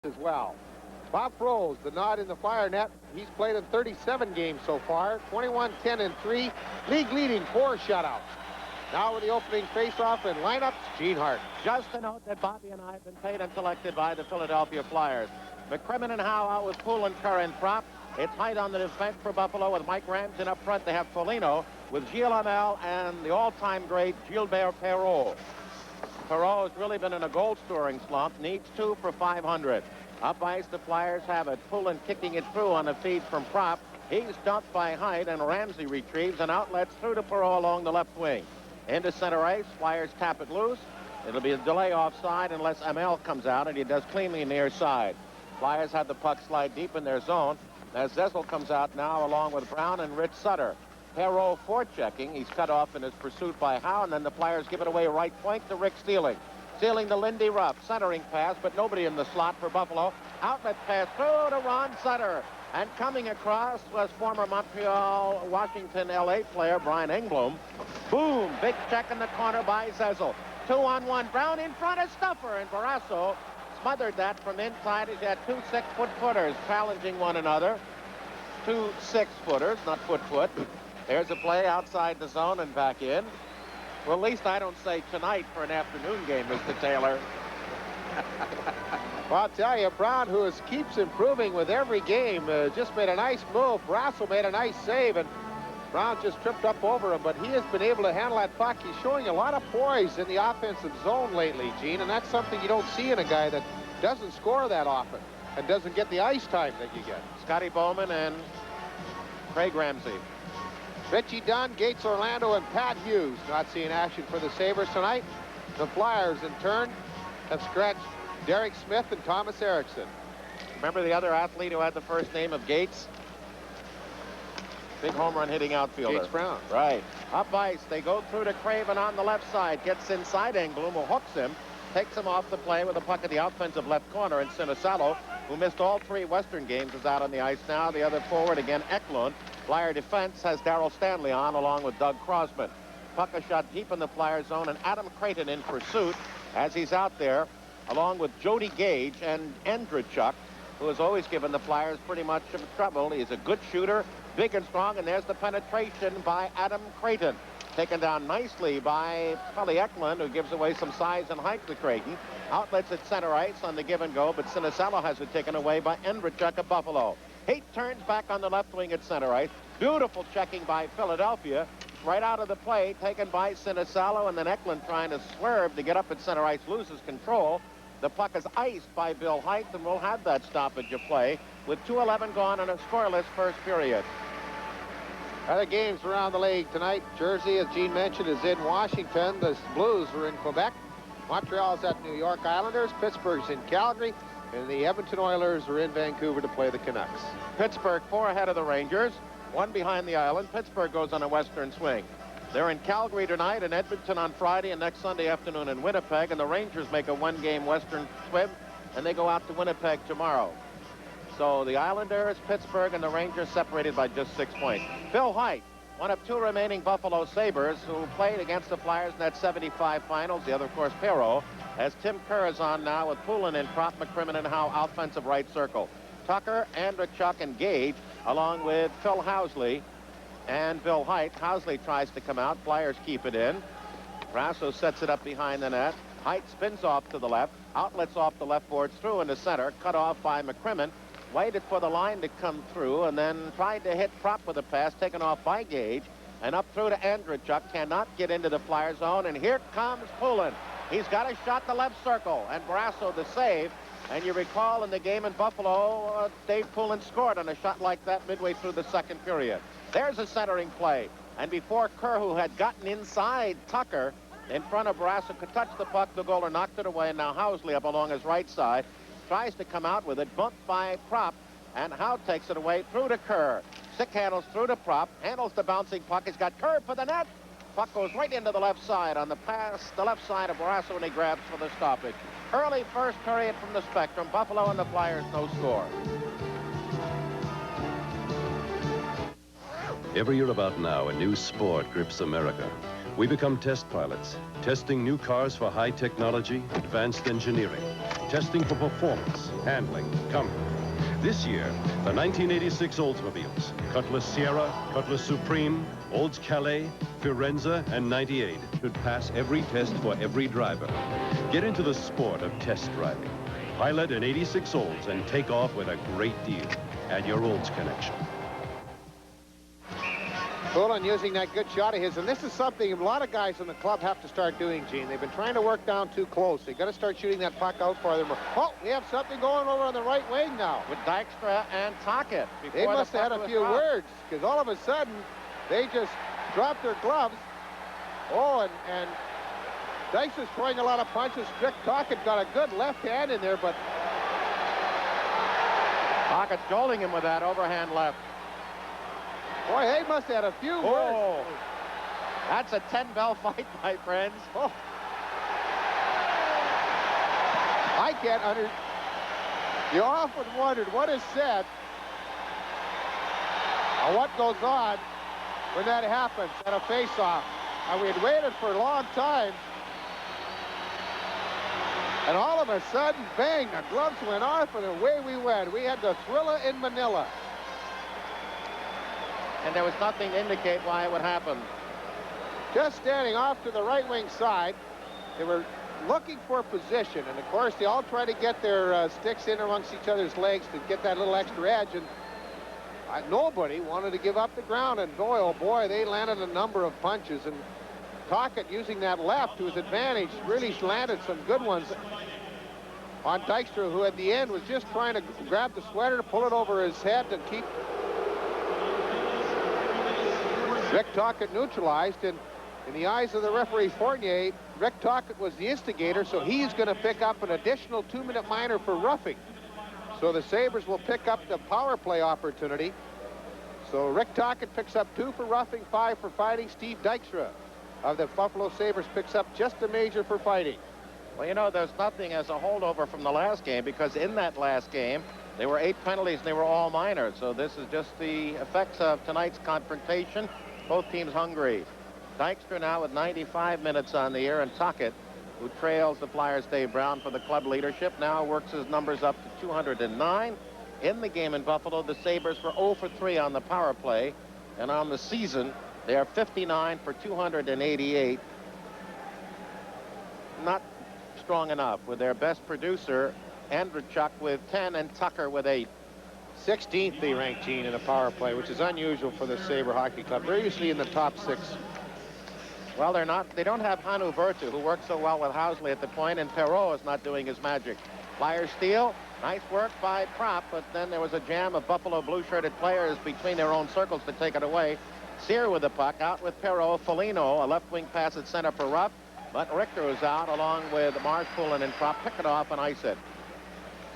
as well. Bob Froese, the nod in the Flyer net. He's played in 37 games so far, 21, 10, and 3. League leading 4 shutouts. Now with the opening faceoff and lineups, Gene Hart. Just to note that Bobby and I have been paid and selected by the Philadelphia Flyers. McCrimmon and Howe out with Poole and Kerr in prop. It's Height on the defense for Buffalo with Mike Ramsden up front. They have Foligno with Gilles Hamel and the all-time great Gilbert Perreault. Perreault has really been in a goal-scoring slump. Needs 2 for 500. Up ice, the Flyers have it. Poulin kicking it through on the feed from prop. He's dumped by Height, and Ramsey retrieves and outlets through to Perreault along the left wing. Into center ice, Flyers tap it loose. It'll be a delay offside unless Hamel comes out, and he does cleanly near side. Flyers have the puck slide deep in their zone as Zessel comes out now along with Brown and Rich Sutter. Perreault forechecking. He's cut off in his pursuit by Howe, and then the Flyers give it away right point to Rick Stealing. Stealing to Lindy Ruff. Centering pass, but nobody in the slot for Buffalo. Outlet pass through to Ron Sutter. And coming across was former Montreal, Washington, L.A. player Brian Engblom. Boom! Big check in the corner by Zessel. 2-on-1. Brown in front of Stuffer, and Barrasso smothered that from inside. He's had 2 6-foot-footers challenging one another. 2 6-footers, not foot-foot. There's a play outside the zone and back in. Well, at least I don't say tonight for an afternoon game, Mr. Taylor. Well, I'll tell you, Brown, who keeps improving with every game, just made a nice move. Brasso made a nice save, and Brown just tripped up over him, but he has been able to handle that puck. He's showing a lot of poise in the offensive zone lately, Gene, and that's something you don't see in a guy that doesn't score that often and doesn't get the ice time that you get. Scotty Bowman and Craig Ramsey. Richie Dunn, Gates Orlando, and Pat Hughes not seeing action for the Sabres tonight. The Flyers, in turn, have scratched Derek Smith and Thomas Erickson. Remember the other athlete who had the first name of Gates? Big home run hitting outfielder. Gates Brown. Right. Up ice, they go through to Craven on the left side. Gets inside Engblom, who hooks him. Takes him off the play with a puck at the offensive left corner. And Sinisalo, who missed all 3 Western games, is out on the ice now. The other forward, again, Eklund. Flyer defense has Darryl Stanley on along with Doug Crosman. Puck a shot deep in the Flyer zone, and Adam Creighton in pursuit as he's out there along with Jody Gage and Andrechuk, who has always given the Flyers pretty much trouble. He's a good shooter, big and strong, and there's the penetration by Adam Creighton. Taken down nicely by Pelly Eklund, who gives away some size and height to Creighton. Outlets at center ice on the give and go, but Sinisalo has it taken away by Andrechuk of Buffalo. He turns back on the left wing at center ice. Beautiful checking by Philadelphia. Right out of the play, taken by Sinisalo, and then Eklund trying to swerve to get up at center ice, loses control. The puck is iced by Bill Height, and we'll have that stoppage of play with 2:11 gone in a scoreless first period. Other games around the league tonight. Jersey, as Gene mentioned, is in Washington. The Blues are in Quebec. Montreal's at New York Islanders. Pittsburgh's in Calgary. And the Edmonton Oilers are in Vancouver to play the Canucks. Pittsburgh 4 ahead of the Rangers, 1 behind the Island. Pittsburgh goes on a western swing. They're in Calgary tonight, and Edmonton on Friday, and next Sunday afternoon in Winnipeg. And the Rangers make a 1-game western swim, and they go out to Winnipeg tomorrow. So the Islanders, Pittsburgh, and the Rangers separated by just 6 points. Bill Height, one of 2 remaining Buffalo Sabres who played against the Flyers in that 75 finals. The other, of course, Perreault. As Tim Kerr is on now with Poulin in prop, McCrimmon and Howe offensive right circle. Tucker, Andrechuk, and Gage, along with Phil Housley and Bill Height. Housley tries to come out. Flyers keep it in. Brasso sets it up behind the net. Height spins off to the left. Outlets off the left boards through into center. Cut off by McCrimmon. Waited for the line to come through and then tried to hit prop with a pass taken off by Gage. And up through to Andrechuk. Cannot get into the Flyer zone. And here comes Poulin. He's got a shot to left circle, and Brasso the save. And you recall in the game in Buffalo, Dave Poulin scored on a shot like that midway through the second period. There's a centering play. And before Kerr, who had gotten inside Tucker in front of Brasso, could touch the puck, the goaler knocked it away, and now Housley up along his right side. Tries to come out with it, bumped by Prop, and Howe takes it away through to Kerr. Stick handles through to Prop, handles the bouncing puck. He's got Kerr for the net. Puck goes right into the left side on the pass, the left side of Barrasso, and he grabs for the stoppage. Early first period from the Spectrum. Buffalo and the Flyers, no score. Every year about now, a new sport grips America. We become test pilots, testing new cars for high technology, advanced engineering, testing for performance, handling, comfort. This year, the 1986 Oldsmobiles, Cutlass Sierra, Cutlass Supreme, Olds Calais, Firenze, and 98 should pass every test for every driver. Get into the sport of test driving. Pilot an 86 Olds and take off with a great deal. Add your Olds connection. Poulin using that good shot of his, and this is something a lot of guys in the club have to start doing, Gene. They've been trying to work down too close. They've got to start shooting that puck out farther. Oh, we have something going over on the right wing now. With Dykstra and Tocchet. They must have had a few words, because all of a sudden, they just dropped their gloves. Oh, and Dykstra's throwing a lot of punches. Rick Tocchet got a good left hand in there, but Tocchet jolting him with that overhand left. Boy, they must have had a few words. That's a 10-bell fight, my friends. Oh. I can't You often wondered what is said or what goes on when that happens at a face-off. And we had waited for a long time. And all of a sudden, bang, the gloves went off and away we went. We had the thriller in Manila. And there was nothing to indicate why it would happen. Just standing off to the right wing side. They were looking for position. And, of course, they all try to get their sticks in amongst each other's legs to get that little extra edge. And nobody wanted to give up the ground. And, boy, oh, boy, they landed a number of punches. And Tocchet, using that left to his advantage, really landed some good ones on Dykstra, who at the end was just trying to grab the sweater, pull it over his head, and keep Rick Tocchet neutralized. And in the eyes of the referee Fournier, Rick Tocchet was the instigator, so he's going to pick up an additional 2-minute minor for roughing. So the Sabres will pick up the power play opportunity. So Rick Tocchet picks up 2 for roughing, 5 for fighting. Steve Dykstra of the Buffalo Sabres picks up just a major for fighting. Well, you know, there's nothing as a holdover from the last game, because in that last game, there were 8 penalties, and they were all minor. So this is just the effects of tonight's confrontation. Both teams hungry. Dykstra now with 95 minutes on the air, and Tocchet, who trails the Flyers' Dave Brown for the club leadership, now works his numbers up to 209. In the game in Buffalo, the Sabres were 0 for 3 on the power play, and on the season, they are 59 for 288. Not strong enough, with their best producer, Andrechuk, with 10, and Tucker with 8. 16th they rank, Gene, in a power play, which is unusual for the Sabre Hockey Club. They're usually in the top 6. Well, they're not. They don't have Hannu Virtu, who works so well with Housley at the point, and Perreault is not doing his magic. Flyers steal. Nice work by Prop, but then there was a jam of Buffalo blue-shirted players between their own circles to take it away. Sear with the puck, out with Perreault. Foligno, a left-wing pass at center for Ruff, but Richter was out along with Marsh, Poulin, and Prop. Pick it off and ice it.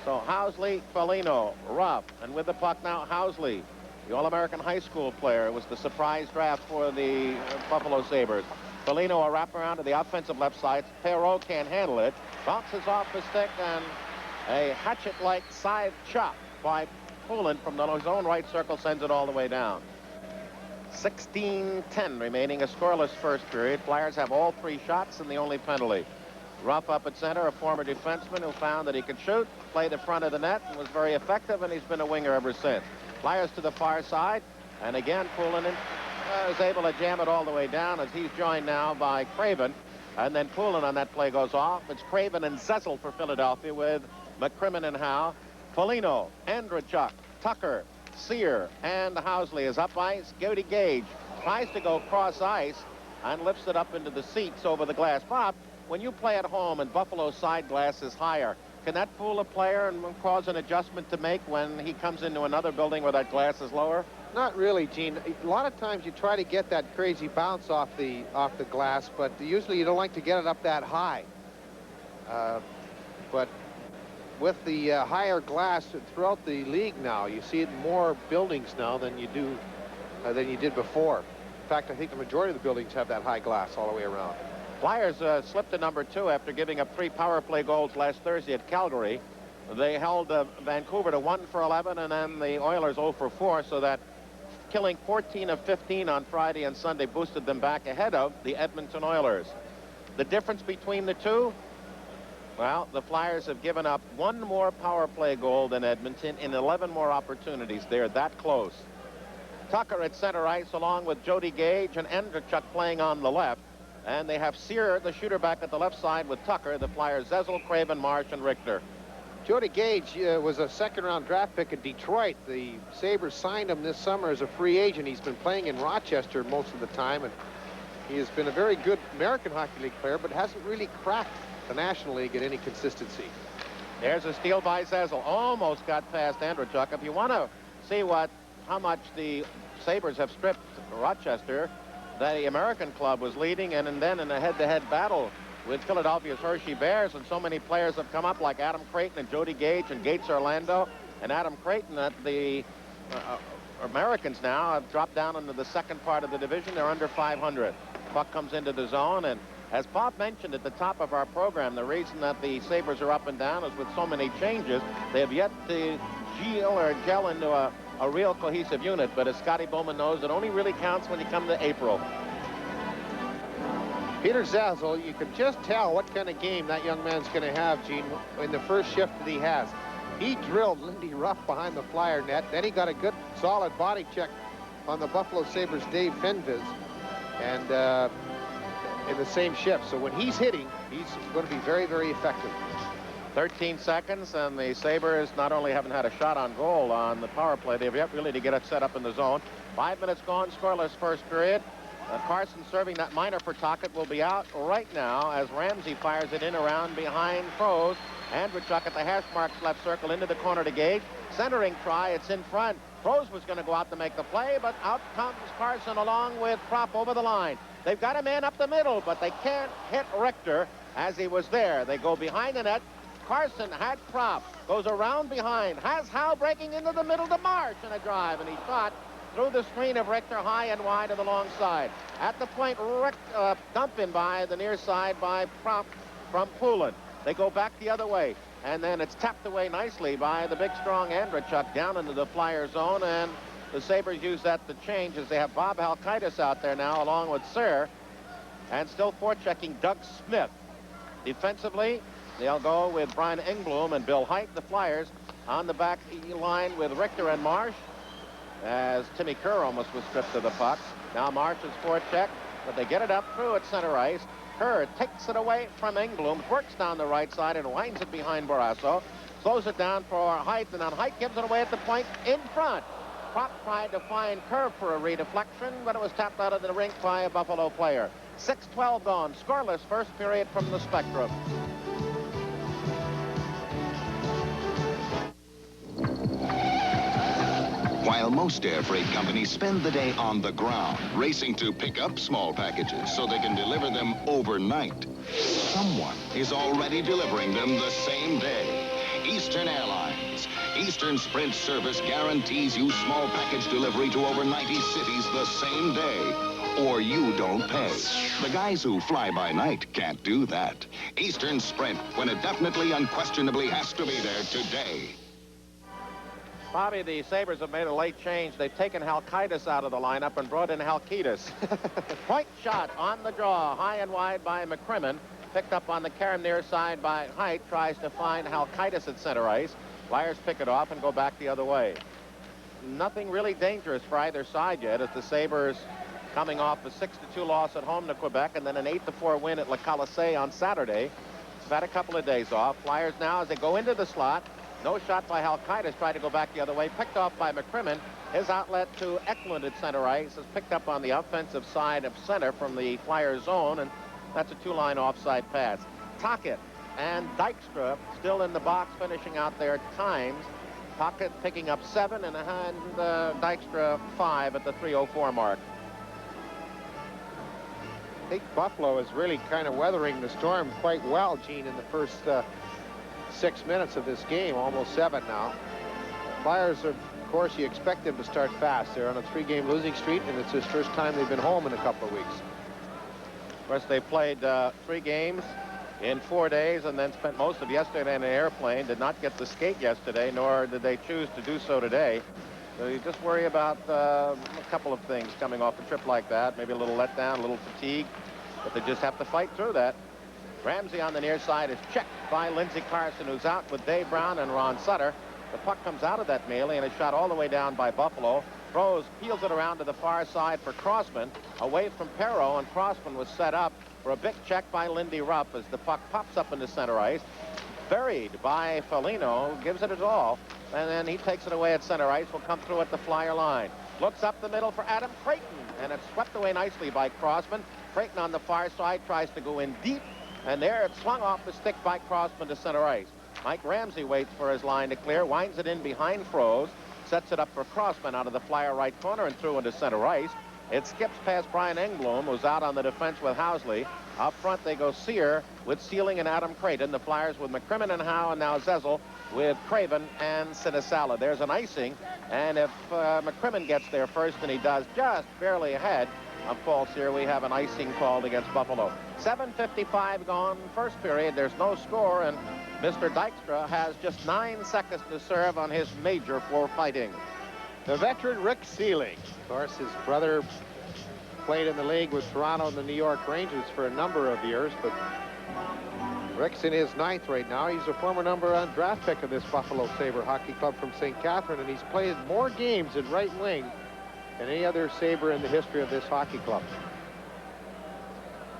So Housley, Foligno, Ruff, and with the puck now, Housley, the All-American high school player. It was the surprise draft for the Buffalo Sabres. Foligno, a wraparound to the offensive left side. Perreault can't handle it. Bounces off the stick, and a hatchet-like side chop by Poulin from his own right circle sends it all the way down. 16-10 remaining, a scoreless first period. Flyers have all 3 shots and the only penalty. Ruff up at center, a former defenseman who found that he could shoot, play the front of the net, and was very effective, and he's been a winger ever since. Flyers to the far side, and again Poulin is able to jam it all the way down, as he's joined now by Craven. And then Poulin on that play goes off. It's Craven and Zessel for Philadelphia, with McCrimmon and Howe. Foligno, Andrechuk, Tucker, Sear, and Housley is up ice. Gody Gage tries to go cross ice and lifts it up into the seats over the glass. Bob, when you play at home and Buffalo's side glass is higher, can that fool a player and cause an adjustment to make when he comes into another building where that glass is lower? Not really, Gene. A lot of times you try to get that crazy bounce off the glass, but usually you don't like to get it up that high. But with the higher glass throughout the league now, you see it in more buildings now than you did before. In fact, I think the majority of the buildings have that high glass all the way around. Flyers slipped to number 2 after giving up 3 power play goals last Thursday at Calgary. They held Vancouver to 1 for 11, and then the Oilers 0 for 4, so that killing 14 of 15 on Friday and Sunday boosted them back ahead of the Edmonton Oilers. The difference between the two? Well, the Flyers have given up one more power play goal than Edmonton in 11 more opportunities. They're that close. Tucker at center ice along with Jody Gage and Andrechuk playing on the left. And they have Sear, the shooter, back at the left side with Tucker. The Flyers, Zezel, Craven, Marsh, and Richter. Jody Gage was a second-round draft pick at Detroit. The Sabres signed him this summer as a free agent. He's been playing in Rochester most of the time, and he has been a very good American Hockey League player, but hasn't really cracked the National League at any consistency. There's a steal by Zezel. Almost got past Andrechuk. If you want to see how much the Sabres have stripped Rochester, the American club was leading, and then in a head-to-head battle with Philadelphia's Hershey Bears, and so many players have come up like Adam Creighton and Jody Gage and Gates Orlando. And Adam Creighton, at the Americans now have dropped down into the second part of the division. They're under 500. Puck comes into the zone, and as Bob mentioned at the top of our program, the reason that the Sabres are up and down is with so many changes, they have yet to gel into a real cohesive unit. But as Scotty Bowman knows, it only really counts when you come to April. Peter Zezel, you can just tell what kind of game that young man's going to have, Gene, in the first shift that he has. He drilled Lindy Ruff behind the Flyer net. Then he got a good, solid body check on the Buffalo Sabres' Dave Fenviz, and in the same shift. So when he's hitting, he's going to be very, very effective. 13 seconds, and the Sabres not only haven't had a shot on goal on the power play, they've yet really to get it set up in the zone. 5 minutes gone, scoreless first period. Carson serving that minor for Tocchet will be out right now as Ramsey fires it in around behind Froze. Andrechuk at the hash marks left circle into the corner to Gage. Centering try, it's in front. Froze was going to go out to make the play, but out comes Carson along with Propp over the line. They've got a man up the middle, but they can't hit Richter as he was there. They go behind the net. Carson had Propp, goes around behind, has Howe breaking into the middle to Marsh in a drive, and he shot through the screen of Richter high and wide to the long side. At the point, dump in by the near side by Propp from Poulin. They go back the other way, and then it's tapped away nicely by the big, strong Andrechuk down into the Flyer zone, and the Sabres use that to change as they have Bob Halkaitis out there now along with Sir, and still forechecking Doug Smith. Defensively, they'll go with Brian Engblom and Bill Hite, the Flyers, on the back line with Richter and Marsh, as Timmy Kerr almost was stripped of the puck. Now Marsh is forecheck, but they get it up through at center ice. Kerr takes it away from Engblom, works down the right side and winds it behind Barrasso. Slows it down for Hite, and then Hite gives it away at the point in front. Propp tried to find Kerr for a redeflection, but it was tapped out of the rink by a Buffalo player. 6:12 gone, scoreless first period from the Spectrum. While most air freight companies spend the day on the ground, racing to pick up small packages so they can deliver them overnight, someone is already delivering them the same day. Eastern Airlines. Eastern Sprint service guarantees you small package delivery to over 90 cities the same day, or you don't pay. The guys who fly by night can't do that. Eastern Sprint, when it definitely, unquestionably has to be there today. Bobby, the Sabres have made a late change. They've taken Halkaitis out of the lineup and brought in Halkitis. Point shot on the draw, high and wide by McCrimmon. Picked up on the carom near side by Hite. Tries to find Halkaitis at center ice. Flyers pick it off and go back the other way. Nothing really dangerous for either side yet as the Sabres coming off a 6-2 loss at home to Quebec and then an 8-4 win at Le Colisée on Saturday. They've had a couple of days off. Flyers now as they go into the slot. No shot by Halkaitis, tried to go back the other way. Picked off by McCrimmon. His outlet to Eklund at center ice is picked up on the offensive side of center from the Flyer zone, and that's a two-line offside pass. Tocchet and Dykstra still in the box, finishing out their times. Tocchet picking up 7 and Dykstra 5 at the 3:04 mark. I think Buffalo is really kind of weathering the storm quite well, Gene, in the first 6 minutes of this game, almost 7 now. Flyers, of course, you expect them to start fast. They're on a 3-game losing streak, and it's the first time they've been home in a couple of weeks. Of course, they played 3 games in 4 days and then spent most of yesterday in an airplane. Did not get to skate yesterday, nor did they choose to do so today. So you just worry about a couple of things coming off a trip like that. Maybe a little letdown, a little fatigue, but they just have to fight through that. Ramsey on the near side is checked by Lindsey Carson, who's out with Dave Brown and Ron Sutter. The puck comes out of that melee and is shot all the way down by Buffalo. Rose peels it around to the far side for Crossman, away from Perreault, and Crossman was set up for a big check by Lindy Rupp as the puck pops up into center ice. Buried by Foligno, gives it his all, and then he takes it away at center ice. Will come through at the Flyer line. Looks up the middle for Adam Creighton, and it's swept away nicely by Crossman. Creighton on the far side tries to go in deep, and there it's swung off the stick by Crossman to center ice. Mike Ramsey waits for his line to clear, winds it in behind Froze, sets it up for Crossman out of the Flyer right corner and through into center ice. It skips past Brian Engblom, who's out on the defense with Housley. Up front, they go Sear with Sealing and Adam Creighton. The Flyers with McCrimmon and Howe, and now Zezel with Craven and Sinisala. There's an icing, and if McCrimmon gets there first, and he does just barely ahead of Paul Sear, we have an icing called against Buffalo. 7:55 gone, first period. There's no score, and Mr. Dykstra has just 9 seconds to serve on his major for fighting. The veteran Rick Sealing. Of course, his brother played in the league with Toronto and the New York Rangers for a number of years, but Rick's in his 9th right now. He's a former #1 draft pick of this Buffalo Sabre Hockey Club from St. Catherine, and he's played more games in right wing than any other Sabre in the history of this hockey club.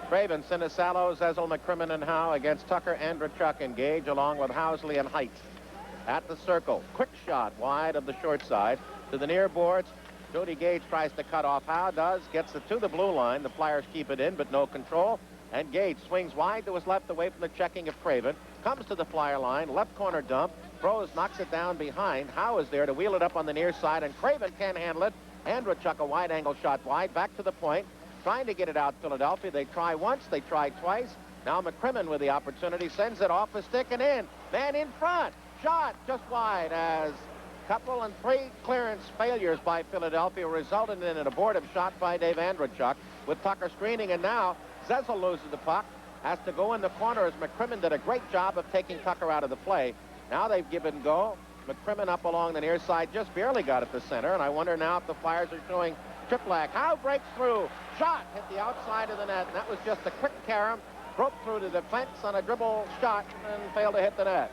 Craven, Sinisalo, Zezel, McCrimmon, and Howe against Tucker, Andrechuk, and Gage, along with Housley and Height. At the circle, quick shot wide of the short side to the near boards. Jody Gage tries to cut off. Howe does, gets it to the blue line. The Flyers keep it in, but no control. And Gage swings wide to his left away from the checking of Craven. Comes to the Flyer line, left corner dump. Froze knocks it down behind. Howe is there to wheel it up on the near side, and Craven can't handle it. Andrechuk, a wide angle shot wide, back to the point. Trying to get it out Philadelphia. They try once, they try twice. Now McCrimmon with the opportunity sends it off the stick and in. Man in front. Shot just wide as couple and 3 clearance failures by Philadelphia resulted in an abortive shot by Dave Andrechuk with Tucker screening, and now Zezel loses the puck. Has to go in the corner as McCrimmon did a great job of taking Tucker out of the play. Now they've given go. McCrimmon up along the near side, just barely got at the center, and I wonder now if the Flyers are showing Triplack. Howe breaks through. Shot hit the outside of the net, and that was just a quick carom. Broke through the defense on a dribble shot and failed to hit the net.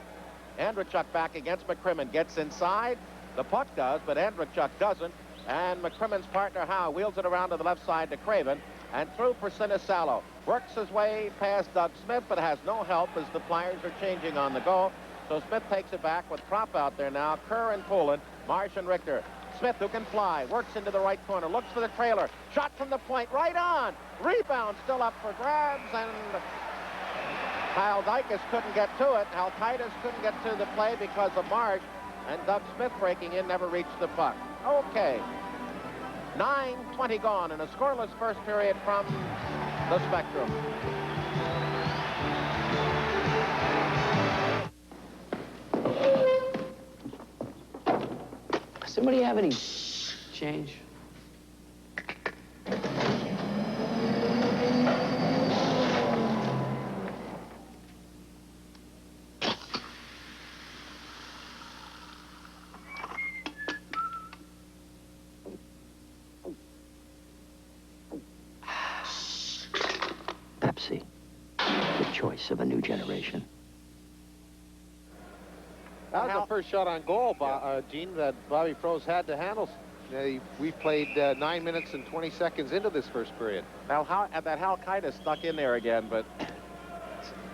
Andrechuk back against McCrimmon. Gets inside. The puck does, but Andrechuk doesn't. And McCrimmon's partner, Howe, wheels it around to the left side to Craven. And through for Sinisalo. Works his way past Doug Smith, but has no help as the Flyers are changing on the go. So Smith takes it back with Propp out there now. Kerr and Poulin, Marsh and Richter. Smith, who can fly, works into the right corner, looks for the trailer. Shot from the point, right on. Rebound still up for grabs, and Kyle Dykes couldn't get to it. Halkaitis couldn't get to the play because of Marsh, and Doug Smith breaking in never reached the puck. Okay. 9:20 gone in a scoreless first period from the Spectrum. Somebody have any change? Pepsi, the choice of a new generation. That was the first shot on goal, Gene, that Bobby Froze had to handle. We played 9 minutes and 20 seconds into this first period. Now, that Halkaitis stuck in there again, but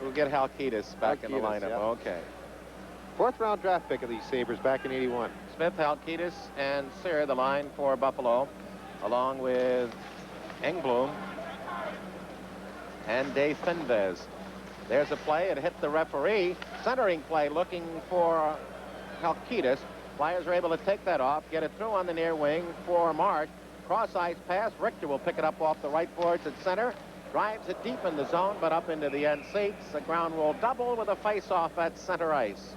we'll get Halkaitis back in the lineup. Yeah. Okay. 4th round draft pick of these Sabres back in '81. Smith, Halkaitis, and Sear, the line for Buffalo, along with Engblom and Dave Finvez. There's a play. It hit the referee. Centering play looking for Halkaitis. Flyers are able to take that off, get it through on the near wing for Mark. Cross-ice pass. Richter will pick it up off the right boards at center. Drives it deep in the zone, but up into the end seats. The ground rule double with a face-off at center ice.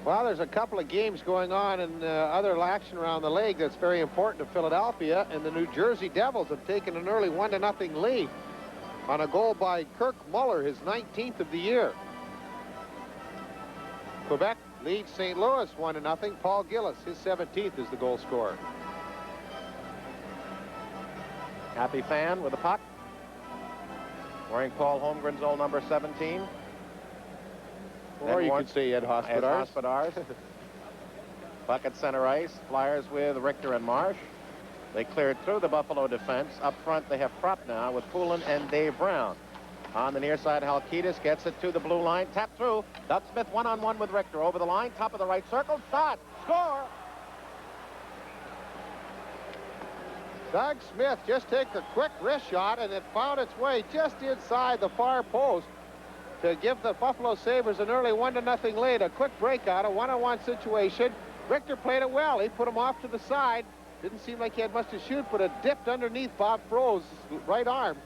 Well, there's a couple of games going on in other action around the league that's very important to Philadelphia, and the New Jersey Devils have taken an early 1-0 lead on a goal by Kirk Muller, his 19th of the year. Quebec leads St. Louis 1-0. Paul Gillis, his 17th, is the goal scorer. Happy Fan with the puck. wearing Paul Holmgren's old number 17. Or you could say Ed Hospodars. Hospodars. Puck at center ice. Flyers with Richter and Marsh. They cleared through the Buffalo defense. Up front, they have Prop now with Poulin and Dave Brown. On the near side, Halkitis gets it to the blue line. Tap through. Doug Smith one-on-one with Richter. Over the line, top of the right circle. Shot. Score. Doug Smith just took a quick wrist shot, and it found its way just inside the far post to give the Buffalo Sabres an early 1-0 lead. A quick breakout, a one-on-one situation. Richter played it well. He put him off to the side. Didn't seem like he had much to shoot, but it dipped underneath Bob Froh's right arm.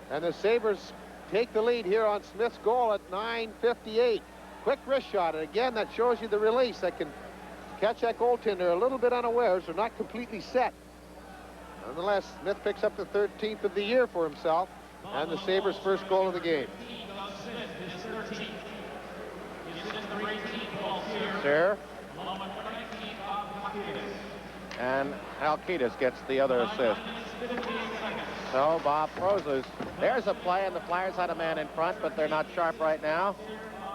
And the Sabres take the lead here on Smith's goal at 9:58. Quick wrist shot, and again, that shows you the release that can catch that goaltender a little bit unawares or not completely set. Nonetheless, Smith picks up the 13th of the year for himself and the Sabres' first goal of the game. There. And Halkitis gets the other assist. So Bob Froh's. There's a play, and the Flyers had a man in front, but they're not sharp right now.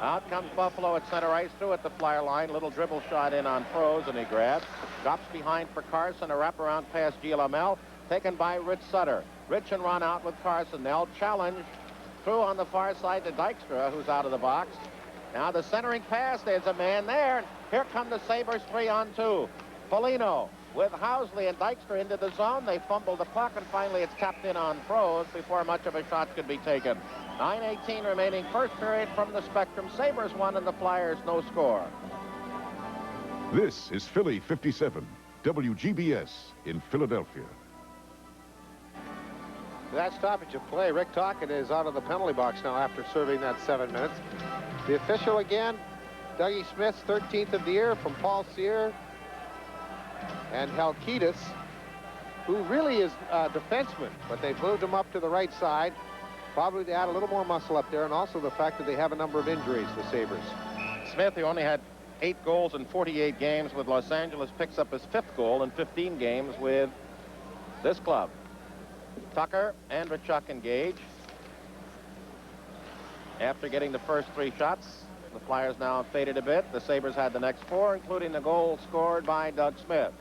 Out comes Buffalo at center ice, through at the flyer line. Little dribble shot in on Froh's, and he grabs. Drops behind for Carson. A wraparound pass, Gilamel, taken by Rich Sutter. Rich and Ron out with Carson. They'll challenge through on the far side to Dykstra, who's out of the box. Now the centering pass. There's a man there. Here come the Sabres 3-on-2. Foligno with Housley and Dykstra into the zone. They fumble the puck, and finally it's tapped in on Froh's before much of a shot could be taken. 9:18 remaining first period from the Spectrum. Sabres 1 and the Flyers no score. This is Philly 57, WGBS in Philadelphia. That stoppage of play. Rick Tocchet is out of the penalty box now after serving that 7 minutes. The official again, Dougie Smith's 13th of the year from Paul Cyr and Halkitis, who really is a defenseman, but they've moved him up to the right side, probably to add a little more muscle up there, and also the fact that they have a number of injuries, the Sabres. Smith, who only had 8 goals in 48 games with Los Angeles, picks up his 5th goal in 15 games with this club. Tucker and Tkachuk engage. After getting the first 3 shots, the Flyers now faded a bit. The Sabres had the next 4, including the goal scored by Doug Smith.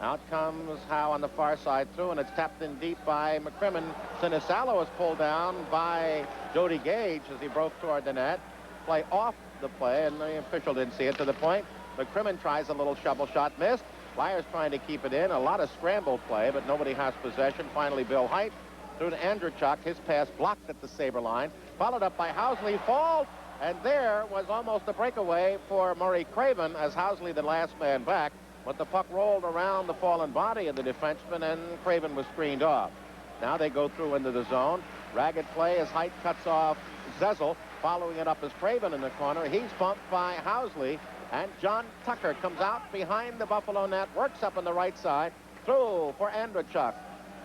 Out comes Howe on the far side through, and it's tapped in deep by McCrimmon. Sinisalo is pulled down by Jody Gage as he broke toward the net. Play off the play, and the official didn't see it to the point. McCrimmon tries a little shovel shot, missed. Flyers trying to keep it in. A lot of scramble play, but nobody has possession. Finally, Bill Height through to Andreychuk. His pass blocked at the Sabre line. Followed up by Housley. Fall. And there was almost a breakaway for Murray Craven as Housley, the last man back. But the puck rolled around the fallen body of the defenseman, and Craven was screened off. Now they go through into the zone. Ragged play as Height cuts off Zezel. Following it up is Craven in the corner. He's bumped by Housley. And John Tucker comes out behind the Buffalo net, works up on the right side, through for Andreychuk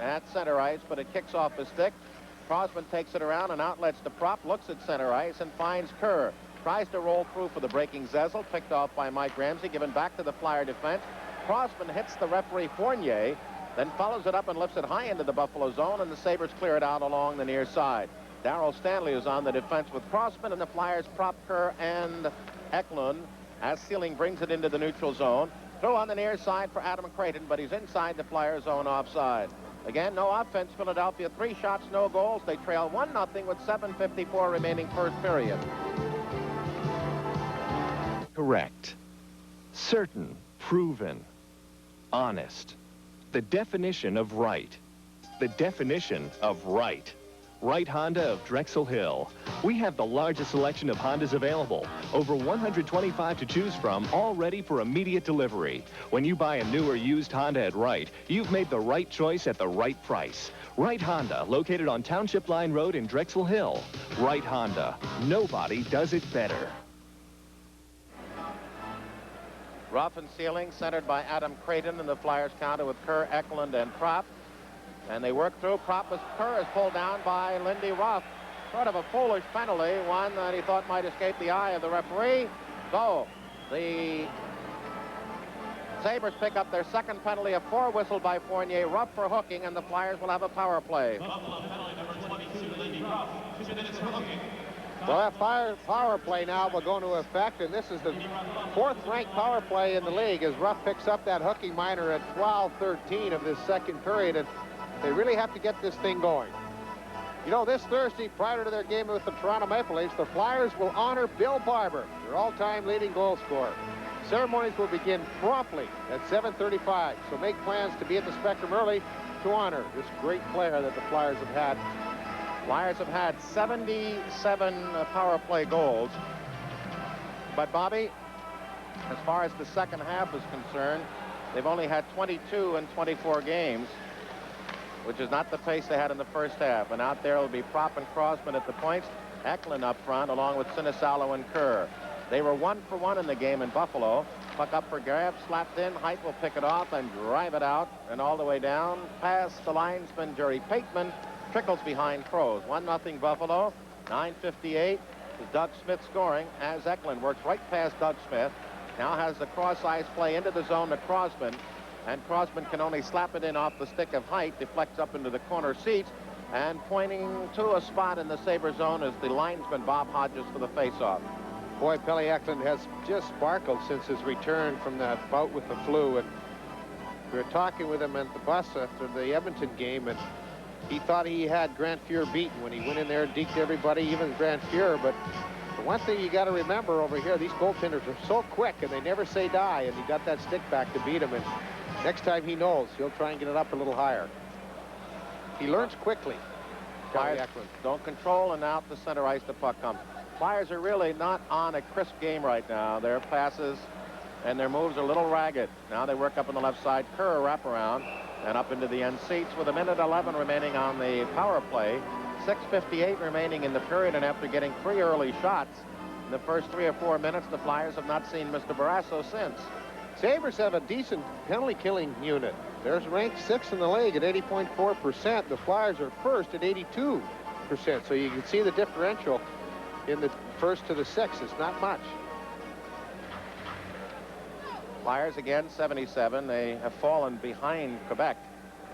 at center ice, but it kicks off his stick. Crosman takes it around and outlets to Prop, looks at center ice and finds Kerr. Tries to roll through for the breaking Zezel, picked off by Mike Ramsey, given back to the Flyer defense. Crossman hits the referee Fournier, then follows it up and lifts it high into the Buffalo zone, and the Sabres clear it out along the near side. Darryl Stanley is on the defense with Crossman, and the Flyers Prop, Kerr, and Eklund as Sealing brings it into the neutral zone. Throw on the near side for Adam Creighton, but he's inside the Flyers zone offside. Again, no offense. Philadelphia, 3 shots, no goals. They trail 1-0 with 7:54 remaining first period. Correct. Certain. Proven. Honest. The definition of right. The definition of right. Wright Honda of Drexel Hill. We have the largest selection of Hondas available. Over 125 to choose from, all ready for immediate delivery. When you buy a new or used Honda at Wright, you've made the right choice at the right price. Wright Honda, located on Township Line Road in Drexel Hill. Wright Honda. Nobody does it better. Ruff and Sealing, centered by Adam Creighton, and the Flyers counter with Kerr, Eklund, and Prop. And they work through. Kerr is pulled down by Lindy Ruff. Sort of a foolish penalty, one that he thought might escape the eye of the referee. So the Sabres pick up their second penalty, a 4 whistle by Fournier. Ruff for hooking, and the Flyers will have a power play. Well, that power play now will go into effect, and this is the 4th-ranked power play in the league as Ruff picks up that hooking minor at 12:13 of this second period, and they really have to get this thing going. You know, this Thursday, prior to their game with the Toronto Maple Leafs, the Flyers will honor Bill Barber, their all-time leading goal scorer. Ceremonies will begin promptly at 7:35, so make plans to be at the Spectrum early to honor this great player that the Flyers have had. Flyers have had 77 power play goals. But, Bobby, as far as the second half is concerned, they've only had 22 in 24 games, which is not the pace they had in the first half. And out there will be Propp and Crosman at the points, Eklund up front, along with Sinisalo and Kerr. They were 1 for 1 in the game in Buffalo. Puck up for grabs, slapped in. Height will pick it off and drive it out and all the way down past the linesman, Jerry Pateman. Trickles behind Crows. 1-0 Buffalo. 9:58 is Doug Smith scoring as Eklund works right past Doug Smith. Now has the cross-ice play into the zone to Crosman. And Crosman can only slap it in off the stick of Height. Deflects up into the corner seats. And pointing to a spot in the Sabre zone is the linesman, Bob Hodges, for the face-off. Boy, Pelle Eklund has just sparkled since his return from that bout with the flu. And we were talking with him at the bus after the Edmonton game, and he thought he had Grant Fuhr beaten when he went in there and deked everybody, even Grant Fuhr. But the one thing you got to remember over here, these goaltenders are so quick and they never say die, and he got that stick back to beat him. And next time he knows, he'll try and get it up a little higher. He learns quickly. Flyers don't control, and out the center ice the puck comes. Flyers are really not on a crisp game right now. Their passes and their moves are a little ragged. Now they work up on the left side. Kerr wraparound and up into the end seats with 1:11 remaining on the power play. 6:58 remaining in the period, and after getting 3 early shots in the first 3 or 4 minutes, the Flyers have not seen Mr. Barrasso since. Sabres have a decent penalty killing unit. They're ranked 6th in the league at 80.4%. The Flyers are first at 82%. So you can see the differential in the first to the 6th. It's not much. Flyers again 77. They have fallen behind Quebec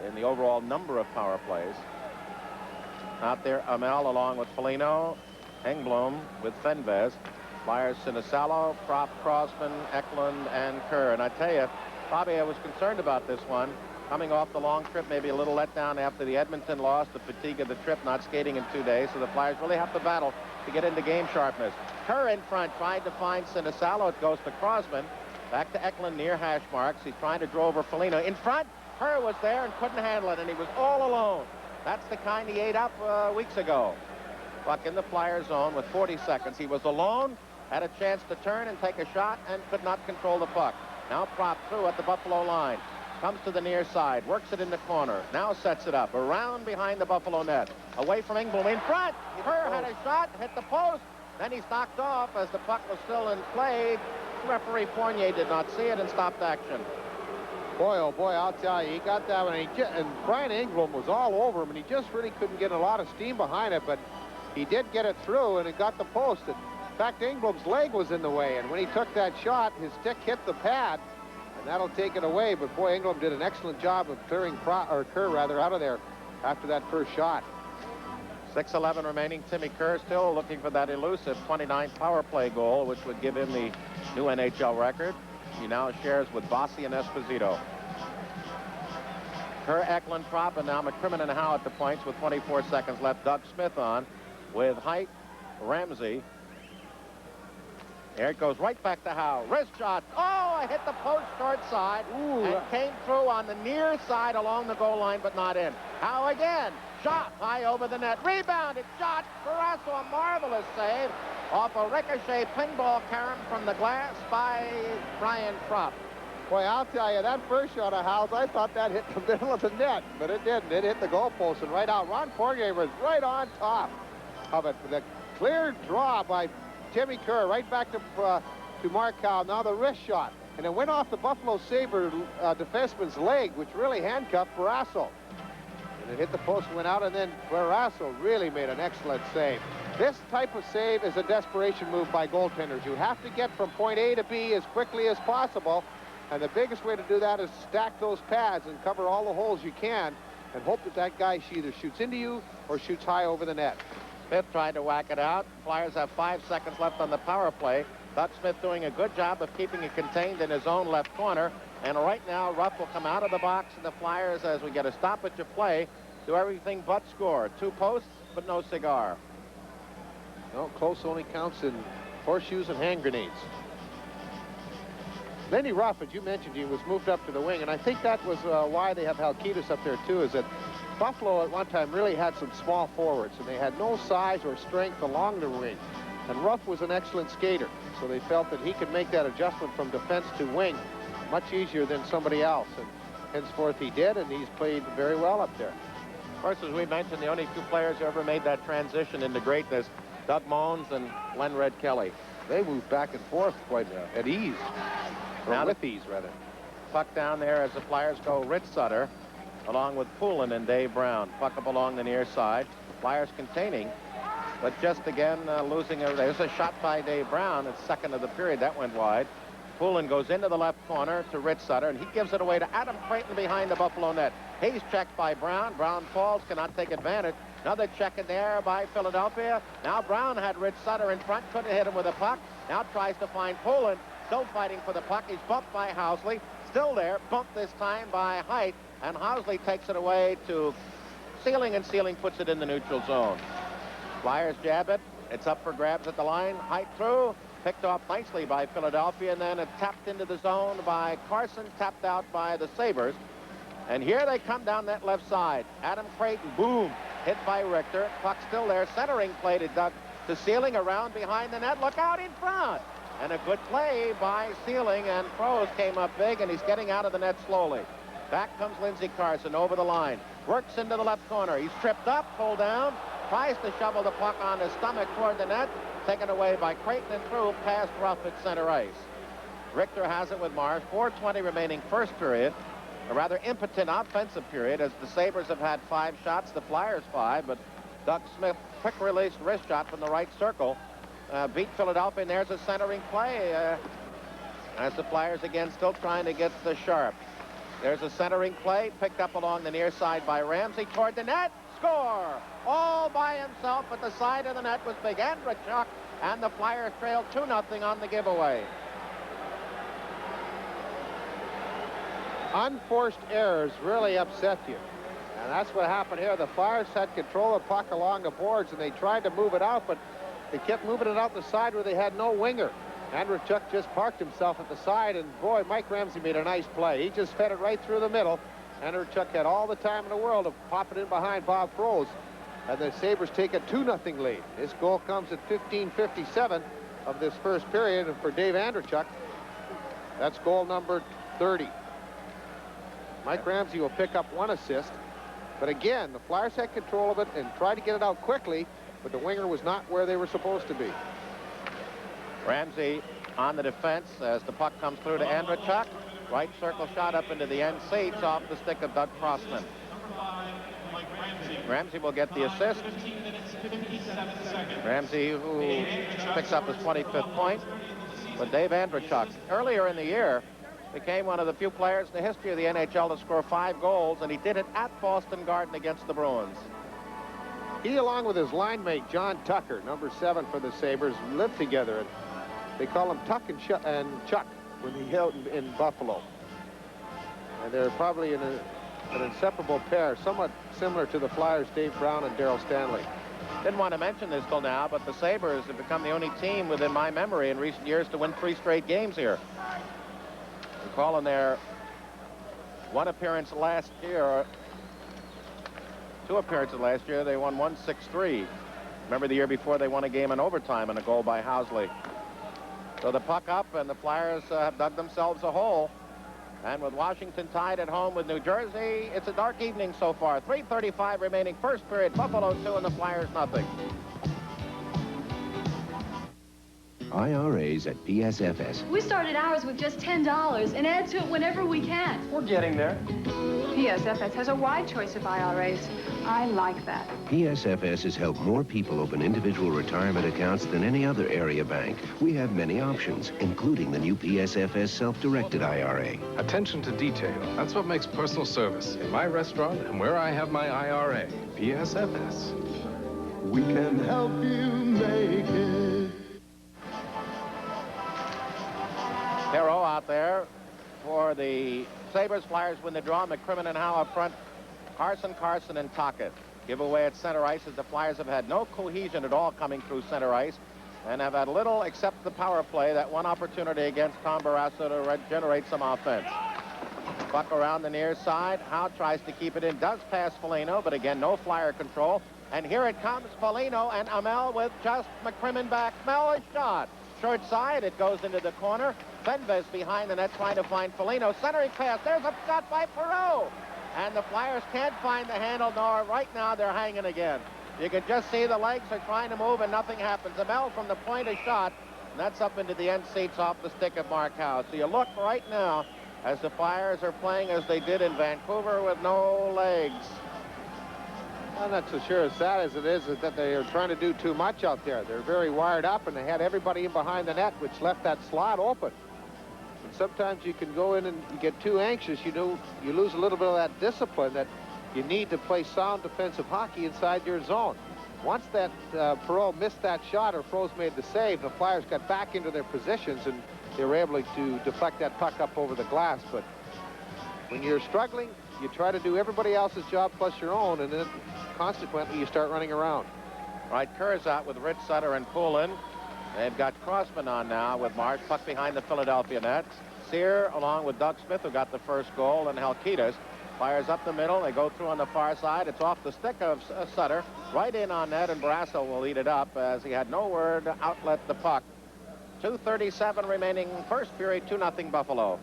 in the overall number of power plays. Out there, Amel along with Foligno, Engblom with Fenves. Flyers Sinisalo, Propp, Crosman, Eklund, and Kerr. And I tell you, Bobby, I was concerned about this one. Coming off the long trip, maybe a little letdown after the Edmonton loss, the fatigue of the trip, not skating in 2 days. So the Flyers really have to battle to get into game sharpness. Kerr in front, tried to find Sinisalo. It goes to Crosman. Back to Eklund near hash marks. He's trying to draw over Foligno. In front, Kerr was there and couldn't handle it, and he was all alone. That's the kind he ate up weeks ago. Puck in the Flyer zone with 40 seconds. He was alone, had a chance to turn and take a shot, and could not control the puck. Now Propp through at the Buffalo line. Comes to the near side, works it in the corner. Now sets it up, around behind the Buffalo net. Away from Engblom, in front. Kerr had a shot, hit the post. Then he's knocked off as the puck was still in play. Referee Fournier did not see it and stopped action. Boy, oh boy, I'll tell you, he got that one. And Brian Engblom was all over him, and he just really couldn't get a lot of steam behind it, but he did get it through, and it got the post. In fact, Engblom's leg was in the way, and when he took that shot, his stick hit the pad, and that'll take it away. But boy, Engblom did an excellent job of clearing Kerr out of there after that first shot. 6:11 remaining. Timmy Kerr still looking for that elusive 29th power play goal, which would give him the new NHL record. He now shares with Bossi and Esposito. Kerr, Eklund, Propp, and now McCrimmon and Howe at the points with 24 seconds left. Doug Smith on with Height, Ramsey. There it goes right back to Howe. Wrist shot. Oh, I hit the post short side. Ooh. And came through on the near side along the goal line, but not in. Howe again. Shot high over the net. Rebounded. Shot. Barrasso, a marvelous save off a ricochet pinball carom from the glass by Brian Propp. Boy, I'll tell you, that first shot of Howe's, I thought that hit the middle of the net, but it didn't. It hit the goalpost and right out. Ron Fournier was right on top of it. The clear draw by Timmy Kerr right back to Mark Howe. Now the wrist shot. And it went off the Buffalo Sabre defenseman's leg, which really handcuffed Barrasso. And it hit the post and went out, and then Barrasso really made an excellent save. This type of save is a desperation move by goaltenders. You have to get from point A to B as quickly as possible, and the biggest way to do that is stack those pads and cover all the holes you can and hope that that guy either shoots into you or shoots high over the net. Smith tried to whack it out. Flyers have 5 seconds left on the power play. Doug Smith doing a good job of keeping it contained in his own left corner. And right now, Ruff will come out of the box, and the Flyers, as we get a stoppage of play, do everything but score. 2 posts, but no cigar. No, close only counts in horseshoes and hand grenades. Lenny Ruff, as you mentioned, he was moved up to the wing, and I think that was why they have Halkitis up there, too, is that Buffalo at one time really had some small forwards, and they had no size or strength along the wing. And Ruff was an excellent skater, so they felt that he could make that adjustment from defense to wing much easier than somebody else. And henceforth he did, and he's played very well up there. Of course, as we mentioned, the only 2 players who ever made that transition into greatness, Doug Moens and Len Red Kelly. They moved back and forth quite at ease. Or with ease, rather. Puck down there as the Flyers go Rich Sutter, along with Poulin and Dave Brown. Puck up along the near side. Flyers containing, but just again losing. There's a shot by Dave Brown at second of the period. That went wide. Poulin goes into the left corner to Rich Sutter, and he gives it away to Adam Creighton behind the Buffalo net. He's checked by Brown. Brown falls, cannot take advantage. Another check in there by Philadelphia. Now Brown had Rich Sutter in front, couldn't hit him with a puck. Now tries to find Poulin, still fighting for the puck. He's bumped by Housley, still there, bumped this time by Height, and Housley takes it away to Sealing, and Sealing puts it in the neutral zone. Flyers jab it. It's up for grabs at the line. Height through, picked off nicely by Philadelphia, and then it tapped into the zone by Carson, tapped out by the Sabres. And here they come down that left side. Adam Creighton, boom, hit by Richter. Puck still there. Centering play to Sealing, around behind the net. Look out in front. And a good play by Sealing, and Froese came up big, and he's getting out of the net slowly. Back comes Lindsey Carson over the line. Works into the left corner. He's tripped up, pulled down, tries to shovel the puck on his stomach toward the net. Taken away by Creighton and through past Ruff at center ice. Richter has it with Marsh. 4:20 remaining first period. A rather impotent offensive period, as the Sabres have had 5 shots, the Flyers 5, but Doug Smith, quick release wrist shot from the right circle, beat Philadelphia, and there's a centering play as the Flyers again still trying to get the sharp. There's a centering play picked up along the near side by Ramsey toward the net. Score! All by himself at the side of the net was big Andrechuk, and the Flyers trailed 2-0 on the giveaway. Unforced errors really upset you. And that's what happened here. The Flyers had control of the puck along the boards, and they tried to move it out, but they kept moving it out the side where they had no winger. Andrechuk just parked himself at the side, and boy, Mike Ramsey made a nice play. He just fed it right through the middle. Andrechuk had all the time in the world of popping in behind Bob Froese. And the Sabres take a 2-0 lead. This goal comes at 15:57 of this first period, and for Dave Andrechuk, that's goal number 30. Mike Ramsey will pick up 1 assist. But again, the Flyers had control of it and tried to get it out quickly, but the winger was not where they were supposed to be. Ramsey on the defense as the puck comes through to Andrechuk. Right circle shot up into the end seats off the stick of Doug Crossman. Ramsey will get the assist. Ramsey, who picks up his 25th point. But Dave Andrechuk, earlier in the year, became one of the few players in the history of the NHL to score 5 goals, and he did it at Boston Garden against the Bruins. He, along with his line mate, John Tucker, number 7 for the Sabres, lived together. And they call him Tuck and Chuck when he held in Buffalo. And they're probably an inseparable pair, somewhat similar to the Flyers' Dave Brown and Darryl Stanley. Didn't want to mention this till now, but the Sabres have become the only team within my memory in recent years to win 3 straight games here. Recalling their 1 appearance last year, 2 appearances last year, they won 1-6-3. Remember the year before they won a game in overtime and a goal by Housley. So the puck up, and the Flyers have dug themselves a hole. And with Washington tied at home with New Jersey, it's a dark evening so far. 3:35 remaining first period. Buffalo 2 and the Flyers nothing. IRAs at PSFS. We started ours with just $10 and add to it whenever we can. We're getting there. PSFS has a wide choice of IRAs. I like that. PSFS has helped more people open individual retirement accounts than any other area bank. We have many options, including the new PSFS self-directed IRA. Attention to detail. That's what makes personal service in my restaurant and where I have my IRA. PSFS. We can help you make it. Perot out there for the Sabres. Flyers win the draw. McCrimmon and Howe up front. Carson, and Tocchet. Give away at center ice as the Flyers have had no cohesion at all coming through center ice and have had little except the power play, that one opportunity against Tom Barrasso to generate some offense. Buck around the near side. Howe tries to keep it in, does pass Foligno, but again, no Flyer control. And here it comes, Foligno and Amel with just McCrimmon back. Mel is shot. Short side, it goes into the corner. Fenves behind the net trying to find Foligno. Centering pass, there's a shot by Perot. And the Flyers can't find the handle, nor right now they're hanging again. You can just see the legs are trying to move and nothing happens. Amel from the point is shot, and that's up into the end seats off the stick of Mark Howe. So you look right now as the Flyers are playing as they did in Vancouver with no legs. I'm not so sure as sad as it is that they are trying to do too much out there. They're very wired up, and they had everybody in behind the net, which left that slot open. And sometimes you can go in and you get too anxious. You lose a little bit of that discipline that you need to play sound defensive hockey inside your zone. Once that Perot missed that shot or Froze made the save, the Flyers got back into their positions and they were able to deflect that puck up over the glass. But when you're struggling, you try to do everybody else's job plus your own, and then consequently you start running around. Right, Kerr's out with Rich Sutter and Poulin. They've got Crossman on now with Marsh. Puck behind the Philadelphia net. Sear along with Doug Smith, who got the first goal, and Halkitis. Fires up the middle. They go through on the far side. It's off the stick of Sutter. Right in on net, and Barrasso will lead it up as he had nowhere to outlet the puck. 2:37 remaining first period, 2-0 Buffalo.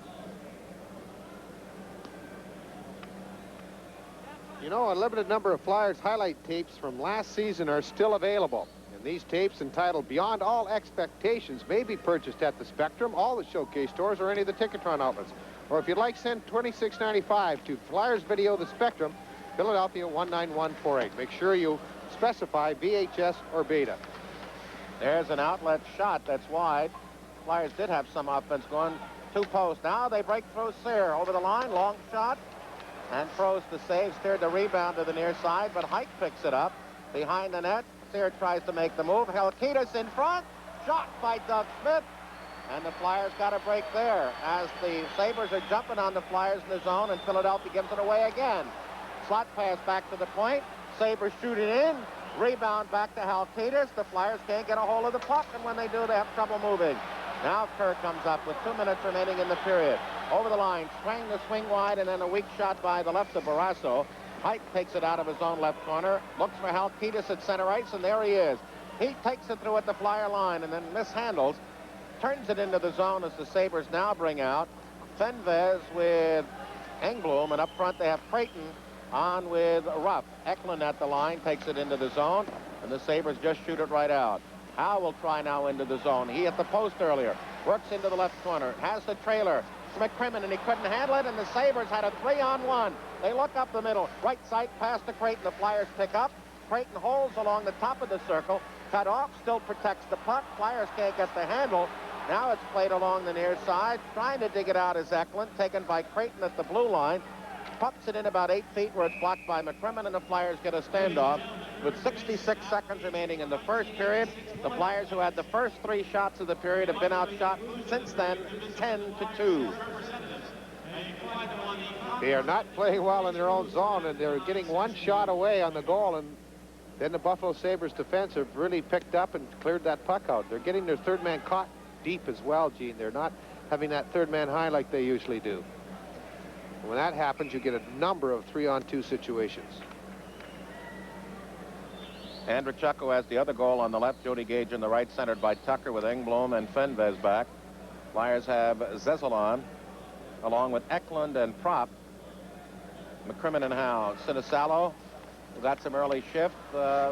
You know, a limited number of Flyers highlight tapes from last season are still available. And these tapes, entitled Beyond All Expectations, may be purchased at the Spectrum, all the Showcase stores, or any of the Ticketron outlets. Or if you'd like, send $26.95 to Flyers Video, the Spectrum, Philadelphia 19148. Make sure you specify VHS or Beta. There's an outlet shot that's wide. Flyers did have some offense going. Two posts. Now they break through Sear over the line. Long shot. And Froze the save, steered the rebound to the near side, but Hike picks it up behind the net. Sear tries to make the move. Halkitis in front. Shot by Doug Smith. And the Flyers got a break there as the Sabres are jumping on the Flyers in the zone, and Philadelphia gives it away again. Slot pass back to the point. Sabres shoot it in. Rebound back to Halkitis. The Flyers can't get a hold of the puck, and when they do, they have trouble moving. Now Kerr comes up with 2 minutes remaining in the period. Over the line, trying to swing wide, and then a weak shot by the left of Barrasso. Hike takes it out of his own left corner, looks for Halkitis at center ice, and there he is. He takes it through at the Flyer line and then mishandles, turns it into the zone as the Sabres now bring out Fenves with Engblom, and up front they have Creighton on with Ruff. Eklund at the line takes it into the zone, and the Sabres just shoot it right out. Howe will try now into the zone. He hit the post earlier. Works into the left corner. Has the trailer. McCrimmon, and he couldn't handle it, and the Sabres had a 3-on-1. They look up the middle. Right side pass to Creighton. The Flyers pick up. Creighton holds along the top of the circle. Cut off. Still protects the puck. Flyers can't get the handle. Now it's played along the near side. Trying to dig it out is Eklund. Taken by Creighton at the blue line. Pumps it in about 8 feet where it's blocked by McCrimmon, and the Flyers get a standoff. With 66 seconds remaining in the first period, the Flyers, who had the first 3 shots of the period, have been outshot since then 10-2. They are not playing well in their own zone, and they're getting one shot away on the goal, and then the Buffalo Sabres defense have really picked up and cleared that puck out. They're getting their third man caught deep as well, Gene. They're not having that third man high like they usually do. When that happens, you get a number of 3-on-2 situations. Andreychuk, who has the other goal on the left, Jody Gage in the right, centered by Tucker with Engblom and Fenves back. Flyers have Zezelon along with Eklund and Propp. McCrimmon and Howe. Sinisalo, who got some early shift,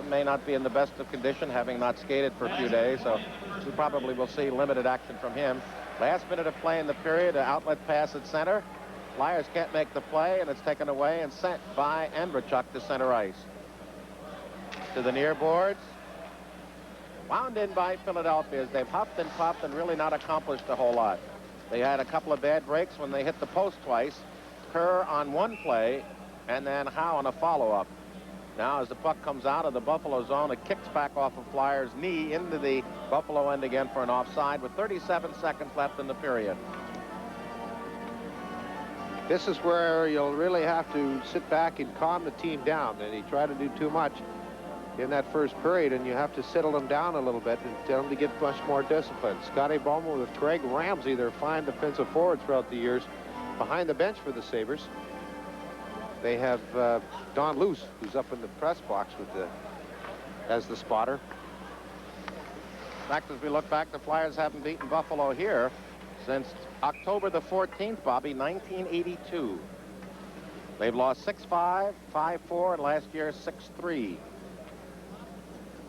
may not be in the best of condition, having not skated for a few days, so we probably will see limited action from him. Last minute of play in the period, an outlet pass at center. Flyers can't make the play, and it's taken away and sent by Andreychuk to center ice. To the near boards. Wound in by Philadelphia as they've huffed and puffed and really not accomplished a whole lot. They had a couple of bad breaks when they hit the post twice. Kerr on one play, and then Howe on a follow-up. Now, as the puck comes out of the Buffalo zone, it kicks back off of Flyers' knee into the Buffalo end again for an offside with 37 seconds left in the period. This is where you'll really have to sit back and calm the team down. And he tried to do too much in that first period, and you have to settle them down a little bit and tell them to get much more discipline. Scotty Bowman with Craig Ramsey, their fine defensive forwards throughout the years, behind the bench for the Sabres. They have Don Luce, who's up in the press box with as the spotter. In fact, as we look back, the Flyers haven't beaten Buffalo here since October the 14th, Bobby, 1982. They've lost 6-5, 5-4, and last year 6-3.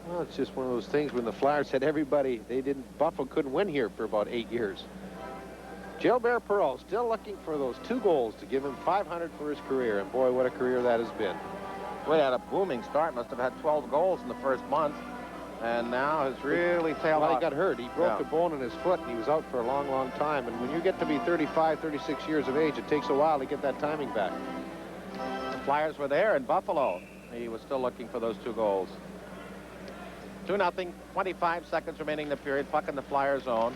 Well, it's just one of those things when the Flyers had everybody, Buffalo couldn't win here for about 8 years. Gilbert Perreault still looking for those 2 goals to give him 500 for his career, and boy, what a career that has been. We had a booming start, must have had 12 goals in the first month, and now has really tailed off. He got hurt. He broke a bone in his foot, and he was out for a long, long time. And when you get to be 35, 36 years of age, it takes a while to get that timing back. The Flyers were there in Buffalo. He was still looking for those 2 goals. 2-0, 25 seconds remaining in the period, puck in the Flyers zone.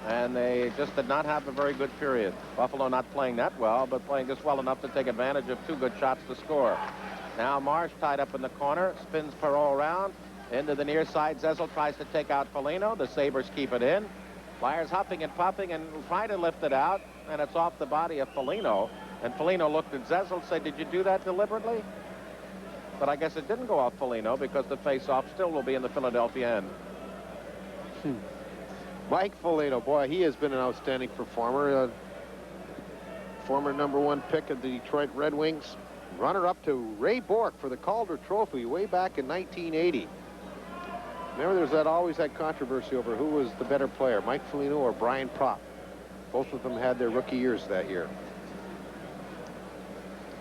And they just did not have a very good period. Buffalo not playing that well, but playing just well enough to take advantage of 2 good shots to score. Now Marsh tied up in the corner, spins Perreault around, into the near side. Zezel tries to take out Foligno. The Sabres keep it in. Flyers huffing and puffing and trying to lift it out, and it's off the body of Foligno. And Foligno looked at Zezel and said, "Did you do that deliberately?" But I guess it didn't go off Foligno because the face-off still will be in the Philadelphia end. Mike Foligno, boy, he has been an outstanding performer. Former #1 pick of the Detroit Red Wings. Runner-up to Ray Bourque for the Calder Trophy way back in 1980. Remember, there's always that controversy over who was the better player, Mike Foligno or Brian Propp. Both of them had their rookie years that year.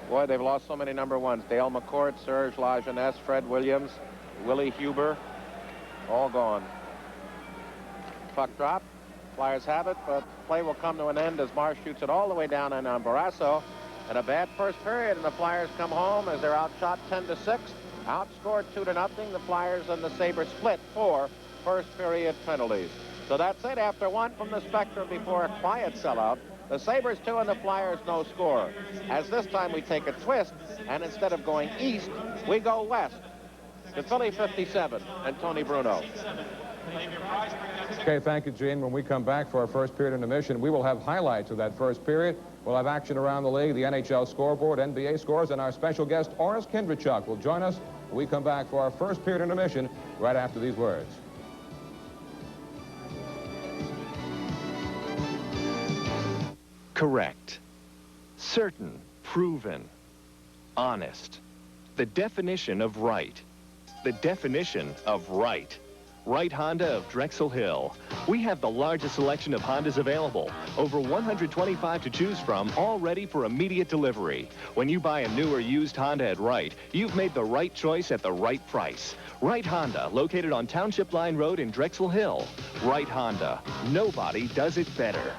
Boy, they've lost so many #1s. Dale McCourt, Serge Lajeunesse, Fred Williams, Willie Huber, all gone. Puck drop. Flyers have it, but play will come to an end as Marsh shoots it all the way down on Barrasso. And a bad first period, and the Flyers come home as they're outshot 10-6. Outscored 2-0. The Flyers and the Sabres split 4 first period penalties. So that's it after 1 from the Spectrum before a quiet sellout. The Sabres 2 and the Flyers no score. As this time we take a twist, and instead of going east, we go west to Philly 57 and Tony Bruno. Okay, thank you, Gene. When we come back for our first period intermission, we will have highlights of that first period. We'll have action around the league, the NHL scoreboard, NBA scores, and our special guest, Oris Kindrichuk, will join us when we come back for our first period intermission right after these words. Correct. Certain. Proven. Honest. The definition of right. The definition of right. Wright Honda of Drexel Hill. We have the largest selection of Hondas available. Over 125 to choose from, all ready for immediate delivery. When you buy a new or used Honda at Wright, you've made the right choice at the right price. Wright Honda, located on Township Line Road in Drexel Hill. Wright Honda. Nobody does it better.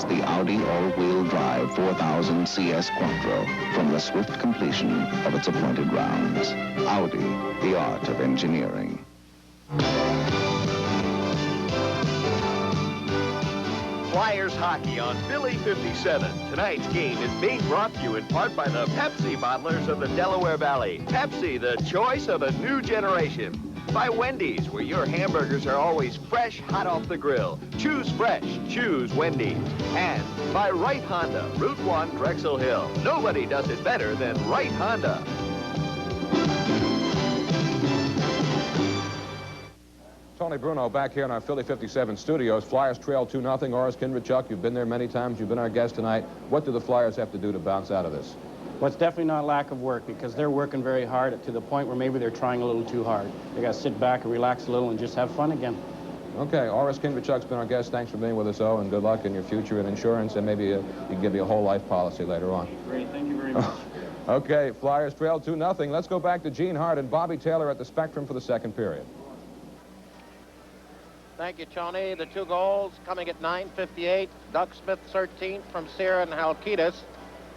The Audi all-wheel drive 4000 CS Quattro from the swift completion of its appointed rounds. Audi, the art of engineering. Flyers hockey on Philly 57. Tonight's game is being brought to you in part by the Pepsi bottlers of the Delaware Valley. Pepsi, the choice of a new generation. By Wendy's, where your hamburgers are always fresh, hot off the grill. Choose fresh, choose Wendy's. And by Wright Honda, Route 1, Drexel Hill. Nobody does it better than Wright Honda. Tony Bruno back here in our Philly 57 studios. Flyers trail 2-0. Oris Kindrichuk, you've been there many times. You've been our guest tonight. What do the Flyers have to do to bounce out of this? Well, it's definitely not a lack of work because they're working very hard to the point where maybe they're trying a little too hard. They got to sit back and relax a little and just have fun again. Okay, Oris Kinvichuk's been our guest. Thanks for being with us, and good luck in your future in insurance, and maybe he can give you a whole life policy later on. Great, thank you very much. Okay, Flyers trail 2-0. Let's go back to Gene Hart and Bobby Taylor at the Spectrum for the second period. Thank you, Tony. The 2 goals coming at 9:58. Doug Smith 13th from Sear and Halkitis.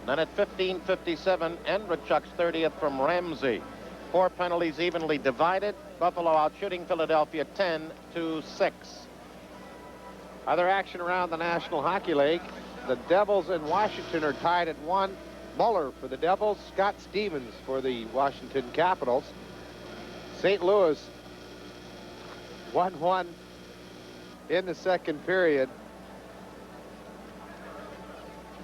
Then at 15:57, Andrechuk's 30th from Ramsey. 4 penalties evenly divided. Buffalo out shooting Philadelphia 10-6. Other action around the National Hockey League. The Devils in Washington are tied at 1. Muller for the Devils, Scott Stevens for the Washington Capitals. St. Louis 1-1 in the second period.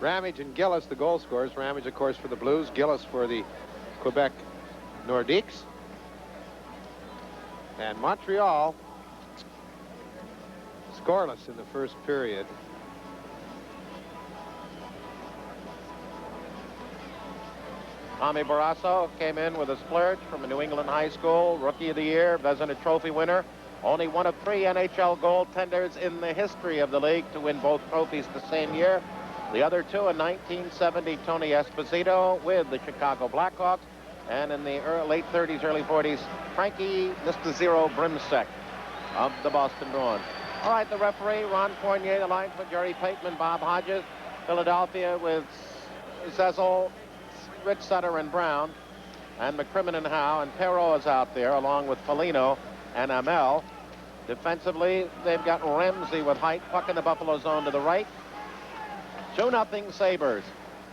Ramage and Gillis, the goal scorers. Ramage, of course, for the Blues. Gillis for the Quebec Nordiques. And Montreal scoreless in the first period. Tommy Barrasso came in with a splurge from a New England high school, Rookie of the Year, Vezina Trophy winner. Only one of 3 NHL goaltenders in the history of the league to win both trophies the same year. The other 2 in 1970, Tony Esposito with the Chicago Blackhawks, and in the late 30s, early 40s, Frankie Mr. Zero Brimsek of the Boston Bruins. All right, the referee, Ron Fournier, the linesman, Jerry Pateman, Bob Hodges. Philadelphia with Zezel, Rich Sutter and Brown, and McCrimmon and Howe, and Perreault is out there along with Foligno and Amel. Defensively, they've got Ramsey with height, puck in the Buffalo zone to the right. 2-0 Sabres.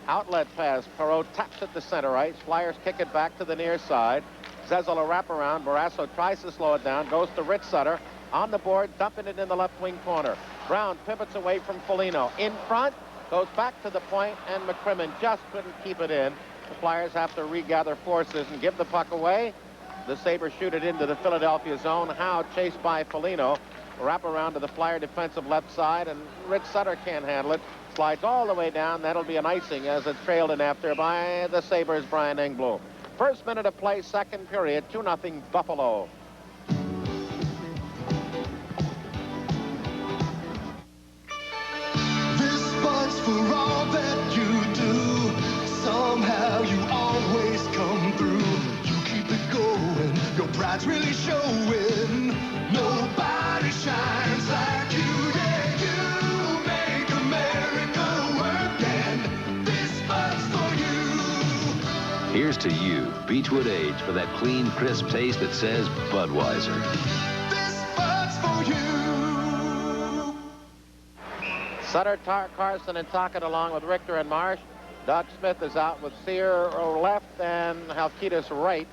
Outlet pass. Perreault taps it to center ice. Flyers kick it back to the near side. Zezel a wraparound. Barrasso tries to slow it down. Goes to Rich Sutter. On the board, dumping it in the left wing corner. Brown pivots away from Foligno. In front, goes back to the point, and McCrimmon just couldn't keep it in. The Flyers have to regather forces and give the puck away. The Sabres shoot it into the Philadelphia zone. Howe chased by Foligno. Wrap around to the Flyer defensive left side, and Rich Sutter can't handle it. Slides all the way down. That'll be an icing as it's trailed in after by the Sabres' Brian Engblom. First minute of play, second period, 2-0 Buffalo. This bunch for all that you do. Somehow you always come through. You keep it going. Your pride's really showing. Nobody shines like you. Yeah, you make America work, and this bunch for you. Here's to you, Beechwood Age, for that clean, crisp taste that says Budweiser. This bunch for you. Sutter, Carson, and Tocchet along with Richter and Marsh. Doug Smith is out with Sear left and Halkitis right.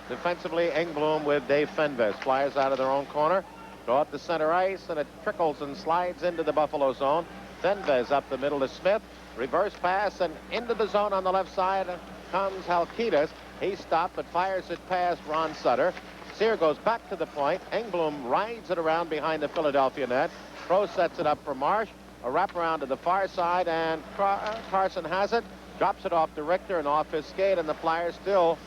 Defensively, Engblom with Dave Fenves. Flyers out of their own corner. Go up the center ice, and it trickles and slides into the Buffalo zone. Fenves up the middle to Smith. Reverse pass, and into the zone on the left side comes Halkitis. He stopped, but fires it past Ron Sutter. Sear goes back to the point. Engblom rides it around behind the Philadelphia net. Crow sets it up for Marsh. A wraparound to the far side, and Carson has it. Drops it off to Richter and off his skate, and the Flyers still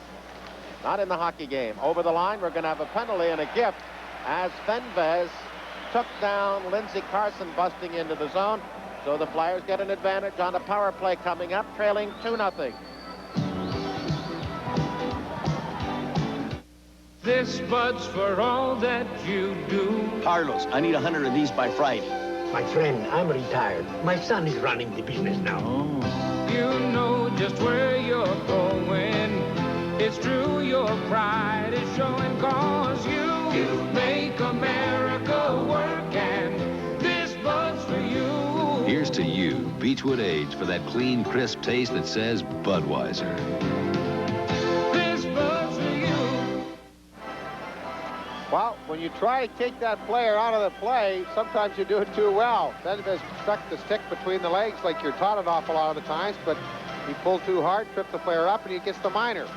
not in the hockey game. Over the line, we're going to have a penalty and a gift as Fenves took down Lindsey Carson, busting into the zone. So the Flyers get an advantage on a power play coming up, trailing 2-0. This bud's for all that you do. Carlos, I need 100 of these by Friday. My friend, I'm retired. My son is running the business now. You know just where you're going. It's true, your pride is showing, cause you make America work, and this bud's for you. Here's to you, Beechwood Age, for that clean, crisp taste that says Budweiser. This bud's for you. Well, when you try to take that player out of the play, sometimes you do it too well. Fenves stuck the stick between the legs like you're taught an awful lot of the times, but he pulled too hard, tripped the player up, and he gets the minor.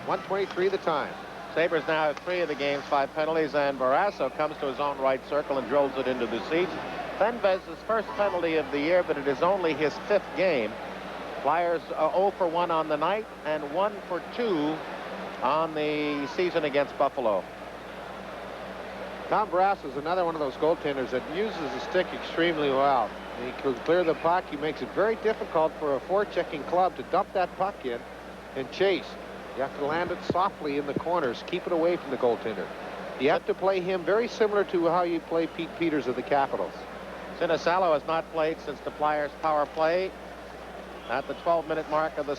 1:23 the time. Sabres now have 3 of the game's 5 penalties, and Barrasso comes to his own right circle and drills it into the seats. Fenves' first penalty of the year, but it is only his 5th game. Flyers 0 for 1 on the night and 1 for 2 on the season against Buffalo. Tom Brass is another one of those goaltenders that uses the stick extremely well. He can clear the puck. He makes it very difficult for a forechecking club to dump that puck in and chase. You have to land it softly in the corners. Keep it away from the goaltender. You have to play him very similar to how you play Pete Peters of the Capitals. Sinisalo has not played since the Flyers' power play at the 12-minute mark of the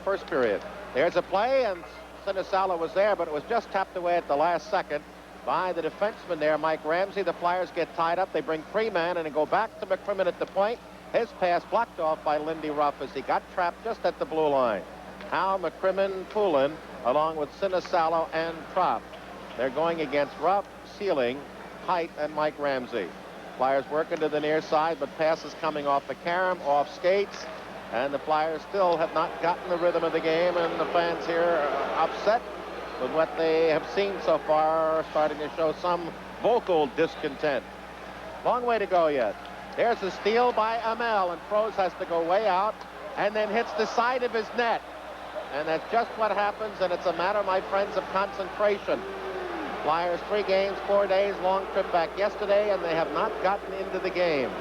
first period. There's a play, and Sinisalo was there, but it was just tapped away at the last second by the defenseman there, Mike Ramsey. The Flyers get tied up. They bring 3-man and go back to McCrimmon at the point. His pass blocked off by Lindy Ruff as he got trapped just at the blue line. Hal, McCrimmon, Poulin, along with Sinisalo and Trop. They're going against Ruff, Sealing, Height, and Mike Ramsey. Flyers working to the near side, but passes coming off the carom, off skates, and the Flyers still have not gotten the rhythm of the game, and the fans here are upset with what they have seen so far, starting to show some vocal discontent. Long way to go yet. There's a steal by Amel, and Froese has to go way out and then hits the side of his net. And that's just what happens, and it's a matter, my friends, of concentration. Flyers 3 games, 4 days, long trip back yesterday, and they have not gotten into the game.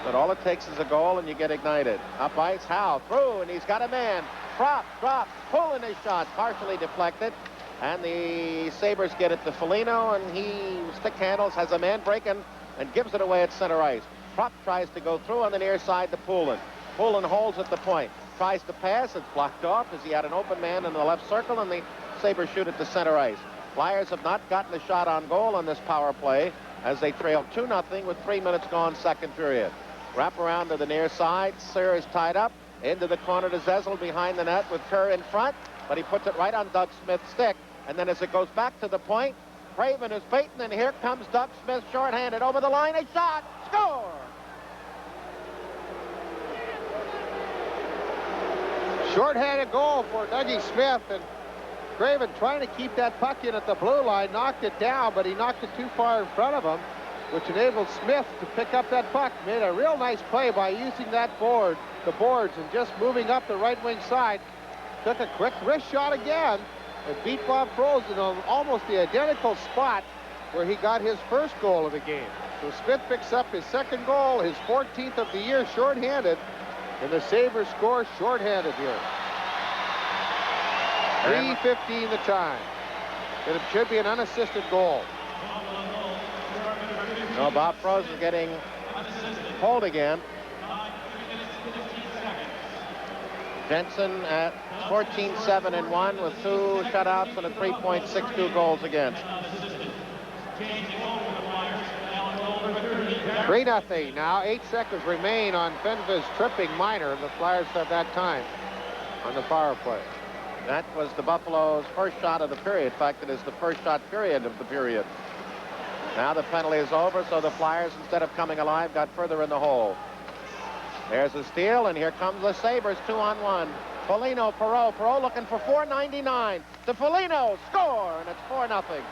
But all it takes is a goal, and you get ignited. Up ice, Howe through, and he's got a man. Drop, pulling his shot, partially deflected. And the Sabres get it to Foligno, and he stick handles, has a man breaking, and gives it away at center ice. Prop tries to go through on the near side to Poulin. Poulin holds at the point. Tries to pass. It's blocked off as he had an open man in the left circle, and the Sabres shoot it to center ice. Flyers have not gotten a shot on goal on this power play as they trail 2-0 with 3 minutes gone, second period. Wrap around to the near side. Sir is tied up. Into the corner to Zezel behind the net with Kerr in front, but he puts it right on Doug Smith's stick. And then as it goes back to the point, Craven is beaten, and here comes Doug Smith shorthanded over the line. A shot! Score! Shorthanded goal for Dougie Smith, and Craven trying to keep that puck in at the blue line, knocked it down, but he knocked it too far in front of him, which enabled Smith to pick up that puck. Made a real nice play by using the boards, and just moving up the right wing side. Took a quick wrist shot again and beat Bob Froese in almost the identical spot where he got his first goal of the game. So Smith picks up his second goal, his 14th of the year, shorthanded, and the Sabres score shorthanded here. 3:15 the time. And it should be an unassisted goal. No, Bob Froese is getting pulled again. Jensen at 14-7-1 with 2 shutouts and a 3.62 goals against. 3-0 now. 8 seconds remain on Fenva's tripping minor. The Flyers have that time on the power play. That was the Buffalo's first shot of the period. In fact, it is the first shot period of the period. Now the penalty is over, so the Flyers, instead of coming alive, got further in the hole. There's a steal, and here comes the Sabres, 2-on-1. Foligno, Perreault looking for .499. To Foligno, score, and it's 4-0.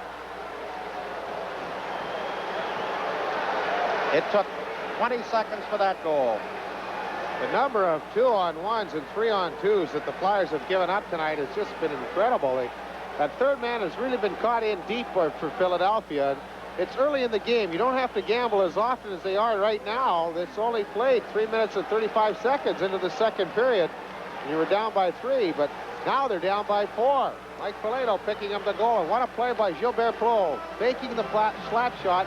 It took 20 seconds for that goal. The number of 2-on-1s and 3-on-2s that the Flyers have given up tonight has just been incredible. That third man has really been caught in deep for Philadelphia. It's early in the game. You don't have to gamble as often as they are right now. It's only played 3 minutes and 35 seconds into the second period. You were down by 3, but now they're down by 4. Mike Foligno picking up the goal. And what a play by Gilbert Perreault, faking the slap shot,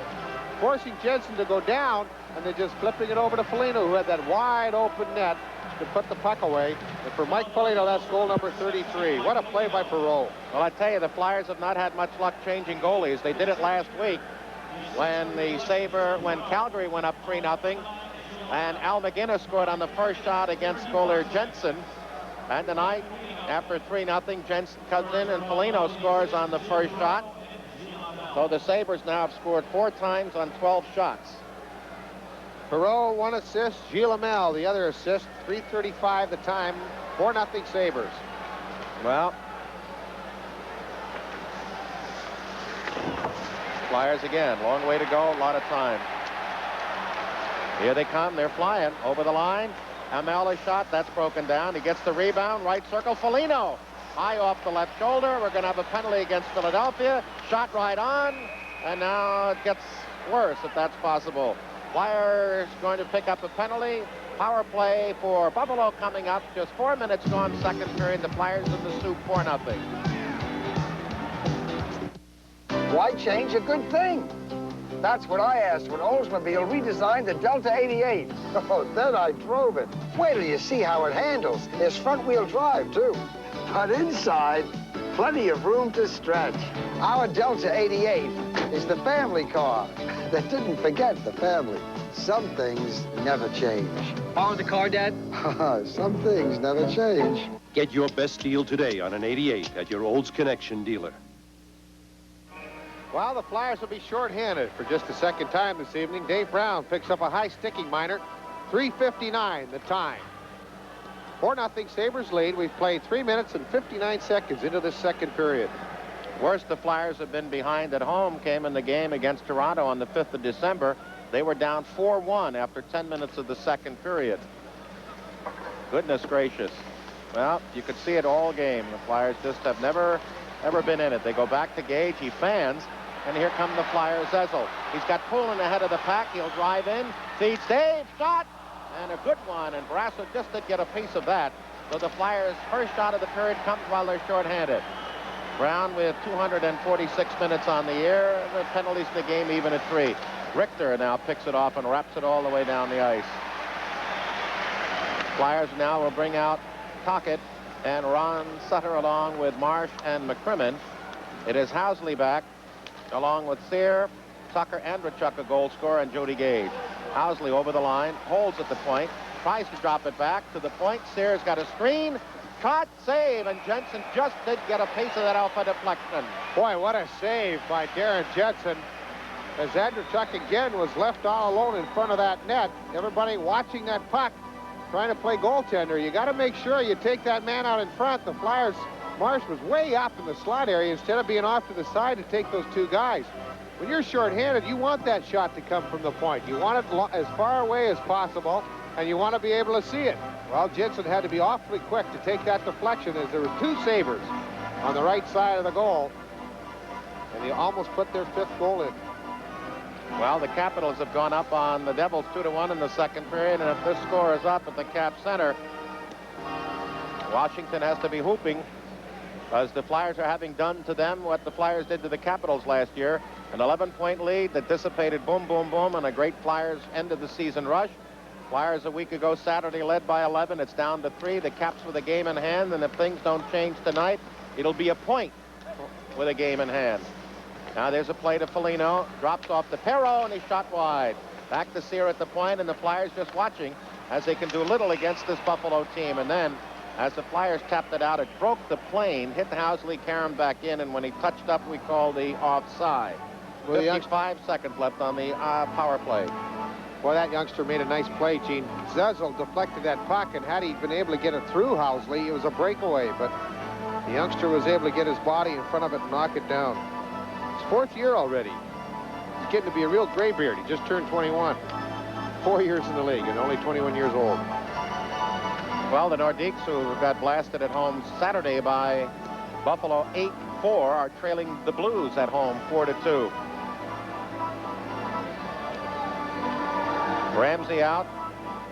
forcing Jensen to go down, and then just flipping it over to Foligno, who had that wide open net to put the puck away. And for Mike Foligno, that's goal number 33. What a play by Perreault. Well, I tell you, the Flyers have not had much luck changing goalies. They did it last week when Calgary went up 3-0, and Al McGinnis scored on the first shot against goalie Jensen. And tonight, after 3-0, Jensen comes in and Foligno scores on the first shot. So the Sabres now have scored 4 times on 12 shots. Perreault, 1 assist. Gilles Hamel, the other assist. 3:35 the time. 4-0 Sabres. Well, Flyers again. Long way to go. A lot of time. Here they come. They're flying over the line. Hamel is shot. That's broken down. He gets the rebound. Right circle. Foligno. High off the left shoulder. We're going to have a penalty against Philadelphia. Shot right on. and now it gets worse, if that's possible. Flyers going to pick up a penalty. Power play for Buffalo coming up. Just 4 minutes gone, second period. The Flyers in the soup, 4-0. Why change a good thing? That's what I asked when Oldsmobile redesigned the Delta 88. Oh, then I drove it. Wait till you see how it handles. There's front-wheel drive, too. But inside, plenty of room to stretch. Our Delta 88 is the family car that didn't forget the family. Some things never change. Borrow the car, Dad? Some things never change. Get your best deal today on an 88 at your Olds Connection dealer. Well, the Flyers will be shorthanded for just the second time this evening. Dave Brown picks up a high-sticking minor. 3:59 the time. 4-0 Sabres lead. We've played 3 minutes and 59 seconds into this second period. Worst the Flyers have been behind at home came in the game against Toronto on the 5th of December. They were down 4-1 after 10 minutes of the second period. Goodness gracious. Well, you could see it all game. The Flyers just have never, ever been in it. They go back to Gage. He fans. And here come the Flyers. Ezel. He's got Poulin ahead of the pack. He'll drive in. Feeds Dave. Shot. And a good one. And Brasso just did get a piece of that. So the Flyers' first shot of the period comes while they're shorthanded. Brown with 246 minutes on the air. The penalties in the game even at 3. Richter now picks it off and wraps it all the way down the ice. Flyers now will bring out Tocchet and Ron Sutter along with Marsh and McCrimmon. It is Housley back along with Sear, Tucker, Andrechuk, a goal scorer, and Jody Gage. Housley over the line, holds at the point, tries to drop it back to the point. Sear's got a screen, shot, save, and Jensen just did get a piece of that alpha deflection. Boy, what a save by Darren Jensen. As Andrechuk again was left all alone in front of that net. Everybody watching that puck, trying to play goaltender. You got to make sure you take that man out in front. The Flyers, Marsh was way up in the slot area instead of being off to the side to take those two guys. When you're shorthanded, you want that shot to come from the point. You want it as far away as possible, and you want to be able to see it. Well, Jensen had to be awfully quick to take that deflection as there were two Sabres on the right side of the goal, and they almost put their 5th goal in. Well, the Capitals have gone up on the Devils 2-1 in the second period, and if this score is up at the Cap Center, Washington has to be hooping, as the Flyers are having done to them what the Flyers did to the Capitals last year. An 11-point lead that dissipated boom, boom, boom, and a great Flyers end of the season rush. Flyers a week ago Saturday led by 11. It's down to 3. The Caps with a game in hand, and if things don't change tonight, it'll be a point with a game in hand. Now there's a play to Foligno, drops off to Perreault, and he's shot wide. Back to Sear at the point, and the Flyers just watching as they can do little against this Buffalo team. And then, as the Flyers tapped it out, it broke the plane, hit Housley, carried him back in, and when he touched up, we called the offside. Well, 55 seconds left on the power play. Boy, that youngster made a nice play, Gene. Zezel deflected that puck, and had he been able to get it through Housley, it was a breakaway, but the youngster was able to get his body in front of it and knock it down. His 4th year already. He's getting to be a real graybeard. He just turned 21. 4 years in the league and only 21 years old. Well, the Nordiques, who got blasted at home Saturday by Buffalo 8-4, are trailing the Blues at home 4-2. Ramsey out,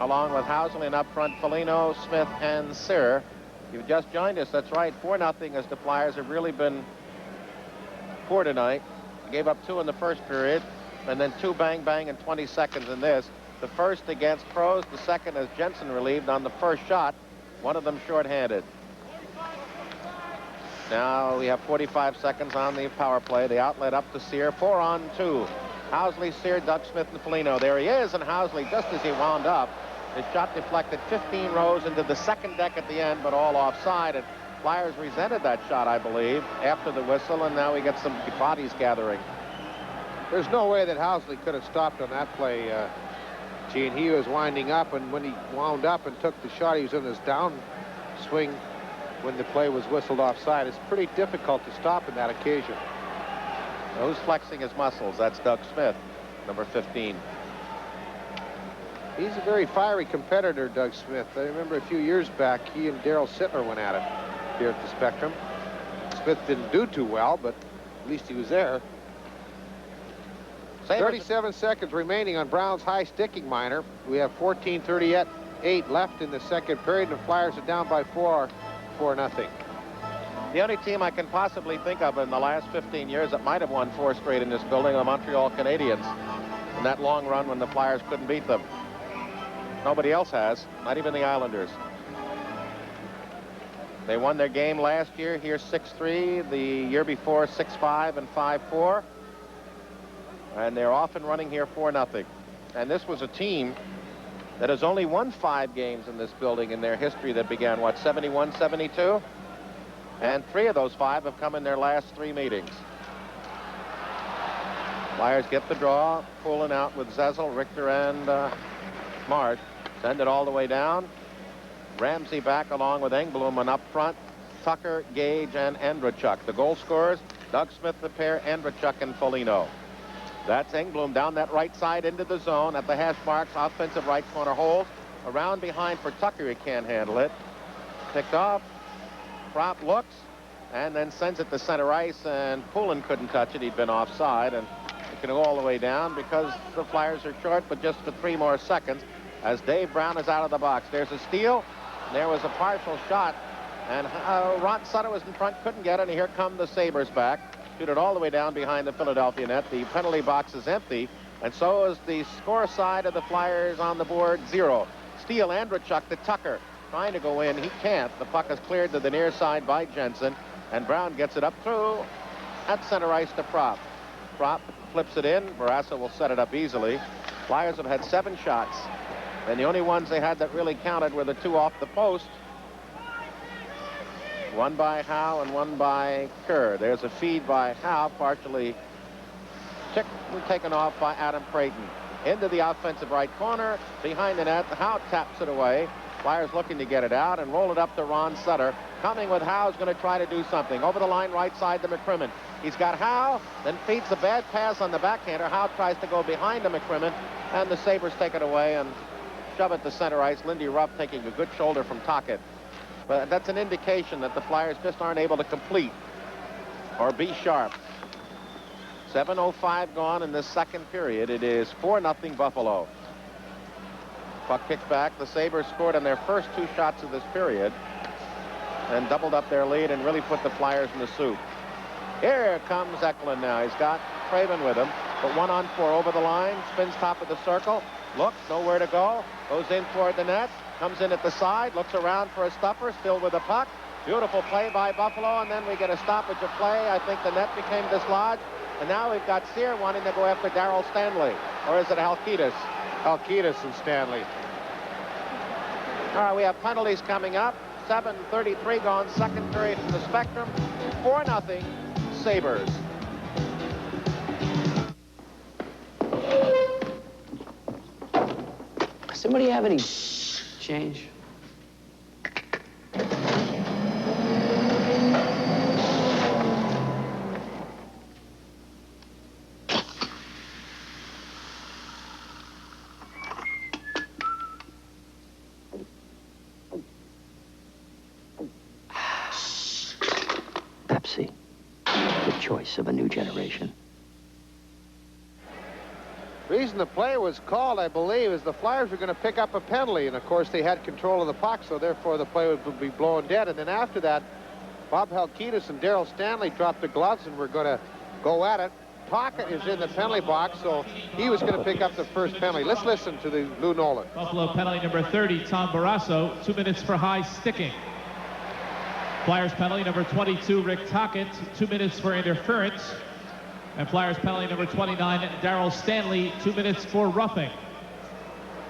along with Housley, and up front Foligno, Smith, and Sear. You've just joined us. That's right, 4-0 as the Flyers have really been poor tonight. Gave up 2 in the first period, and then 2 bang-bang in 20 seconds in this. The first against Pros, the second as Jensen relieved on the first shot, one of them shorthanded. Now we have 45 seconds on the power play. The outlet up to Sear, 4-on-2. Housley, Sear, Doug Smith, and Foligno. There he is, and Housley, just as he wound up, his shot deflected 15 rows into the second deck at the end, but all offside. And Flyers resented that shot, I believe, after the whistle, and now we get some bodies gathering. There's no way that Housley could have stopped on that play, Gene. He was winding up, and when he wound up and took the shot, he was in his down swing when the play was whistled offside. It's pretty difficult to stop in that occasion. Who's flexing his muscles? That's Doug Smith, number 15. He's a very fiery competitor, Doug Smith. I remember a few years back, he and Darryl Sittler went at it here at the Spectrum. Smith didn't do too well, but at least he was there. 37 seconds remaining on Brown's high sticking minor. We have 14:38 left in the second period, and the Flyers are down by 4-0. The only team I can possibly think of in the last 15 years that might have won 4 straight in this building are the Montreal Canadiens in that long run when the Flyers couldn't beat them. Nobody else has, not even the Islanders. They won their game last year here 6-3, the year before 6-5 and 5-4. And they're off and running here 4-0. And this was a team that has only won 5 games in this building in their history that began, what, 71, 72? And 3 of those 5 have come in their last 3 meetings. Flyers get the draw, pulling out with Zezel, Richter, and Marsh. Send it all the way down. Ramsey back along with Engblom, and up front, Tucker, Gage, and Andrechuk. The goal scorers, Doug Smith, the pair, Andrechuk, and Foligno. That's Engblom down that right side into the zone at the hash marks, offensive right corner hold. Around behind for Tucker, he can't handle it. Picked off. Prop looks and then sends it to center ice, and Poulin couldn't touch it. He'd been offside, and it can go all the way down because the Flyers are short, but just for 3 more seconds as Dave Brown is out of the box. There's a steal. There was a partial shot, and Ron Sutter was in front, couldn't get it, and here come the Sabres back. Shoot it all the way down behind the Philadelphia net. The penalty box is empty, and so is the score side of the Flyers on the board, 0. Steal, Andrechuk to Tucker. Trying to go in. He can't. The puck is cleared to the near side by Jensen, and Brown gets it up through at center ice to Prop. Prop flips it in. Barrasso will set it up easily. Flyers have had 7 shots, and the only ones they had that really counted were the 2 off the post. 1 by Howe and 1 by Kerr. There's a feed by Howe, partially taken off by Adam Creighton. Into the offensive right corner, behind the net. Howe taps it away. Flyers looking to get it out and roll it up to Ron Sutter. Coming with Howe's going to try to do something. Over the line, right side to McCrimmon. He's got Howe, then feeds a bad pass on the backhander. Howe tries to go behind to McCrimmon, and the Sabres take it away and shove it to center ice. Lindy Ruff taking a good shoulder from Tocchet. But that's an indication that the Flyers just aren't able to complete or be sharp. 7:05 gone in this second period. It is 4-0 Buffalo. Puck kicked back. The Sabres scored on their first 2 shots of this period and doubled up their lead and really put the Flyers in the soup. Here comes Eklund now. He's got Craven with him, but 1-on-4 over the line, spins top of the circle, looks, nowhere to go, goes in toward the net, comes in at the side, looks around for a stopper, still with the puck. Beautiful play by Buffalo, and then we get a stoppage of play. I think the net became dislodged, and now we've got Sear wanting to go after Darryl Stanley, or is it Halkitis? Halkitis and Stanley. All right, we have penalties coming up. 7:33 gone, second period from the Spectrum. 4-0 Sabres. Somebody have any change? Pepsi, the choice of a new generation. Reason the play was called, I believe, is the Flyers were going to pick up a penalty, and of course they had control of the puck, so therefore the play would be blown dead. And then after that, Bob Halkitis and Darryl Stanley dropped the gloves and were going to go at it. Tocchet is in the penalty box, so he was going to pick up the first penalty. Let's listen to the Lou Nolan. Buffalo penalty number 30, Tom Barrasso, 2 minutes for high sticking. Flyers penalty number 22, Rick Tocchet, 2 minutes for interference. And Flyers penalty number 29, Darryl Stanley, 2 minutes for roughing.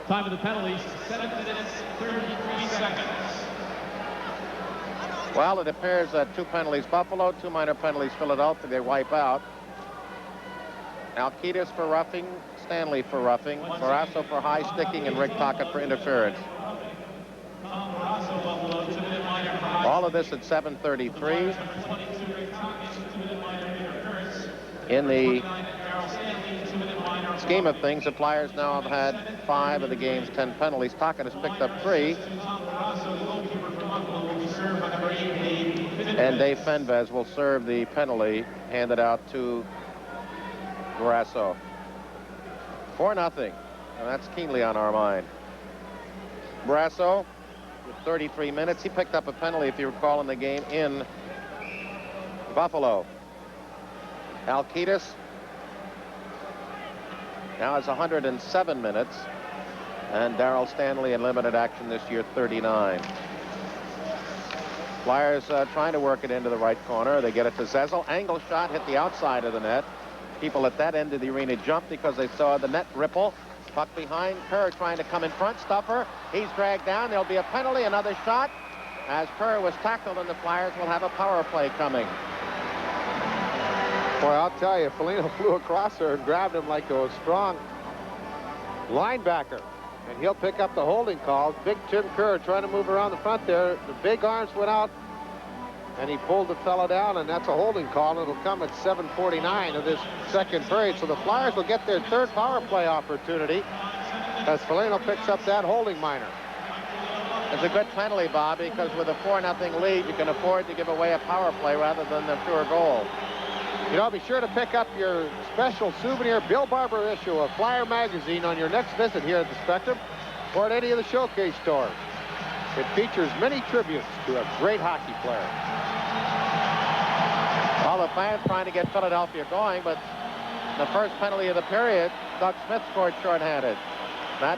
Time of the penalties, 7 minutes, 33 seconds. Well, it appears that 2 penalties Buffalo, 2 minor penalties Philadelphia. They wipe out. Halkitis for roughing, Stanley for roughing, Barrasso for high sticking, and Rick Tocchet for interference. All of this at 7:33. In the scheme of things, the Flyers now have had 5 of the game's 10 penalties. Tocchet has picked up 3. And Dave Fenves will serve the penalty handed out to Barrasso. 4-0. And that's keenly on our mind. Brasso, with 33 minutes. He picked up a penalty, if you recall, in the game in Buffalo. Alkidis now has 107 minutes. And Darrell Stanley in limited action this year, 39. Flyers trying to work it into the right corner. They get it to Zezel. Angle shot hit the outside of the net. People at that end of the arena jumped because they saw the net ripple. Puck behind. Kerr trying to come in front. Stuffer. He's dragged down. There'll be a penalty. Another shot. As Kerr was tackled, and the Flyers will have a power play coming. Boy, I'll tell you, Foligno flew across there and grabbed him like a strong linebacker. And he'll pick up the holding call. Big Tim Kerr trying to move around the front there. The big arms went out, and he pulled the fellow down, and that's a holding call. It'll come at 7:49 of this second period. So the Flyers will get their third power play opportunity as Foligno picks up that holding minor. It's a good penalty, Bob, because with a 4-0 lead, you can afford to give away a power play rather than the pure goal. You know, be sure to pick up your special souvenir Bill Barber issue of Flyer magazine on your next visit here at the Spectrum or at any of the showcase stores. It features many tributes to a great hockey player. All the fans trying to get Philadelphia going, but the first penalty of the period, Doug Smith scored shorthanded. That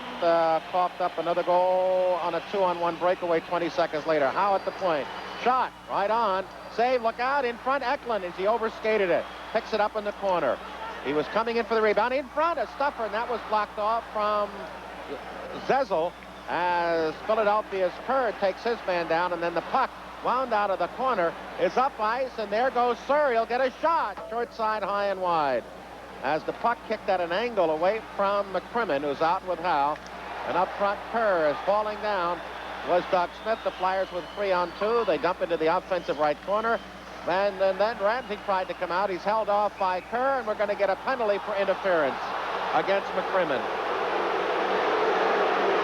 coughed up another goal on a 2-on-1 breakaway 20 seconds later. Howe at the point. Shot right on. Save, look out, in front, Eklund as he overskated it. Picks it up in the corner. He was coming in for the rebound. In front, a stuffer, and that was blocked off from Zezel as Philadelphia's Kerr takes his man down, and then the puck wound out of the corner is up ice, and there goes Sir. He'll get a shot. Short side, high and wide. As the puck kicked at an angle away from McCrimmon, who's out with Howe, and up front, Kerr is falling down. Was Doug Smith. The Flyers with 3-on-2. They dump into the offensive right corner. And then Ramsey tried to come out. He's held off by Kerr, and we're going to get a penalty for interference against McCrimmon.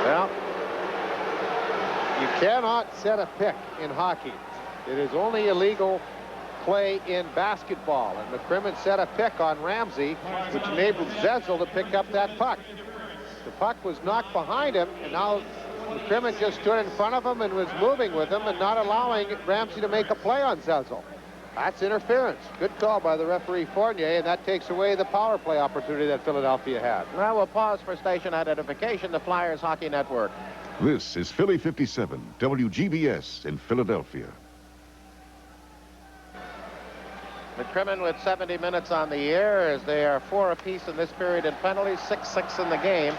Well, you cannot set a pick in hockey. It is only illegal play in basketball. And McCrimmon set a pick on Ramsey, which enabled Zezel to pick up that puck. The puck was knocked behind him, and now McCrimmon just stood in front of him and was moving with him and not allowing Ramsey to make a play on Zezel. That's interference. Good call by the referee Fournier, and that takes away the power play opportunity that Philadelphia had. Now we'll pause for station identification, the Flyers Hockey Network. This is Philly 57, WGBS in Philadelphia. McCrimmon with 70 minutes on the year as they are 4 apiece in this period in penalties, 6-6 in the game.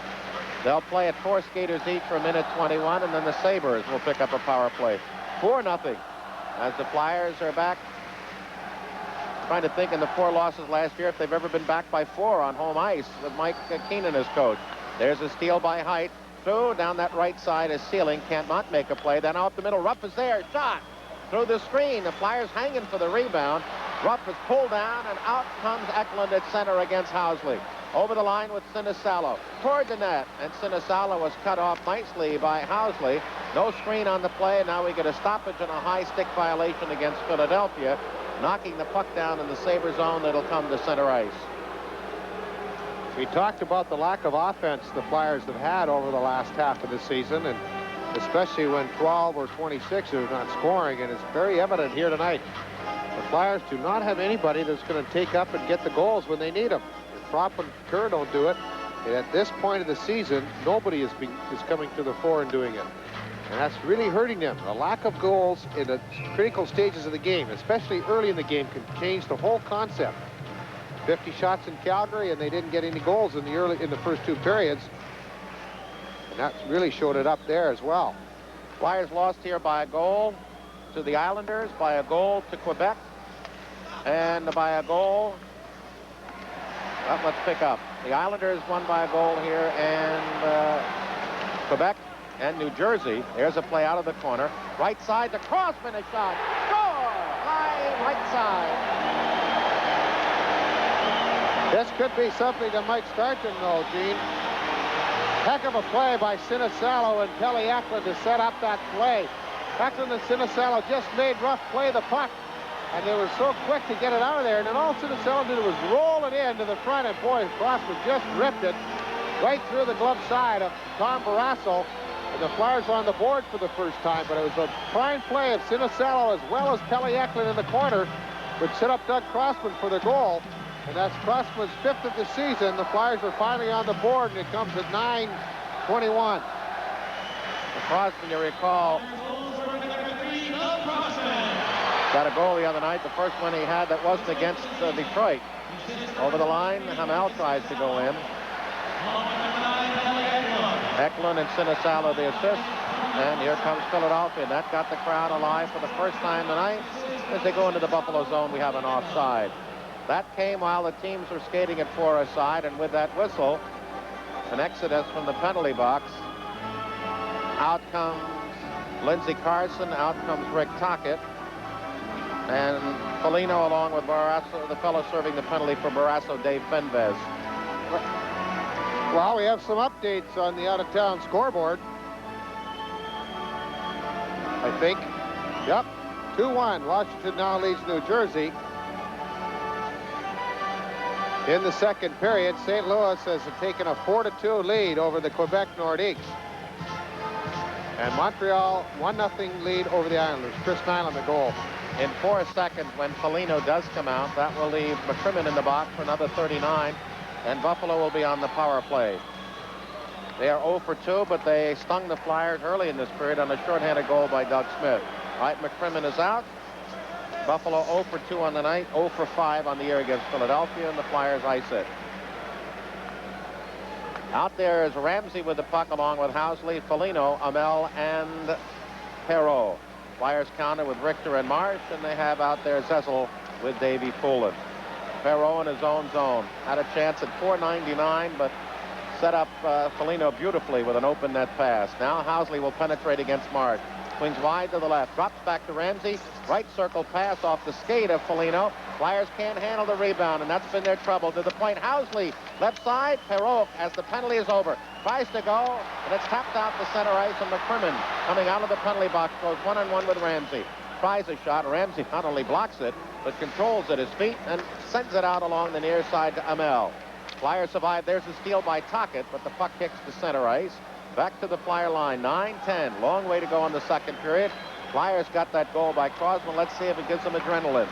They'll play at 4 skaters each for a minute 21, and then the Sabres will pick up a power play. 4-0 as the Flyers are back. Trying to think in the 4 losses last year if they've ever been back by 4 on home ice with Mike Keenan as coach. There's a steal by Height. Through down that right side is Sealing. Can't not make a play. Then out the middle. Rupp is there. Shot through the screen. The Flyers hanging for the rebound. Rupp is pulled down, and out comes Eklund at center against Housley. Over the line with Sinisalo. Toward the net, and Sinisalo was cut off nicely by Housley. No screen on the play, and now we get a stoppage and a high stick violation against Philadelphia, knocking the puck down in the Sabre zone. That'll come to center ice. We talked about the lack of offense the Flyers have had over the last half of the season, and especially when 12 or 26 is not scoring, and it's very evident here tonight. The Flyers do not have anybody that's going to take up and get the goals when they need them. Propp and Kerr don't do it. And at this point of the season, nobody is coming to the fore and doing it. And that's really hurting them. The lack of goals in the critical stages of the game, especially early in the game, can change the whole concept. 50 shots in Calgary, and they didn't get any goals in the first 2 periods. And that really showed it up there as well. Flyers lost here by a goal to the Islanders, by a goal to Quebec, and by a goal. Well, let's pick up. The Islanders won by a goal here, and Quebec and New Jersey. There's a play out of the corner. Right side to Crossman, a shot. Score! High right side. This could be something that might start them, though, Gene. Heck of a play by Sinisalo and Kelly Eklund to set up that play. Eklund and Sinisalo just made Ruff play the puck, and they were so quick to get it out of there. And then all Sinisalo did was roll it in to the front, and boy, Crossman just ripped it. right through the glove side of Tom Barrasso. And the Flyers are on the board for the first time, but it was a fine play of Sinisalo as well as Pelle Eklund in the corner, which set up Doug Crossman for the goal. And that's Crossman's 5th of the season. The Flyers are finally on the board, and it comes at 9:21. Crossman, you recall, got a goal the other night, the first one he had that wasn't against Detroit. Over the line, Hamel tries to go in. Eklund and Sinisalo the assist. And here comes Philadelphia. And that got the crowd alive for the first time tonight. As they go into the Buffalo zone, we have an offside. That came while the teams were skating at 4-a-side, and with that whistle, an exodus from the penalty box. Out comes Lindsey Carson, out comes Rick Tocchet, and Foligno along with Barrasso, the fellow serving the penalty for Barrasso, Dave Fenves. Well, we have some updates on the out-of-town scoreboard. I think. Yep. 2-1. Washington now leads New Jersey. In the second period, St. Louis has taken a 4-2 lead over the Quebec Nordiques. And Montreal 1-0 lead over the Islanders. Chris Nyland the goal. In 4 seconds, when Foligno does come out, that will leave McCrimmon in the box for another 39, and Buffalo will be on the power play. They are 0 for 2, but they stung the Flyers early in this period on a shorthanded goal by Doug Smith. All right, McCrimmon is out. Buffalo 0 for 2 on the night, 0 for 5 on the year against Philadelphia, and the Flyers ice it. Out there is Ramsey with the puck along with Housley, Foligno, Hamel, and Perreault. Flyers counter with Richter and Marsh, and they have out there Zessel with Davey Poulin. Perreault in his own zone. Had a chance at .499, but set up Foligno beautifully with an open net pass. Now Housley will penetrate against Marsh. Swings wide to the left, drops back to Ramsey. Right circle pass off the skate of Foligno. Flyers can't handle the rebound, and that's been their trouble. To the point, Housley, left side, Perreault, as the penalty is over, tries to go, and it's tapped out to center ice, and McCrimmon, coming out of the penalty box, goes one-on-one with Ramsey. Tries a shot. Ramsey not only blocks it, but controls at his feet and sends it out along the near side to Hamel. Flyers survive. There's a steal by Tocchet, but the puck kicks to center ice. Back to the Flyer line, 9-10. Long way to go in the second period. Flyers got that goal by Crosman. Let's see if it gives them adrenaline,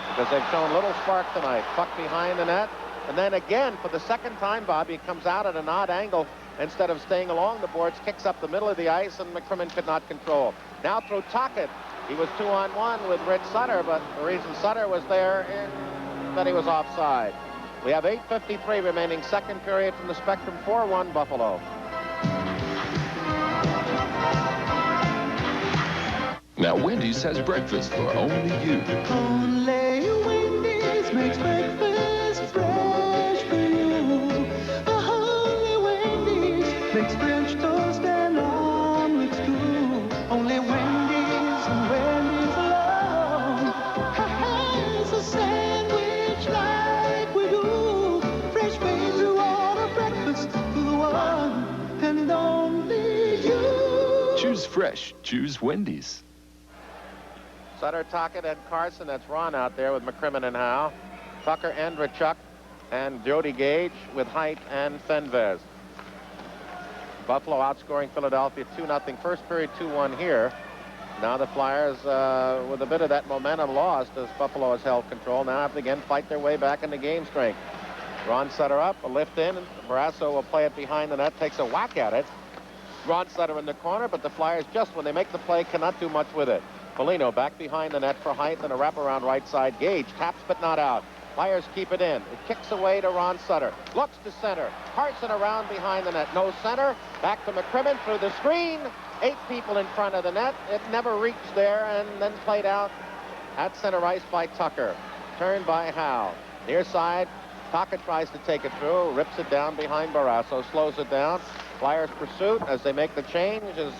because they've shown little spark tonight. Puck behind the net. And then again, for the second time, Bobby, comes out at an odd angle. Instead of staying along the boards, kicks up the middle of the ice, and McCrimmon could not control. Now through Tocchet. He was 2-on-1 with Rich Sutter, but the reason Sutter was there is that he was offside. We have 8:53 remaining second period from the Spectrum. 4-1 Buffalo. Now Wendy's has breakfast for only you. Only Wendy's makes breakfast fresh for you. Only Wendy's makes French toast and omelets too. Only Wendy's and Wendy's alone has a sandwich like we do. Fresh made to order breakfast for the one and only you. Choose fresh. Choose Wendy's. Sutter, Tocchet, and Carson. That's Ron out there with McCrimmon and Howe. Tucker, Andrechuk, and Jody Gage with Height and Fenves. Buffalo outscoring Philadelphia 2-0. First period 2-1 here. Now the Flyers with a bit of that momentum lost as Buffalo has held control. Now have to again fight their way back into game strength. Ron Sutter up, a lift in, and Barrasso will play it behind the net, takes a whack at it. Ron Sutter in the corner, but the Flyers, just when they make the play, cannot do much with it. Foligno back behind the net for Height and a wraparound right side. Gage taps but not out. Flyers keep it in. It kicks away to Ron Sutter. Looks to center. Carson around behind the net. No center. Back to McCrimmon through the screen. 8 people in front of the net. It never reached there and then played out at center ice by Tucker. Turned by Howe. Near side. Tocchet tries to take it through. Rips it down behind Barrasso. Slows it down. Flyers pursuit as they make the change is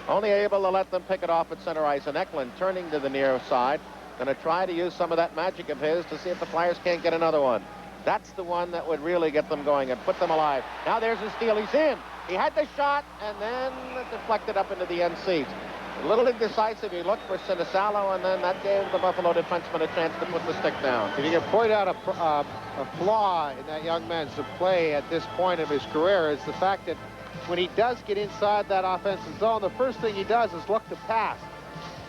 only able to let them pick it off at center ice. And Eklund turning to the near side. Going to try to use some of that magic of his to see if the Flyers can't get another one. That's the one that would really get them going and put them alive. Now there's a steal. He's in. He had the shot and then deflected up into the end seats. A little indecisive. He looked for Sinisalo, and then that gave the Buffalo defenseman a chance to put the stick down. If you can point out a flaw in that young man's play at this point of his career, is the fact that when he does get inside that offensive zone, the first thing he does is look to pass.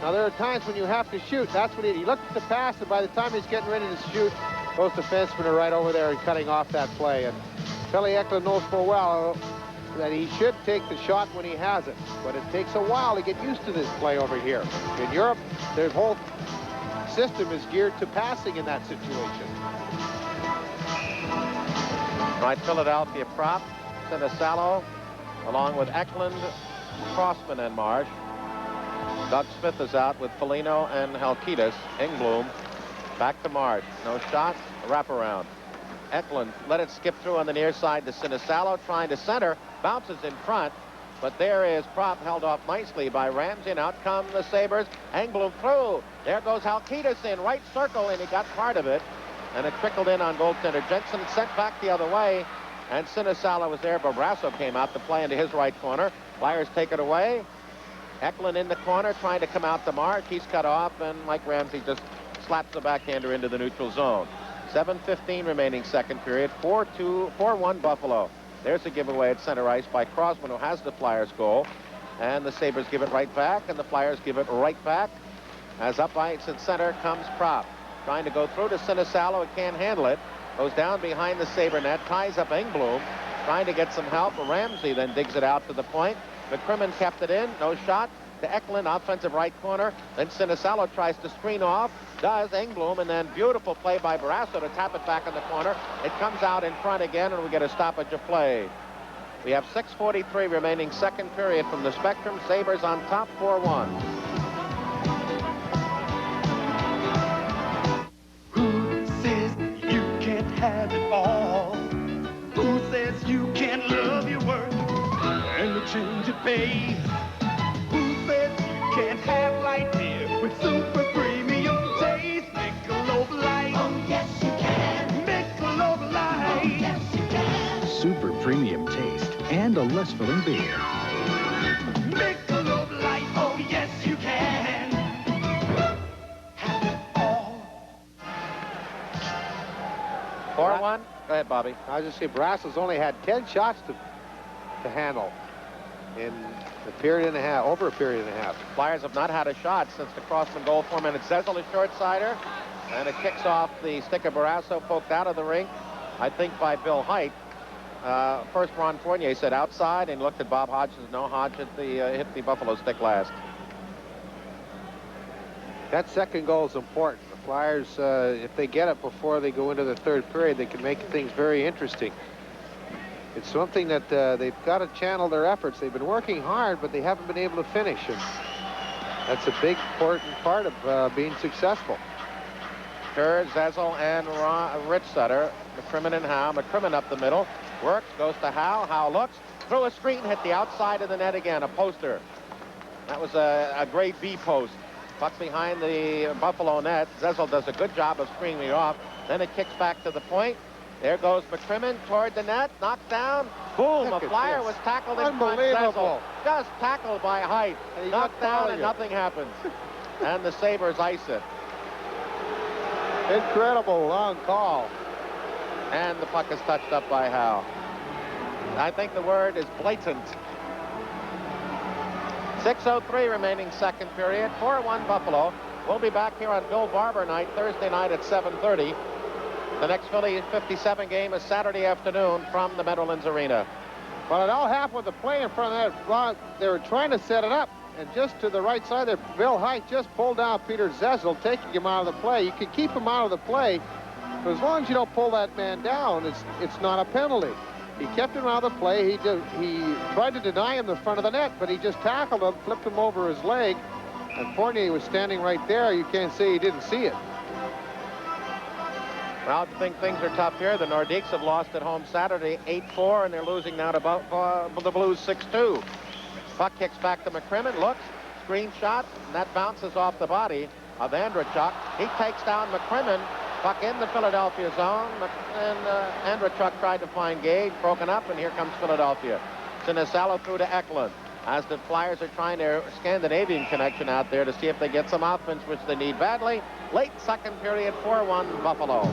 Now, there are times when you have to shoot. That's when he looked to pass, and by the time he's getting ready to shoot, those defensemen are right over there and cutting off that play. And Kelly Eklund knows full well that he should take the shot when he has it. But it takes a while to get used to this play over here. In Europe, their whole system is geared to passing in that situation. Right, Philadelphia prop, Sinisalo, along with Eklund, Crossman, and Marsh. Doug Smith is out with Foligno and Halkitis. Engblom back to Marsh. No shot, a wraparound. Eklund let it skip through on the near side to Sinisalo, trying to center, bounces in front, but there is Prop held off nicely by Ramsey, and out come the Sabres. Engblom through. There goes Halkitis in right circle, and he got part of it, and it trickled in on goaltender Jensen, sent back the other way, and Sinisalo was there, but Brasso came out to play into his right corner. Flyers take it away. Eklund in the corner, trying to come out the mark. He's cut off, and Mike Ramsey just slaps the backhander into the neutral zone. 7:15 remaining second period. 4-1 Buffalo. There's a giveaway at center ice by Crossman, who has the Flyers goal. And the Sabres give it right back, and the Flyers give it right back. As up ice at center comes Prop. Trying to go through to Sinisalo. He can't handle it. Goes down behind the Sabre net, ties up Engblom. Trying to get some help. Ramsey then digs it out to the point. McCrimmon kept it in. No shot. To Eklund, offensive right corner. Then Sinisalo tries to screen off. Does Engblom, and then beautiful play by Barrasso to tap it back in the corner. It comes out in front again, and we get a stoppage of play. We have 6:43 remaining second period from the Spectrum. Sabres on top 4-1. Who says you can't have it all? Who says you can't love your work and exchange your pay? Who says you can't have light beer with super premium taste? Michelob Light. Oh, yes, you can. Michelob Light. Oh, yes, you can. Super premium taste and a less filling beer. Michelob Light. Oh, yes, you can. Have it all. 4-1. Go ahead, Bobby. I was just saying, Brasso's only had 10 shots to handle in a period and a half, over a period and a half. Flyers have not had a shot since the Crossman goal. 4 minutes. Zezel is short-sider, and it kicks off the stick of Barrasso, poked out of the rink, I think by Bill Height. First, Ron Fournier said outside, and looked at Bob Hodges. No, Hodge hit the Buffalo stick last. That second goal is important. The Flyers, if they get it before they go into the third period, they can make things very interesting. It's something that they've got to channel their efforts. They've been working hard, but they haven't been able to finish. And that's a big, important part of being successful. Kerr, Zezel, and Rich Sutter. McCrimmon and Howe. McCrimmon up the middle. Works, goes to Howe. Howe looks, through a screen, hit the outside of the net again. A poster. That was a great B post. Puck behind the Buffalo net. Zezel does a good job of screening it off. Then it kicks back to the point. There goes McCrimmon toward the net, knocked down. Boom, a Flyer was tackled in front. Zezel just tackled by Height. Knocked down and nothing happens. And the Sabres ice it. Incredible long call. And the puck is touched up by Howe. I think the word is blatant. 6:03 remaining second period. 4-1 Buffalo. We'll be back here on Bill Barber night, Thursday night at 7:30. The next Philly 57 game is Saturday afternoon from the Meadowlands Arena. Well, it all happened with the play in front of that. They were trying to set it up, and just to the right side there, Bill Height just pulled down Peter Zezel, taking him out of the play. You can keep him out of the play, but as long as you don't pull that man down, it's not a penalty. He kept him out of the play. He tried to deny him the front of the net, but he just tackled him, flipped him over his leg, and Fournier was standing right there. You can't say he didn't see it. Well, I think things are tough here. The Nordiques have lost at home Saturday 8-4, and they're losing now to the Blues 6-2. Puck kicks back to McCrimmon, looks, screen shot, and that bounces off the body of Andrechuk. He takes down McCrimmon. Puck in the Philadelphia zone, and Andrechuk tried to find Gage, broken up, and here comes Philadelphia. Sinisalo through to Eklund. as the Flyers are trying their Scandinavian connection out there to see if they get some offense, which they need badly. Late second period, 4-1 Buffalo.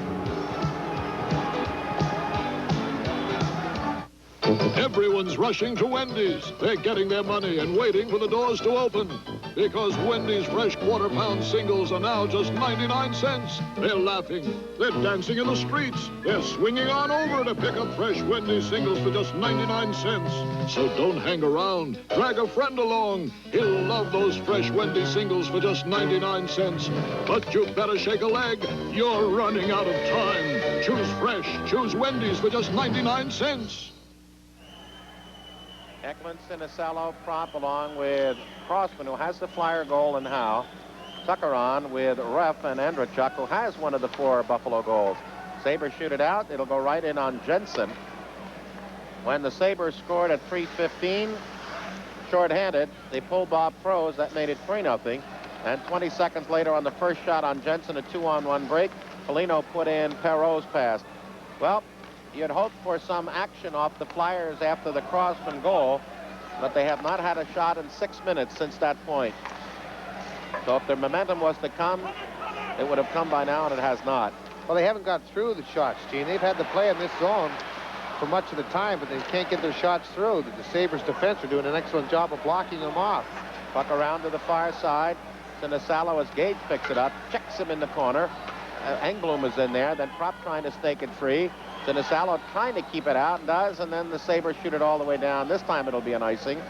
Everyone's rushing to Wendy's. They're getting their money and waiting for the doors to open. Because Wendy's fresh quarter-pound singles are now just 99 cents. They're laughing. They're dancing in the streets. They're swinging on over to pick up fresh Wendy's singles for just 99 cents. So don't hang around. Drag a friend along. He'll love those fresh Wendy's singles for just 99 cents. But you better shake a leg. You're running out of time. Choose fresh. Choose Wendy's for just 99 cents. Ekman, Sinicello, Prop, along with Crossman, who has the Flyer goal, and Howe. Tucker on with Ref and Andrechuk, who has one of the 4 Buffalo goals. Sabres shoot it out. It'll go right in on Jensen. When the Sabres scored at 3:15, shorthanded, they pulled Bob Froese. That made it 3-0. And 20 seconds later on the first shot on Jensen, a 2-on-1 break, Foligno put in Perreault's pass. Well, you'd hope for some action off the Flyers after the Crossman goal, but they have not had a shot in 6 minutes since that point. So if their momentum was to come, it would have come by now, and it has not. Well, they haven't got through the shots, Gene. They've had to play in this zone for much of the time, but they can't get their shots through. The Sabres defense are doing an excellent job of blocking them off. Puck around to the far side. Sinicello, as Gage picks it up, checks him in the corner. Engblom is in there, then Prop trying to stake it free. Sinicello trying to keep it out, and does, and then the Sabres shoot it all the way down. This time it'll be an icing.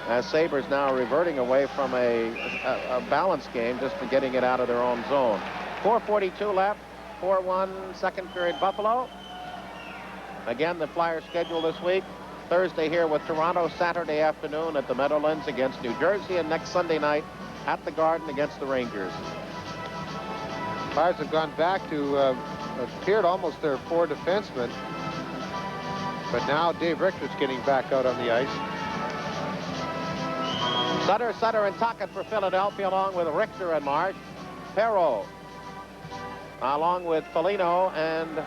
As Sabres now reverting away from a balanced game, just to getting it out of their own zone. 4:42 left, 4-1 second period Buffalo. Again, the Flyers schedule this week. Thursday here with Toronto, Saturday afternoon at the Meadowlands against New Jersey, and next Sunday night at the Garden against the Rangers. Flyers have gone back to appeared almost their 4 defensemen, but now Dave Richter's getting back out on the ice. Sutter, and Tocchet for Philadelphia, along with Richter and Marsh. Perreault, along with Foligno and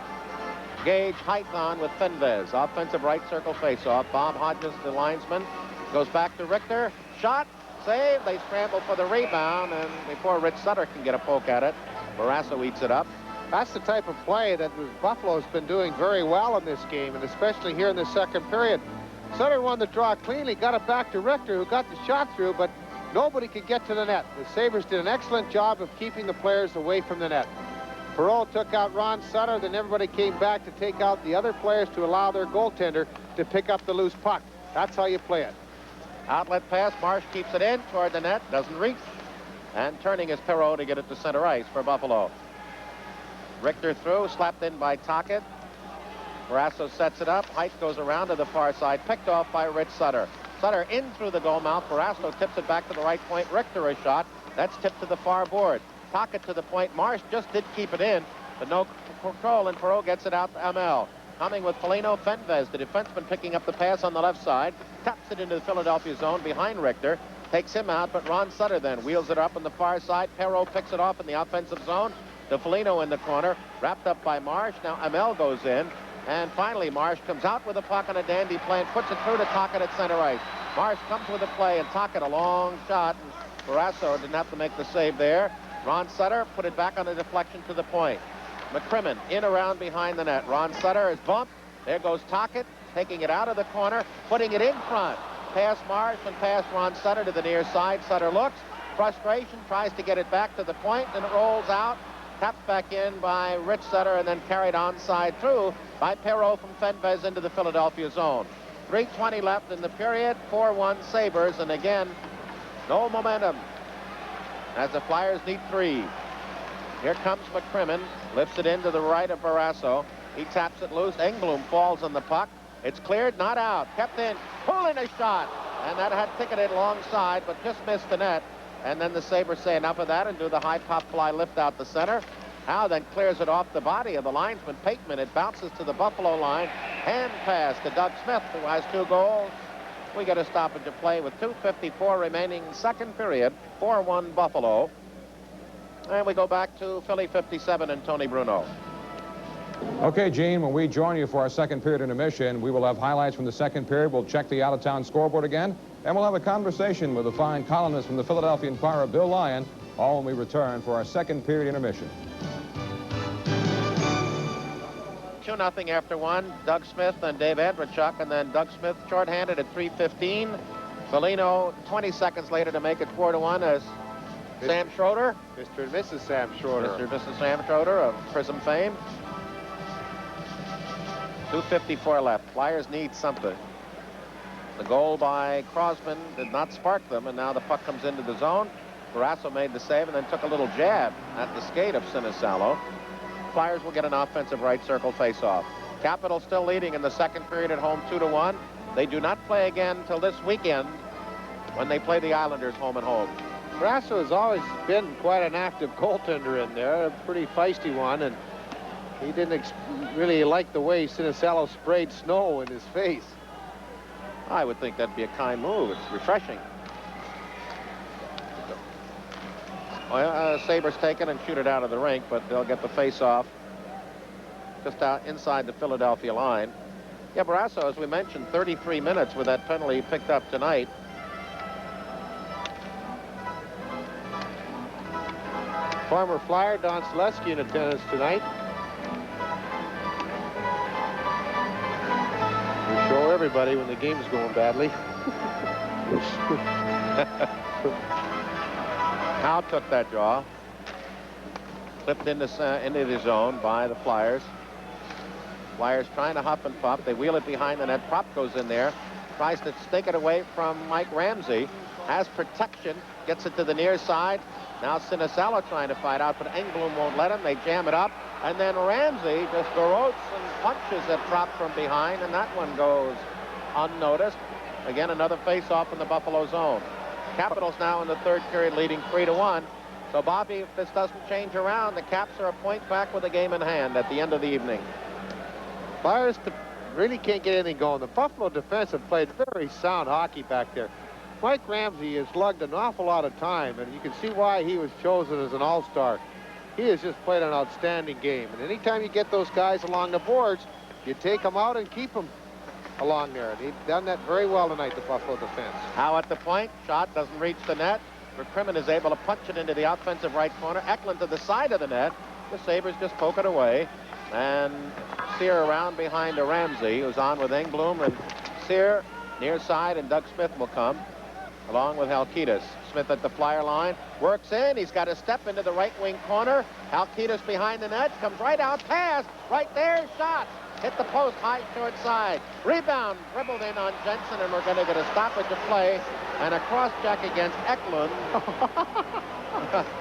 Gage. Hython with Fenves. Offensive right circle faceoff. Bob Hodges, the linesman, goes back to Richter. Shot, save. They scramble for the rebound, and before Rich Sutter can get a poke at it, Barrasso eats it up. That's the type of play that Buffalo's been doing very well in this game, and especially here in the second period. Sutter won the draw cleanly, got it back to Richter, who got the shot through, but nobody could get to the net. The Sabres did an excellent job of keeping the players away from the net. Perreault took out Ron Sutter, then everybody came back to take out the other players to allow their goaltender to pick up the loose puck. That's how you play it. Outlet pass, Marsh keeps it in toward the net, doesn't reach. And turning is Perreault to get it to center ice for Buffalo. Richter through, slapped in by Tocchet. Barrasso sets it up. Height goes around to the far side, picked off by Rich Sutter. Sutter in through the goal mouth. Barrasso tips it back to the right point. Richter a shot. That's tipped to the far board. Tocchet to the point. Marsh just did keep it in, but no control, and Perreault gets it out to ML. Coming with Foligno, Fenves, the defenseman, picking up the pass on the left side. Taps it into the Philadelphia zone behind Richter. Takes him out, but Ron Sutter then wheels it up on the far side. Perreault picks it off in the offensive zone. The Foligno in the corner, wrapped up by Marsh. Now ML goes in, and finally Marsh comes out with a puck on a dandy play and puts it through to Tocchet at center ice. Marsh comes with a play, and Tocchet a long shot, and Barrasso didn't have to make the save there. Ron Sutter put it back on a deflection to the point. McCrimmon in around behind the net. Ron Sutter is bumped. There goes Tocchet, taking it out of the corner, putting it in front. Past Marsh and past Ron Sutter to the near side. Sutter looks, frustration, tries to get it back to the point, and it rolls out. Tapped back in by Rich Sutter and then carried onside through by Perreault from Fenves into the Philadelphia zone. 3:20 left in the period. 4-1 Sabres, and again, no momentum as the Flyers need 3. Here comes McCrimmon, lifts it into the right of Barrasso. He taps it loose. Engblom falls on the puck. It's cleared, not out. Kept in, pulling a shot, and that had ticketed long side, but just missed the net. And then the Sabres say enough of that and do the high pop fly lift out the center. Howe then clears it off the body of the linesman, Pateman. It bounces to the Buffalo line. Hand pass to Doug Smith, who has 2 goals. We get a stoppage of play with 2:54 remaining second period. 4-1 Buffalo. And we go back to Philly 57 and Tony Bruno. Okay, Gene, when we join you for our second period intermission, we will have highlights from the second period. We'll check the out-of-town scoreboard again. And we'll have a conversation with the fine columnist from the Philadelphia Inquirer, Bill Lyon, all when we return for our second period intermission. 2-0 after one. Doug Smith and Dave Andrechuk, and then Doug Smith shorthanded at 3:15. Bellino 20 seconds later to make it 4-1 as Sam Schroeder. Mr. and Mrs. Sam Schroeder. Mr. and Mrs. Sam Schroeder of Prism fame. 2:54 left. Flyers need something. The goal by Crosman did not spark them, and now the puck comes into the zone. Barrasso made the save and then took a little jab at the skate of Sinisalo. Flyers will get an offensive right circle faceoff. Capitals still leading in the second period at home 2-1. They do not play again till this weekend when they play the Islanders home and home. Barrasso has always been quite an active goaltender in there, a pretty feisty one, and he didn't really like the way Sinisalo sprayed snow in his face. I would think that'd be a kind move. It's refreshing. Well, Sabres take it and shoot it out of the rink, but they'll get the face-off just out inside the Philadelphia line. Yeah, Barrasso, as we mentioned, 33 minutes with that penalty picked up tonight. Former Flyer Don Selesky in attendance tonight. We show everybody when the game's going badly. Howe took that draw. Flipped into the zone by the Flyers. Flyers trying to huff and puff. They wheel it behind the net. Prop goes in there. Tries to stake it away from Mike Ramsey. Has protection. Gets it to the near side. Now Sinisalo trying to fight out, but Engblom won't let him. They jam it up. And then Ramsey just garrotes and punches at Prop from behind, and that one goes unnoticed. Again, another face-off in the Buffalo zone. Capitals now in the third period leading 3-1. So, Bobby, if this doesn't change around, the Caps are a point back with a game in hand at the end of the evening. Flyers really can't get anything going. The Buffalo defense have played very sound hockey back there. Mike Ramsey has lugged an awful lot of time, and you can see why he was chosen as an all-star. He has just played an outstanding game. And anytime you get those guys along the boards, you take them out and keep them along there. And he's done that very well tonight, the Buffalo defense. Howe at the point. Shot doesn't reach the net. McCrimmon is able to punch it into the offensive right corner. Eklund to the side of the net. The Sabres just poke it away. And Sear around behind to Ramsey, who's on with Engblom. And Sear near side, and Doug Smith will come, along with Halkitis. Smith at the Flyer line. Works in. He's got to step into the right wing corner. Halkitis behind the net. Comes right out. Pass. Right there. Shot. Hit the post, high short side. Rebound, dribbled in on Jensen, and we're going to get a stoppage of play and a cross-check against Eklund.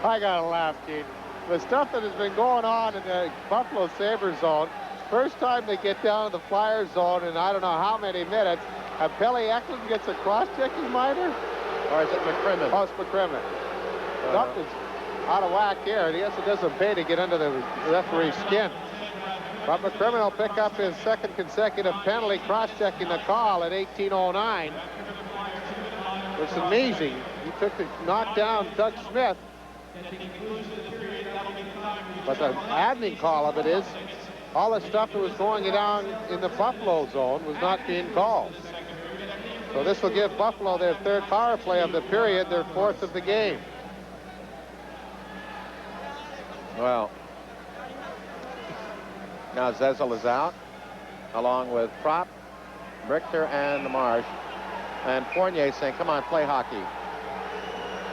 I got to laugh, Gene. The stuff that has been going on in the Buffalo Sabres zone, first time they get down to the Flyers zone in I don't know how many minutes, and Pelle Eklund gets a cross-checking minor? Or is it McCrimmon? Oh, it's McCrimmon. Something's out of whack here, and I guess it doesn't pay to get under the referee's skin. But McCrimmon will pick up his second consecutive penalty, cross-checking the call at 18:09. It's amazing. He took the knockdown Doug Smith. But the admin call of it is all the stuff that was going down in the Buffalo zone was not being called. So this will give Buffalo their third power play of the period, their fourth of the game. Well, now Zezel is out, along with Prop, Richter, and Marsh. And Fournier saying, come on, play hockey.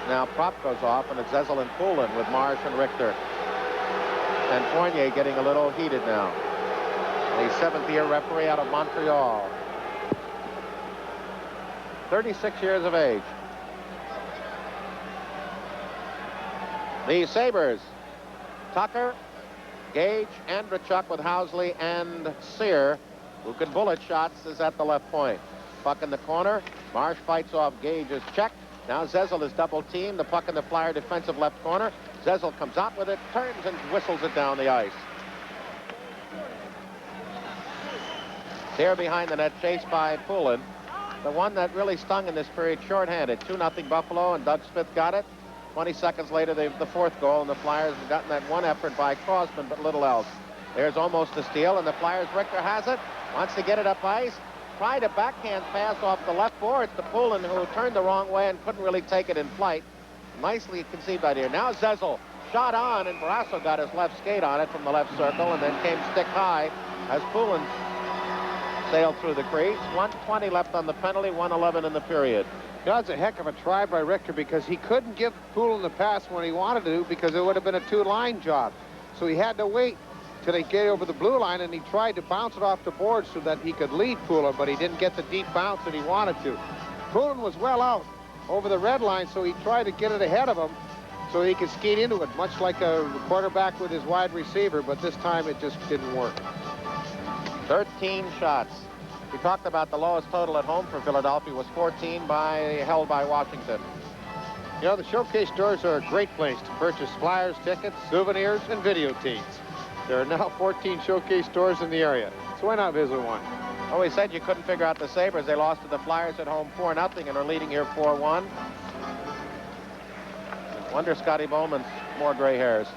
Now Prop goes off, and it's Zezel and Poulin with Marsh and Richter. And Fournier getting a little heated now. The seventh-year referee out of Montreal. 36 years of age. The Sabres, Tucker, Gage, Andrechuk with Housley and Sear, who can bullet shots, is at the left point. Puck in the corner. Marsh fights off Gage's check. Now Zezel is double teamed. The puck in the Flyer defensive left corner. Zezel comes out with it, turns and whistles it down the ice. Sear behind the net, chased by Poulin. The one that really stung in this period, shorthanded. 2-0 Buffalo, and Doug Smith got it. 20 seconds later, the fourth goal, and the Flyers have gotten that one effort by Crosman, but little else. There's almost a steal, and the Flyers, Richter has it. Wants to get it up ice. tried a backhand pass off the left boards to Poulin, who turned the wrong way and couldn't really take it in flight. Nicely conceived idea. Now Zezel shot on, and Barrasso got his left skate on it from the left circle and then came stick high as Poulin sailed through the crease. 1:20 left on the penalty, 1:11 in the period. That's a heck of a try by Richter, because he couldn't give Poulin the pass when he wanted to, because it would have been a two-line job. So he had to wait till he get over the blue line, and he tried to bounce it off the board so that he could lead Poulin, but he didn't get the deep bounce that he wanted to. Poulin was well out over the red line, so he tried to get it ahead of him so he could skate into it, much like a quarterback with his wide receiver, but this time it just didn't work. 13 shots. We talked about the lowest total at home for Philadelphia was 14 held by Washington. You know, the showcase stores are a great place to purchase flyers, tickets, souvenirs, and videotapes. There are now 14 showcase stores in the area, so why not visit one? Oh, we said you couldn't figure out the Sabres. They lost to the Flyers at home 4-0 and are leading here 4-1. Wonder Scotty Bowman's more gray hairs.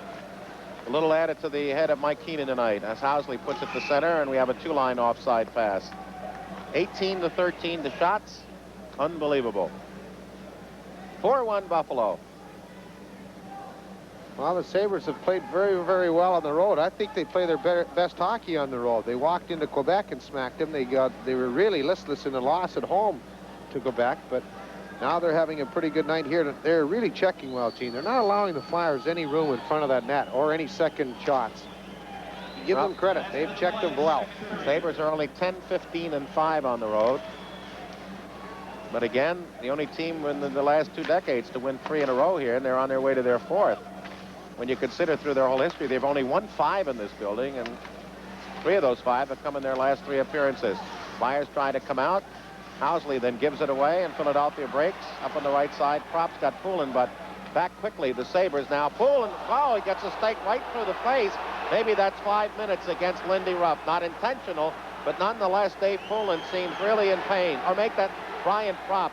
A little added to the head of Mike Keenan tonight as Housley puts it to center, and we have a two-line offside pass. 18-13 the shots. Unbelievable. 4-1 Buffalo. Well, the Sabres have played very, very well on the road. I think they play their best hockey on the road. They walked into Quebec and smacked them. They were really listless in the loss at home to Quebec, but now they're having a pretty good night here. They're really checking well, Gene. They're not allowing the Flyers any room in front of that net or any second shots. Give them credit. They've checked them well. Sabres are only 10-15-5 on the road. But again, the only team in the last 2 decades to win 3 in a row here, and they're on their way to their 4th. When you consider through their whole history, they've only won 5 in this building, and 3 of those 5 have come in their last 3 appearances. Flyers try to come out. Housley then gives it away, and Philadelphia breaks. Up on the right side, Propp's got Poulin, but back quickly, the Sabres now. Poulin, oh, he gets a stake right through the face. Maybe that's 5 minutes against Lindy Ruff. Not intentional, but nonetheless, Dave Poulin seems really in pain. Or make that Brian Propp.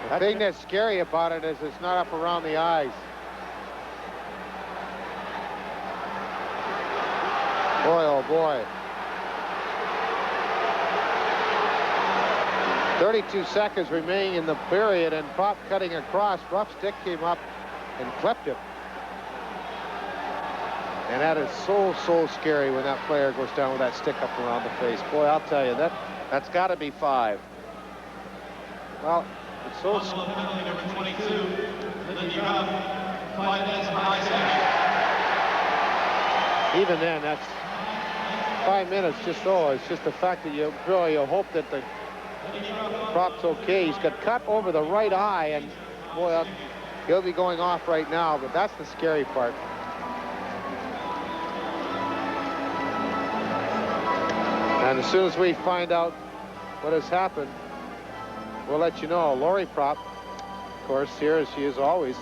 The thing that's scary about it is it's not up around the eyes. Boy, oh boy. 32 seconds remaining in the period, and Propp cutting across. Ruff's stick came up and clipped him. And that is so, so scary when that player goes down with that stick up around the face. Boy, I'll tell you, that's got to be 5. Well, it's so... Number 22, Lindy Ruff, 5 minutes for high stick. Even then, that's 5 minutes just so. It's just the fact that you really hope that the Propp's okay. He's got cut over the right eye, and boy, he'll be going off right now, but that's the scary part. And as soon as we find out what has happened, we'll let you know. Lori Propp, of course, here as she is always.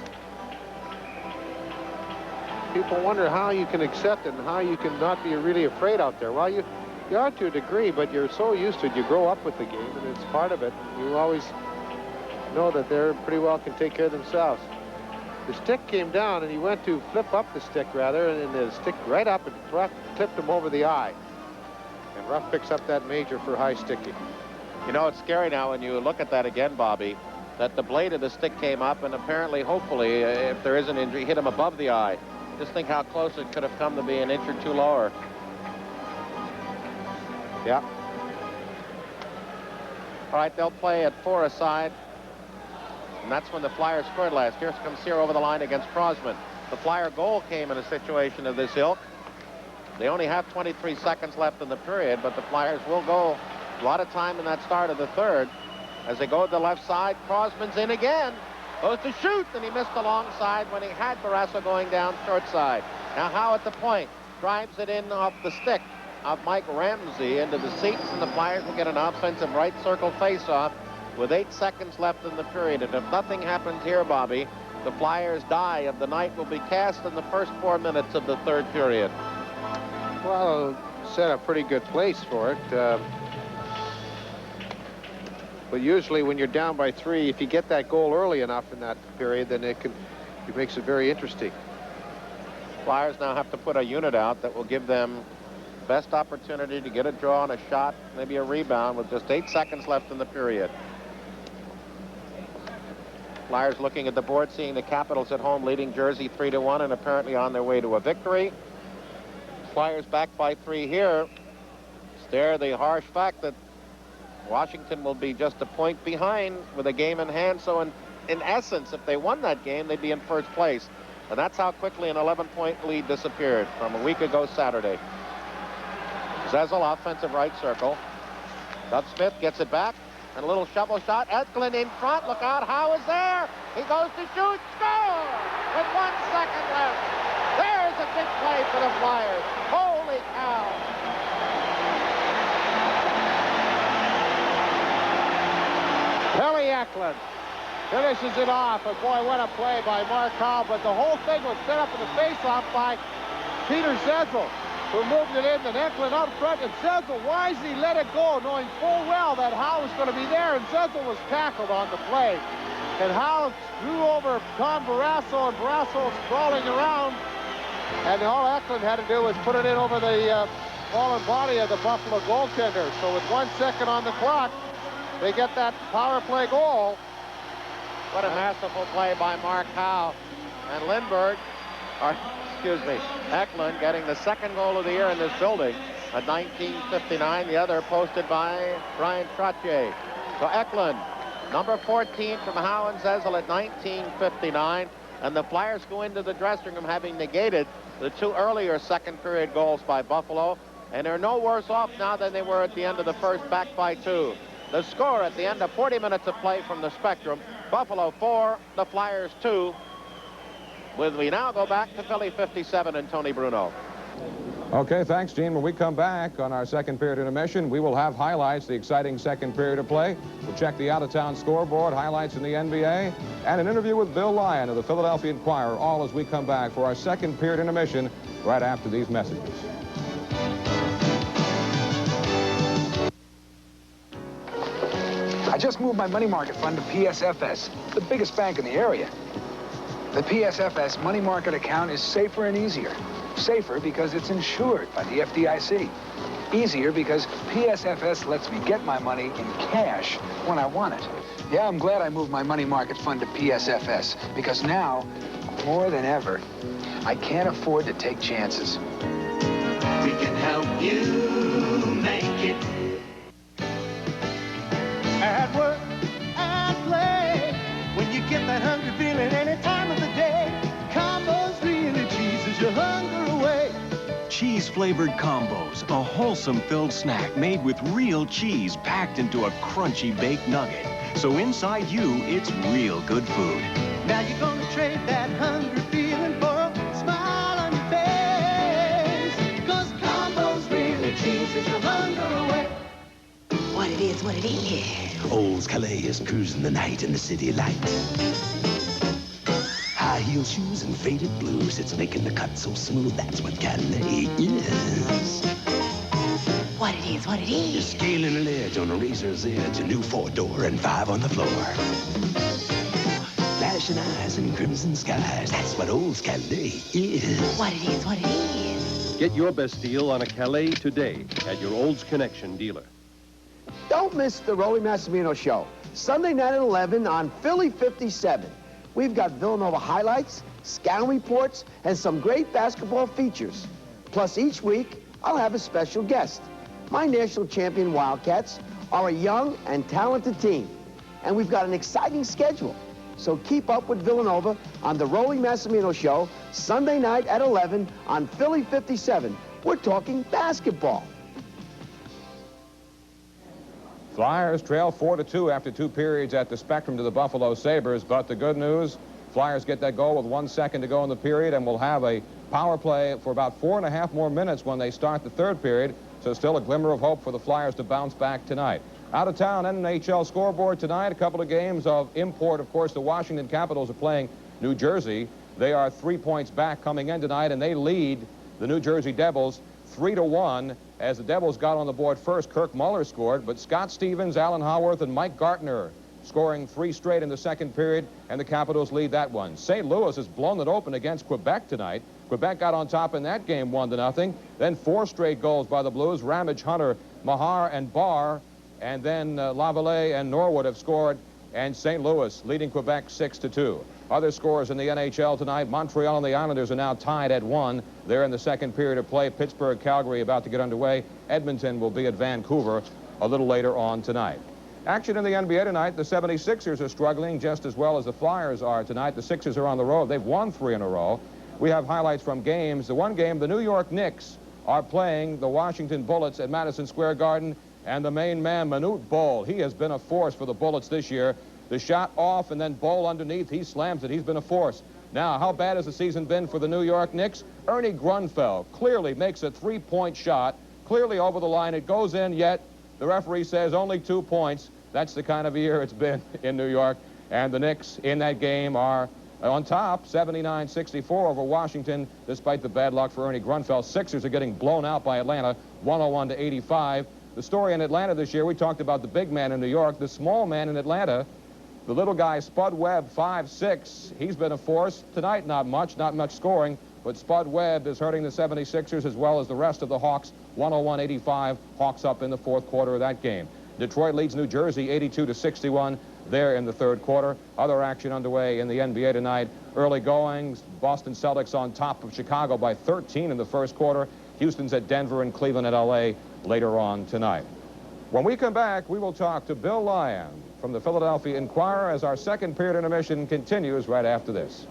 People wonder how you can accept it and how you can not be really afraid out there. Well, you are to a degree, but you're so used to it. You grow up with the game, and it's part of it. You always know that they pretty well can take care of themselves. The stick came down, and he went to flip up the stick, rather, and the stick right up and clipped him over the eye. And Ruff picks up that major for high sticking. You know, it's scary now when you look at that again, Bobby, that the blade of the stick came up, and apparently, hopefully, if there is an injury, hit him above the eye. Just think how close it could have come to be an inch or 2 lower. Yeah. All right, they'll play at 4 aside. And that's when the Flyers scored last year. Comes here over the line against Crosman. The Flyer goal came in a situation of this ilk. They only have 23 seconds left in the period, but the Flyers will go a lot of time in that start of the 3rd. As they go to the left side, Crosman's in again. Goes to shoot, and he missed the long side when he had Barrasso going down short side. Now Howe at the point. Drives it in off the stick of Mike Ramsey into the seats, and the Flyers will get an offensive right circle faceoff with 8 seconds left in the period. And if nothing happens here, Bobby, the Flyers' die of the night will be cast in the first 4 minutes of the 3rd period. Well, set a pretty good place for it. But usually when you're down by 3, if you get that goal early enough in that period, then it makes it very interesting. Flyers now have to put a unit out that will give them best opportunity to get a draw on a shot, maybe a rebound, with just 8 seconds left in the period. Flyers looking at the board, seeing the Capitals at home leading Jersey 3-1 and apparently on their way to a victory. Flyers back by 3 here. Stare the harsh fact that Washington will be just a point behind with a game in hand. So in essence, if they won that game, they'd be in first place. And that's how quickly an 11-point lead disappeared from a week ago Saturday. Zezel, offensive right circle. Doug Smith gets it back. And a little shovel shot. Eklund in front. Look out. Howe is there. He goes to shoot. Score! With 1 second left. There's a big play for the Flyers. Holy cow. Billy Eklund finishes it off. And boy, what a play by Mark Howe. But the whole thing was set up in the face-off by Peter Zezel, who moved it in, and Eklund out front, and Zezel wisely let it go, knowing full well that Howe was going to be there, and Zezel was tackled on the play. And Howe threw over Tom Barrasso, and Barrasso sprawling around, and all Eklund had to do was put it in over the fallen body of the Buffalo goaltender. So with 1 second on the clock, they get that power play goal. What a masterful play by Mark Howe. And Lindbergh, Eklund getting the second goal of the year in this building at 19:59. The other posted by Brian Trottier. So Eklund, number 14 from Howe and Zezel at 19:59. And the Flyers go into the dressing room having negated the 2 earlier second period goals by Buffalo. And they're no worse off now than they were at the end of the first, back by 2. The score at the end of 40 minutes of play from the Spectrum, Buffalo 4, the Flyers 2. We now go back to Philly 57 and Tony Bruno. Okay, thanks, Gene. When we come back on our second period intermission, we will have highlights, the exciting second period of play. We'll check the out-of-town scoreboard, highlights in the NBA, and an interview with Bill Lyon of the Philadelphia Inquirer, all as we come back for our second period intermission right after these messages. I just moved my money market fund to PSFS, the biggest bank in the area. The PSFS money market account is safer and easier. Safer because it's insured by the FDIC. Easier because PSFS lets me get my money in cash when I want it. Yeah, I'm glad I moved my money market fund to PSFS because now, more than ever, I can't afford to take chances. We can help you make it. At work, at play, when you get that hungry feeling any time of the day, Combos really cheeses your hunger away. Cheese-flavored Combos, a wholesome filled snack made with real cheese packed into a crunchy baked nugget. So inside you, it's real good food. Now you're gonna trade that hungry feeling for a smile on your face. 'Cause Combos really cheeses your hunger away. What it is, what it is. Old Calais is cruising the night in the city lights. High heel shoes and faded blues. It's making the cut so smooth. That's what Calais is. What it is, what it is. You're scaling a ledge on a razor's edge. A new 4-door and 5 on the floor. Flashing eyes and crimson skies. That's what Old Calais is. What it is, what it is. Get your best deal on a Calais today at your Olds Connection dealer. Don't miss the Rolly Massimino Show, Sunday night at 11 on Philly 57. We've got Villanova highlights, scouting reports, and some great basketball features. Plus, each week, I'll have a special guest. My national champion Wildcats are a young and talented team, and we've got an exciting schedule. So keep up with Villanova on the Rolly Massimino Show, Sunday night at 11 on Philly 57. We're talking basketball. Flyers trail 4-2 after 2 periods at the Spectrum to the Buffalo Sabres. But the good news, Flyers get that goal with 1 second to go in the period and will have a power play for about 4.5 more minutes when they start the third period. So still a glimmer of hope for the Flyers to bounce back tonight. Out of town, NHL scoreboard tonight, a couple of games of import. Of course, the Washington Capitals are playing New Jersey. They are 3 points back coming in tonight, and they lead the New Jersey Devils 3-1. As the Devils got on the board first, Kirk Muller scored, but Scott Stevens, Alan Howarth, and Mike Gartner scoring 3 straight in the second period, and the Capitals lead that one. St. Louis has blown it open against Quebec tonight, Quebec got on top in that game 1-0. Then 4 straight goals by the Blues. Ramage, Hunter, Mahar, and Barr. And then Lavallee and Norwood have scored. And St. Louis leading Quebec 6-2. Other scores in the NHL tonight. Montreal and the Islanders are now tied at 1. They're in the second period of play. Pittsburgh, Calgary about to get underway. Edmonton will be at Vancouver a little later on tonight. Action in the NBA tonight. The 76ers are struggling just as well as the Flyers are tonight. The Sixers are on the road. They've won 3 in a row. We have highlights from games. The one game, the New York Knicks are playing the Washington Bullets at Madison Square Garden. And the main man, Manute Bol, he has been a force for the Bullets this year. The shot off and then Bol underneath, he slams it. He's been a force. Now, how bad has the season been for the New York Knicks? Ernie Grunfeld clearly makes a 3-point shot, clearly over the line. It goes in, yet the referee says only 2 points. That's the kind of a year it's been in New York. And the Knicks in that game are on top, 79-64 over Washington, despite the bad luck for Ernie Grunfeld. Sixers are getting blown out by Atlanta, 101-85. The story in Atlanta this year, we talked about the big man in New York, the small man in Atlanta, the little guy, Spud Webb, 5'6". He's been a force. Tonight, not much scoring, but Spud Webb is hurting the 76ers as well as the rest of the Hawks, 101-85. Hawks up in the fourth quarter of that game. Detroit leads New Jersey 82-61 there in the third quarter. Other action underway in the NBA tonight. Early goings, Boston Celtics on top of Chicago by 13 in the first quarter. Houston's at Denver and Cleveland at LA later on tonight. When we come back, we will talk to Bill Lyon from the Philadelphia Inquirer as our second period intermission continues right after this.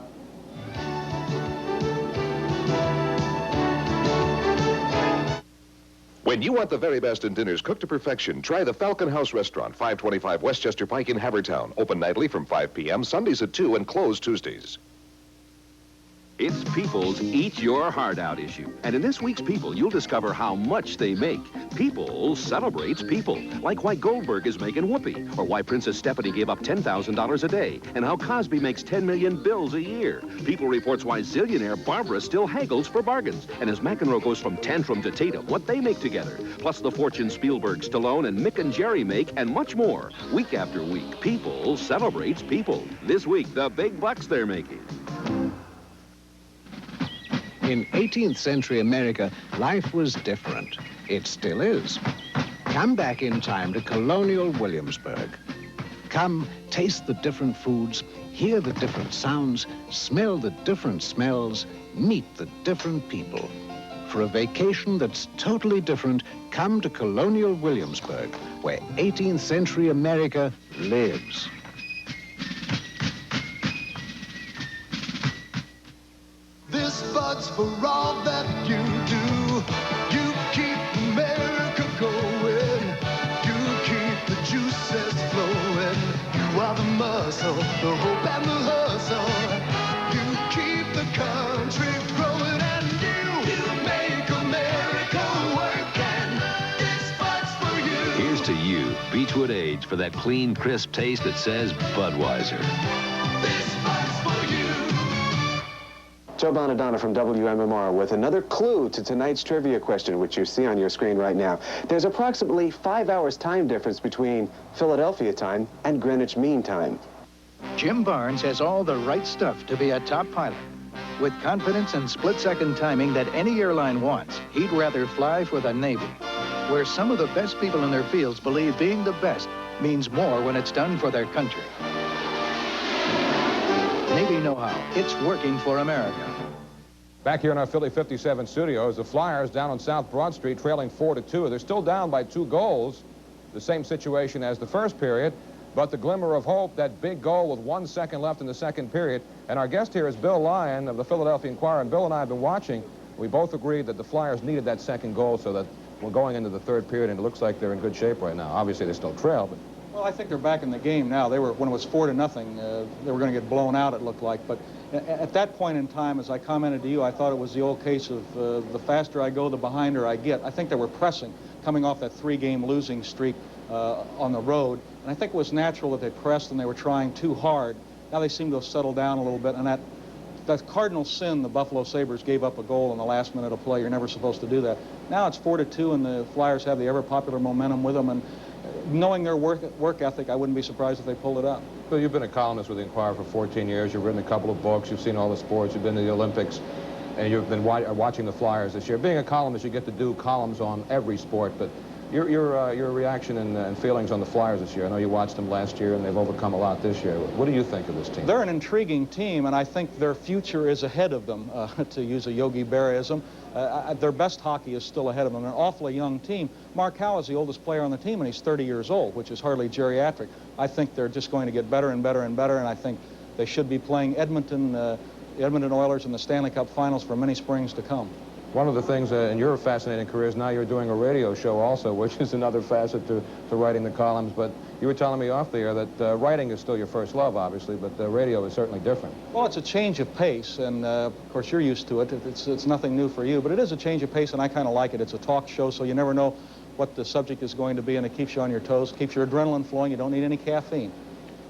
When you want the very best in dinners cooked to perfection, try the Falcon House Restaurant, 525 Westchester Pike in Havertown. Open nightly from 5 p.m., Sundays at 2, and closed Tuesdays. It's People's Eat Your Heart Out issue. And in this week's People, you'll discover how much they make. People celebrates people, like why Goldberg is making Whoopi, or why Princess Stephanie gave up $10,000 a day, and how Cosby makes 10 million bills a year. People reports why zillionaire Barbara still haggles for bargains, and as McEnroe goes from tantrum to Tatum, what they make together, plus the fortune Spielberg, Stallone, and Mick and Jerry make, and much more. Week after week, People celebrates people. This week, the big bucks they're making. In 18th century America, life was different. It still is. Come back in time to colonial Williamsburg. Come, taste the different foods, hear the different sounds, smell the different smells, meet the different people. For a vacation that's totally different, come to colonial Williamsburg, where 18th century America lives. This bud's for all that you do. You keep America going. You keep the juices flowing. You are the muscle, the hope and the hustle. You keep the country growing, and you make America work, and this bud's for you. Here's to you, Beechwood Age, for that clean, crisp taste that says Budweiser. This bud's for you. Joe Bonadonna from WMMR with another clue to tonight's trivia question, which you see on your screen right now. There's approximately 5 hours time difference between Philadelphia time and Greenwich Mean Time. Jim Barnes has all the right stuff to be a top pilot. With confidence and split-second timing that any airline wants, he'd rather fly for the Navy, where some of the best people in their fields believe being the best means more when it's done for their country. Navy know-how. It's working for America. Back here in our Philly 57 studios, the Flyers down on South Broad Street trailing 4-2. They're still down by 2 goals. The same situation as the first period, but the glimmer of hope, that big goal with 1 second left in the second period. And our guest here is Bill Lyon of the Philadelphia Inquirer. And Bill and I have been watching. We both agreed that the Flyers needed that second goal so that we're going into the third period, and it looks like they're in good shape right now. Obviously, they still trail, but... Well, I think they're back in the game now. They were, when it was 4-0, they were going to get blown out, it looked like. But at that point in time, as I commented to you, I thought it was the old case of the faster I go, the behinder I get. I think they were pressing, coming off that 3-game losing streak on the road. And I think it was natural that they pressed and they were trying too hard. Now they seem to have settled down a little bit. And that cardinal sin, the Buffalo Sabres gave up a goal in the last minute of play. You're never supposed to do that. Now it's 4-2, and the Flyers have the ever-popular momentum with them. And knowing their work ethic, I wouldn't be surprised if they pulled it up. Bill, you've been a columnist with the Inquirer for 14 years. You've written a couple of books. You've seen all the sports. You've been to the Olympics. and you've been watching the Flyers this year. Being a columnist, you get to do columns on every sport, but your reaction and feelings on the Flyers this year. I know you watched them last year, and they've overcome a lot this year. What do you think of this team? They're an intriguing team, and I think their future is ahead of them, to use a Yogi Berraism. Their best hockey is still ahead of them. They're an awfully young team. Mark Howe is the oldest player on the team, and he's 30 years old, which is hardly geriatric. I think they're just going to get better and better and better, and I think they should be playing the Edmonton Oilers in the Stanley Cup Finals for many springs to come. One of the things in your fascinating career is now you're doing a radio show also, which is another facet to writing the columns. But you were telling me off the air that writing is still your first love, obviously, but radio is certainly different. Well, it's a change of pace, and of course you're used to it. It's nothing new for you, but it is a change of pace, and I kind of like it. It's a talk show, so you never know what the subject is going to be, and it keeps you on your toes, keeps your adrenaline flowing. You don't need any caffeine.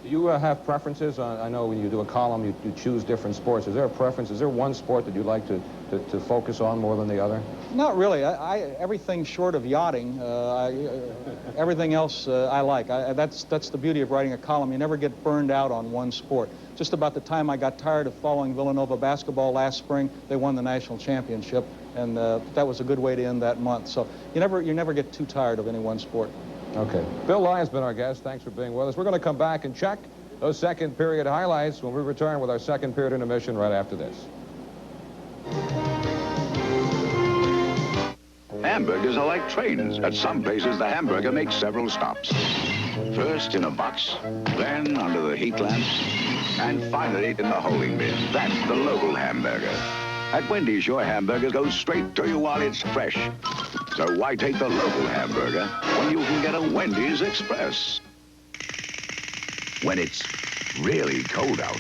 Do you have preferences? I know when you do a column, you choose different sports. Is there a preference? Is there one sport that you like to focus on more than the other? Not really. Everything short of yachting, everything else I like. That's the beauty of writing a column. You never get burned out on one sport. Just about the time I got tired of following Villanova basketball last spring, they won the national championship, and that was a good way to end that month. So you never get too tired of any one sport. Okay. Bill Lyon's been our guest. Thanks for being with us. We're going to come back and check those second period highlights when we return with our second period intermission right after this. Hamburgers are like trains. At some places, the hamburger makes several stops. First in a box, then under the heat lamps, and finally in the holding bin. That's the local hamburger. At Wendy's, your hamburger goes straight to you while it's fresh. So why take the local hamburger when you can get a Wendy's Express? When it's really cold out,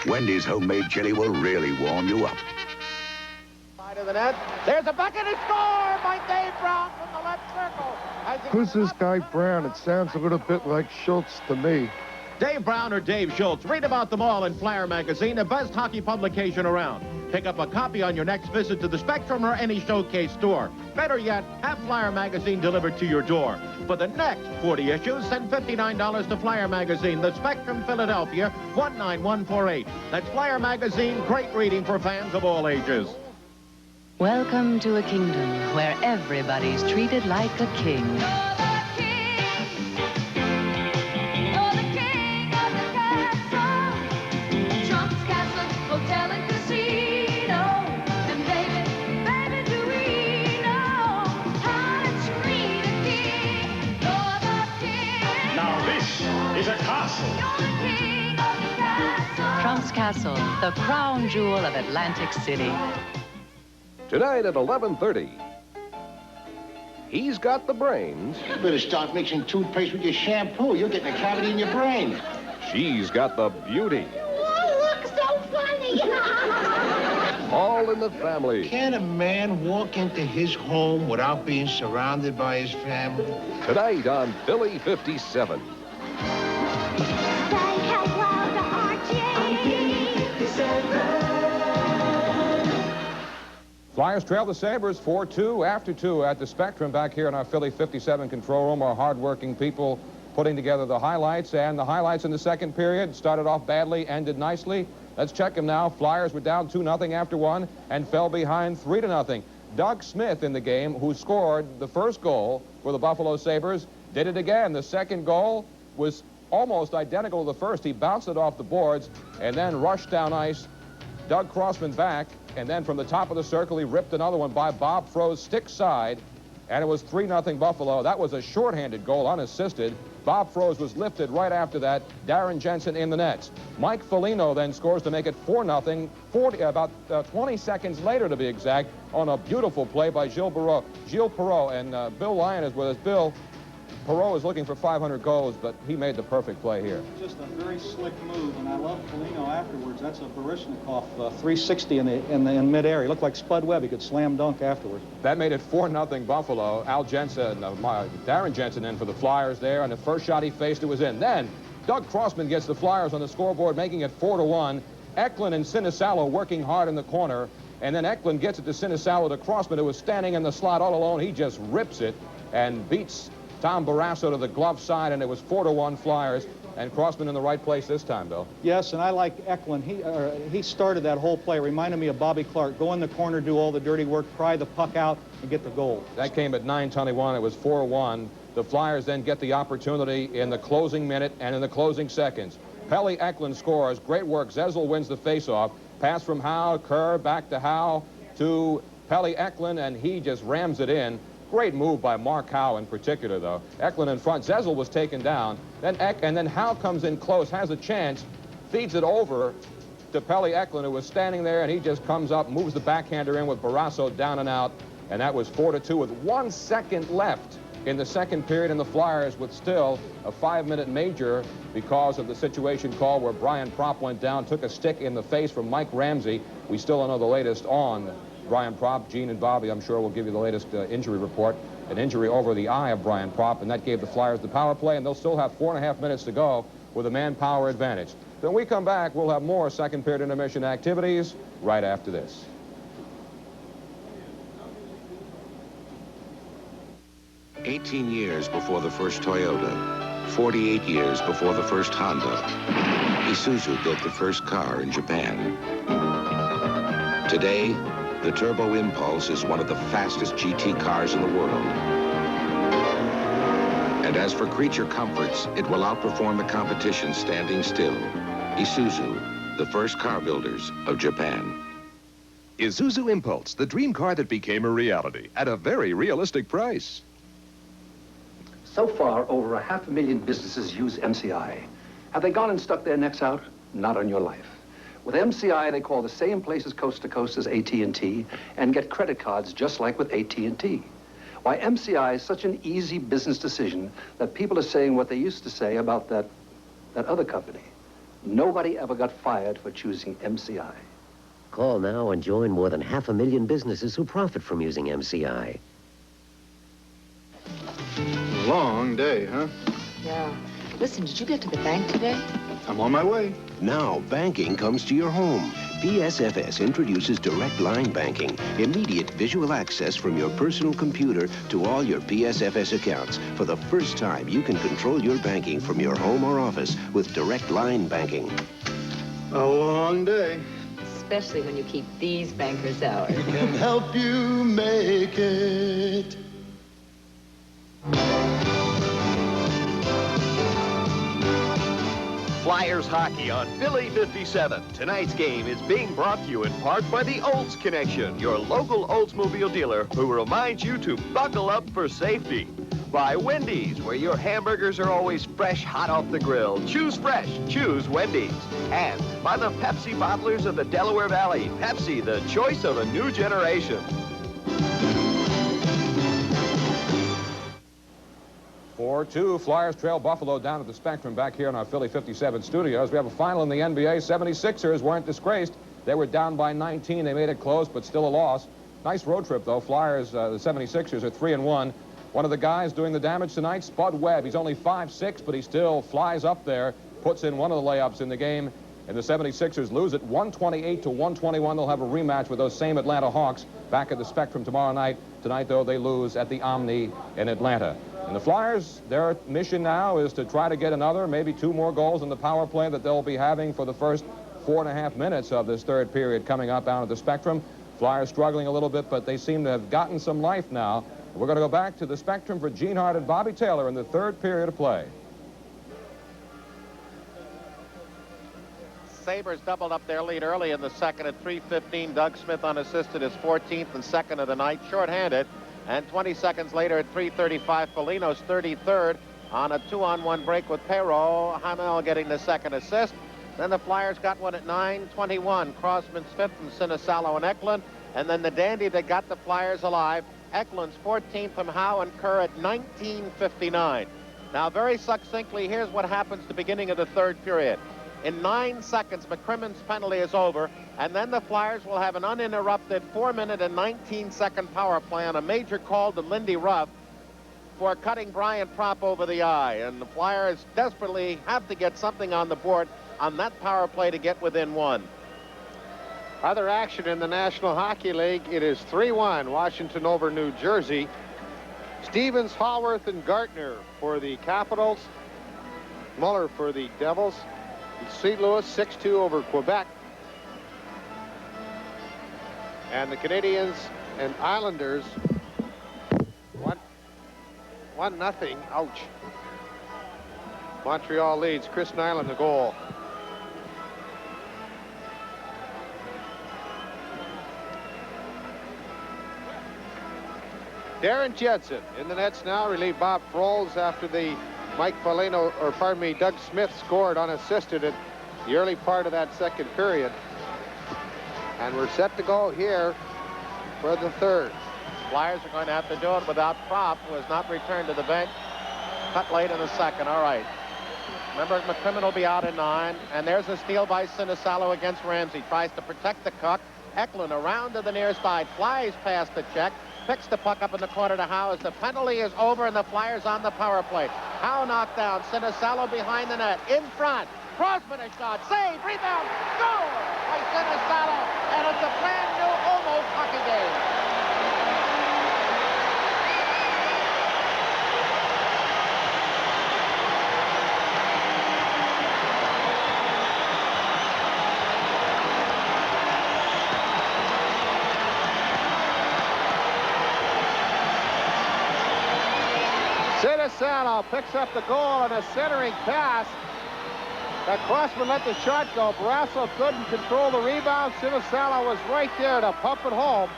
Wendy's homemade chili will really warm you up. Side of the net. There's a bucket and score by Dave Brown from the left circle. Who's this guy Brown? It sounds a little bit like Schultz to me. Dave Brown or Dave Schultz. Read about them all in Flyer Magazine, the best hockey publication around. Pick up a copy on your next visit to the Spectrum or any Showcase store. Better yet, have Flyer Magazine delivered to your door. For the next 40 issues, send $59 to Flyer Magazine, the Spectrum, Philadelphia, 19148. That's Flyer Magazine, great reading for fans of all ages. Welcome to a kingdom where everybody's treated like a king. Trump's Castle, the crown jewel of Atlantic City. Tonight at 11:30. He's got the brains. You better start mixing toothpaste with your shampoo. You're getting a cavity in your brain. She's got the beauty. Oh, look, so funny. All in the family. Can a man walk into his home without being surrounded by his family? Tonight on Philly 57. Flyers trail the Sabres 4-2 after 2 at the Spectrum back here in our Philly 57 control room. Our hard-working people putting together the highlights, and the highlights in the second period started off badly, ended nicely. Let's check them now. Flyers were down 2-0 after 1 and fell behind 3-0. Doug Smith in the game, who scored the first goal for the Buffalo Sabres, did it again. The second goal was almost identical to the first. He bounced it off the boards and then rushed down ice. Doug Crossman back, and then from the top of the circle, he ripped another one by Bob Froese stick side, and it was 3-0 Buffalo. That was a shorthanded goal, unassisted. Bob Froese was lifted right after that. Darren Jensen in the nets. Mike Foligno then scores to make it 4-0, about 20 seconds later to be exact, on a beautiful play by Gilles Perreault, and Bill Lyon is with us. Bill, Perreault is looking for 500 goals, but he made the perfect play here. Just a very slick move, and I love Foligno afterwards. That's a Baryshnikov 360 in midair. He looked like Spud Webb. He could slam dunk afterwards. That made it 4-0 Buffalo. Darren Jensen in for the Flyers there, and the first shot he faced, it was in. Then Doug Crossman gets the Flyers on the scoreboard, making it 4-1. Eklund and Sinisalo working hard in the corner, and then Eklund gets it to Sinisalo to Crossman, who was standing in the slot all alone. He just rips it and beats Tom Barrasso to the glove side, and it was 4-1 Flyers. And Crossman in the right place this time, Bill. Yes, and I like Eklund. He started that whole play. Reminded me of Bobby Clark. Go in the corner, do all the dirty work, pry the puck out, and get the goal. That came at 9:21. It was 4-1. The Flyers then get the opportunity in the closing minute and in the closing seconds. Pelle Eklund scores. Great work. Zezel wins the faceoff. Pass from Howe, Kerr, back to Howe, to Pelle Eklund, and he just rams it in. Great move by Mark Howe in particular, though. Eklund in front. Zezel was taken down. And then Howe comes in close, has a chance, feeds it over to Pelle Eklund, who was standing there, and he just comes up, moves the backhander in with Barrasso down and out, and that was 4-2 with 1 second left in the second period, and the Flyers with still a 5-minute major because of the situation call where Brian Propp went down, took a stick in the face from Mike Ramsey. We still don't know the latest on Brian Propp. Gene and Bobby, I'm sure, will give you the latest injury report. An injury over the eye of Brian Propp, and that gave the Flyers the power play, and they'll still have 4.5 minutes to go with a manpower advantage. When we come back, we'll have more second period intermission activities right after this. "18 years before the first Toyota, 48 years before the first Honda, Isuzu built the first car in Japan. Today, the Turbo Impulse is one of the fastest GT cars in the world. And as for creature comforts, it will outperform the competition standing still. Isuzu, the first car builders of Japan." Isuzu Impulse, the dream car that became a reality at a very realistic price. So far, over 500,000 businesses use MCI. Have they gone and stuck their necks out? Not on your life. With MCI, they call the same places coast to coast as AT&T and get credit cards just like with AT&T. Why, MCI is such an easy business decision that people are saying what they used to say about that other company. Nobody ever got fired for choosing MCI. Call now and join more than 500,000 businesses who profit from using MCI. Long day, huh? Yeah. Listen, did you get to the bank today? I'm on my way. Now banking comes to your home. PSFS introduces direct line banking, immediate visual access from your personal computer to all your PSFS accounts. For the first time, you can control your banking from your home or office with direct line banking. A long day. Especially when you keep these bankers hours. We can help you make it. Flyers hockey on Philly 57. Tonight's game is being brought to you in part by the Olds Connection, your local Oldsmobile dealer who reminds you to buckle up for safety. By Wendy's, where your hamburgers are always fresh, hot off the grill. Choose fresh, choose Wendy's. And by the Pepsi bottlers of the Delaware Valley. Pepsi, the choice of a new generation. 4-2, Flyers trail Buffalo down at the Spectrum back here in our Philly 57 studios. We have a final in the NBA. 76ers weren't disgraced. They were down by 19. They made it close, but still a loss. Nice road trip, though. Flyers, the 76ers are 3-1. One of the guys doing the damage tonight, Spud Webb. He's only 5'6", but he still flies up there, puts in one of the layups in the game, and the 76ers lose it 128-121. They'll have a rematch with those same Atlanta Hawks back at the Spectrum tomorrow night. Tonight, though, they lose at the Omni in Atlanta. And the Flyers, their mission now is to try to get another, maybe 2 more goals in the power play that they'll be having for the first 4.5 minutes of this third period coming up down at the Spectrum. Flyers struggling a little bit, but they seem to have gotten some life now. We're going to go back to the Spectrum for Gene Hart and Bobby Taylor in the third period of play. Sabres doubled up their lead early in the second at 3:15. Doug Smith unassisted his 14th and second of the night, shorthanded. And 20 seconds later at 3:35, Foligno's 33rd on a 2-on-1 break with Perreault. Hamel getting the second assist. Then the Flyers got one at 9:21. Crossman's 5th and Sinisalo and Eklund. And then the dandy that got the Flyers alive, Eklund's 14th from Howe and Kerr at 19:59. Now, very succinctly, here's what happens at the beginning of the third period. In 9 seconds, McCrimmon's penalty is over, and then the Flyers will have an uninterrupted 4-minute and 19-second power play on a major call to Lindy Ruff for cutting Brian Propp over the eye. And the Flyers desperately have to get something on the board on that power play to get within 1. Other action in the National Hockey League, it is 3-1, Washington over New Jersey. Stevens, Haworth, and Gartner for the Capitals. Muller for the Devils. St. Louis 6-2 over Quebec. And the Canadians and Islanders 1-0. Ouch. Montreal leads. Chris Nyland the goal. Darren Jensen in the nets now, relieved Bob Frols after the Doug Smith scored unassisted at the early part of that second period. And we're set to go here for the third. Flyers are going to have to do it without Propp, who has not returned to the bench. Cut late in the second. All right. Remember, McCrimmon will be out in 9. And there's a steal by Sinisalo against Ramsey. Tries to protect the Cook. Eklund around to the near side. Flies past the check. Picks the puck up in the corner to Howe as the penalty is over and the Flyers on the power play. Howe knocked down. Sinisalo behind the net. In front. Crosman a shot. Save. Rebound. Goal by Sinisalo. And it's a brand new almost hockey game. Sinisalo picks up the goal on a centering pass. That Crossman let the shot go. Barrasso couldn't control the rebound. Sinisalo was right there to pump it home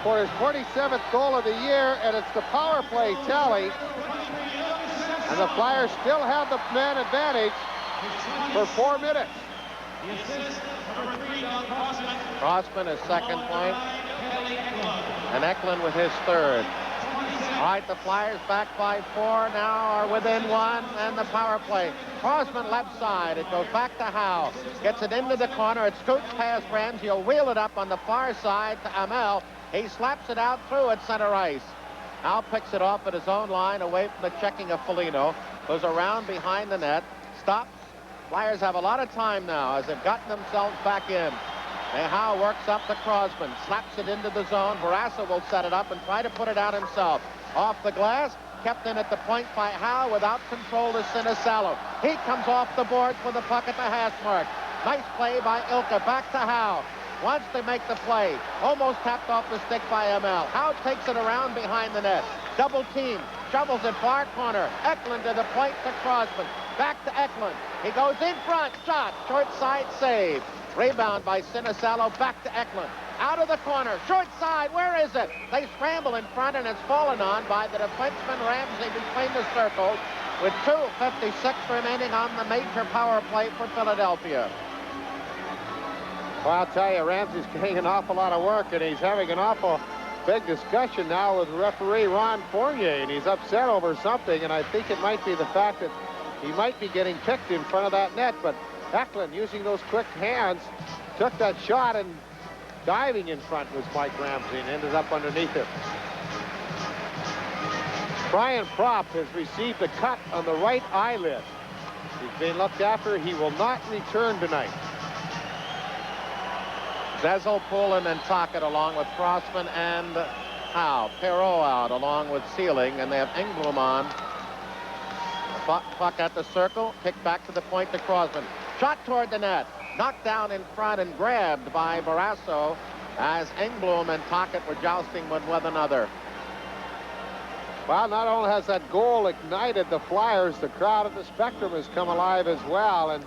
for his 47th goal of the year, and it's the power play tally. And the Flyers still have the man advantage for 4 minutes. Crossman his second point, and Eklund with his third. All right, the Flyers back by 4 now, are within 1, and the power play. Crossman left side. It goes back to Howe. Gets it into the corner. It scoots past Ramsey. He'll wheel it up on the far side to Amel. He slaps it out through at center ice. Howe picks it off at his own line, away from the checking of Foligno. Goes around behind the net. Stops. Flyers have a lot of time now as they've gotten themselves back in. And Howe works up to Crossman. Slaps it into the zone. Barrasso will set it up and try to put it out himself. Off the glass, kept in at the point by Howe without control to Sinisalo. He comes off the boards with the puck at the hash mark. Nice play by Ilka. Back to Howe. Wants to make the play. Almost tapped off the stick by ML. Howe takes it around behind the net. Double team. Shovels it far corner. Eklund to the point to Crossman. Back to Eklund. He goes in front. Shot. Short side save. Rebound by Sinisalo. Back to Eklund. Out of the corner, short side, where is it? They scramble in front, and it's fallen on by the defenseman Ramsey between the circles with 2:56 remaining on the major power play for Philadelphia. Well, I'll tell you, Ramsey's getting an awful lot of work, and he's having an awful big discussion now with referee Ron Fournier, and he's upset over something, and I think it might be the fact that he might be getting kicked in front of that net, but Eklund, using those quick hands, took that shot, and diving in front was Mike Ramsey and ended up underneath him. Brian Propp has received a cut on the right eyelid. He's being looked after. He will not return tonight. Zezel, Poulin, and Tocchet along with Crossman and Howe. Perreault out along with Sealing, and they have Engblom on. Puck at the circle, kick back to the point to Crossman. Shot toward the net. Knocked down in front and grabbed by Barrasso as Engblom and Tocchet were jousting with one another. Well, not only has that goal ignited the Flyers, the crowd at the Spectrum has come alive as well, and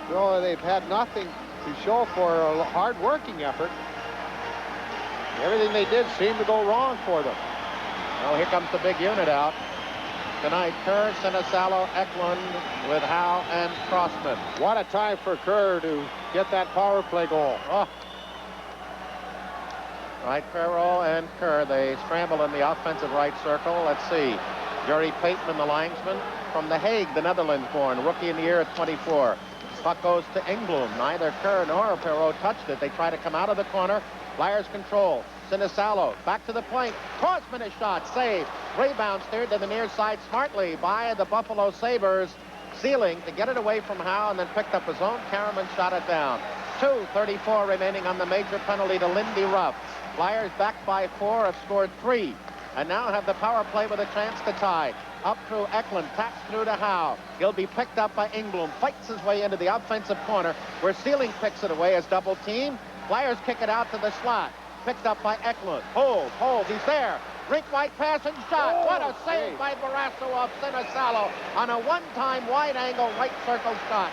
though they've had nothing to show for a hard-working effort, everything they did seemed to go wrong for them. Well, here comes the big unit out. Tonight, Kerr, Sinisalo, Eklund with Howe and Crossman. What a time for Kerr to get that power play goal. Oh. Right, Perreault and Kerr, they scramble in the offensive right circle. Let's see. Jerry Pateman, the linesman from The Hague, the Netherlands-born, rookie in the year at 24. Puck goes to Engblom. Neither Kerr nor Perreault touched it. They try to come out of the corner. Flyers control. Sinisalo back to the point. Crossman is shot. Save. Rebound steered to the near side smartly by the Buffalo Sabres. Sealing to get it away from Howe and then picked up his own carry and shot it down. 2:34 remaining on the major penalty to Lindy Ruff. Flyers back by 4, have scored 3. And now have the power play with a chance to tie. Up through Eklund, taps through to Howe. He'll be picked up by Engblom, fights his way into the offensive corner, where Sealing picks it away as double team. Flyers kick it out to the slot. Picked up by Eklund. Hold, he's there. Rink-wide pass and shot. What a save by Barrasso off Sinisalo on a one-time wide-angle right circle shot.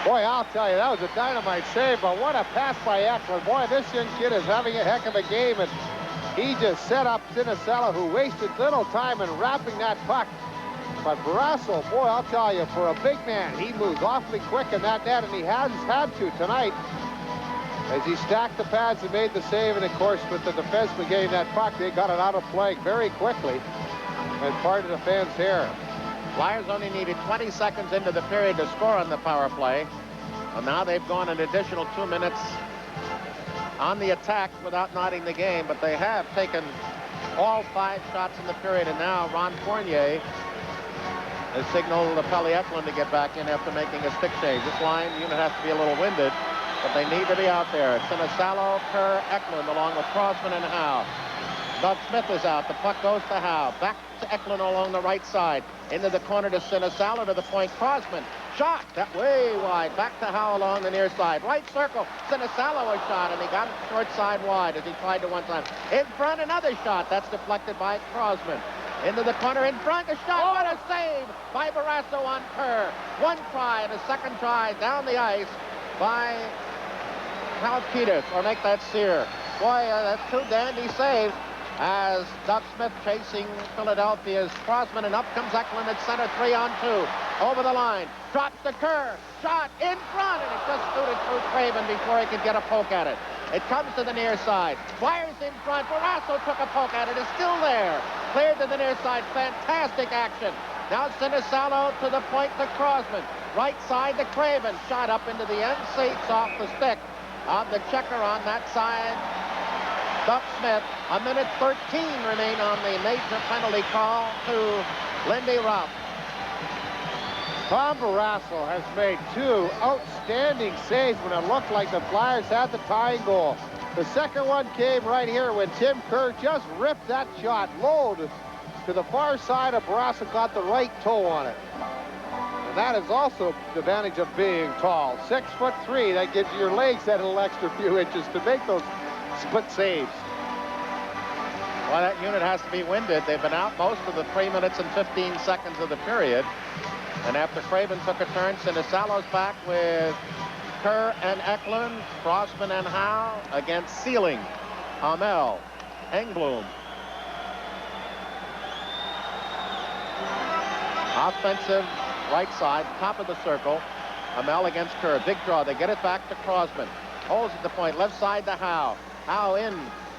Boy, I'll tell you, that was a dynamite save, but what a pass by Eklund. Boy, this young kid is having a heck of a game, and he just set up Sinisalo, who wasted little time in wrapping that puck. But Barrasso, boy, I'll tell you, for a big man, he moves awfully quick in that net, and he has had to tonight as he stacked the pads and made the save. And, of course, with the defenseman getting that puck, they got it out of play very quickly and parted the fans' hair. Flyers only needed 20 seconds into the period to score on the power play. And now they've gone an additional 2 minutes on the attack without knotting the game, but they have taken all 5 shots in the period, and now Ron Fournier has signaled Pelle Eklund to get back in after making a stick change. This line unit has to be a little winded, but they need to be out there. Sinisalo, Kerr, Eklund, along with Crossman and Howe. Doug Smith is out. The puck goes to Howe. Back to Eklund along the right side. Into the corner to Sinisalo, to the point. Crossman. Shot. That way wide. Back to Howe along the near side. Right circle. Sinisalo a shot, and he got it short side wide as he tried to one time. In front, another shot. That's deflected by Crossman. Into the corner in front. A shot. What a save by Barrasso on Kerr. One try and a second try down the ice by Kalkitis, or make that Sear. Boy, that's 2 dandy saves as Doug Smith chasing Philadelphia's Crossman, and up comes Eklund at center, 3-on-2. Over the line, drops to Kerr, shot in front, and it just scooted through Craven before he could get a poke at it. It comes to the near side, fires in front, Barrasso took a poke at it, it's still there. Cleared to the near side, fantastic action. Now Sinisalo to the point to Crossman. Right side to Craven, shot up into the end seats off the stick of the checker on that side. Doug Smith, 1:13 remain on the major penalty call to Lindy Ruff. Tom Barrasso has made 2 outstanding saves when it looked like the Flyers had the tying goal. The second one came right here when Tim Kerr just ripped that shot low to the far side of Barrasso, got the right toe on it. And that is also the advantage of being tall. 6'3", that gives you your legs that little extra few inches to make those split saves. Well, that unit has to be winded. They've been out most of the 3 minutes and 15 seconds of the period. And after Craven took a turn, Sinisalo's back with Kerr and Eklund, Crossman and Howe against Sealing, Hamel, Engblom. Offensive right side, top of the circle. Hamel against Kerr. Big draw. They get it back to Crossman. Holds at the point. Left side to Howe. Howe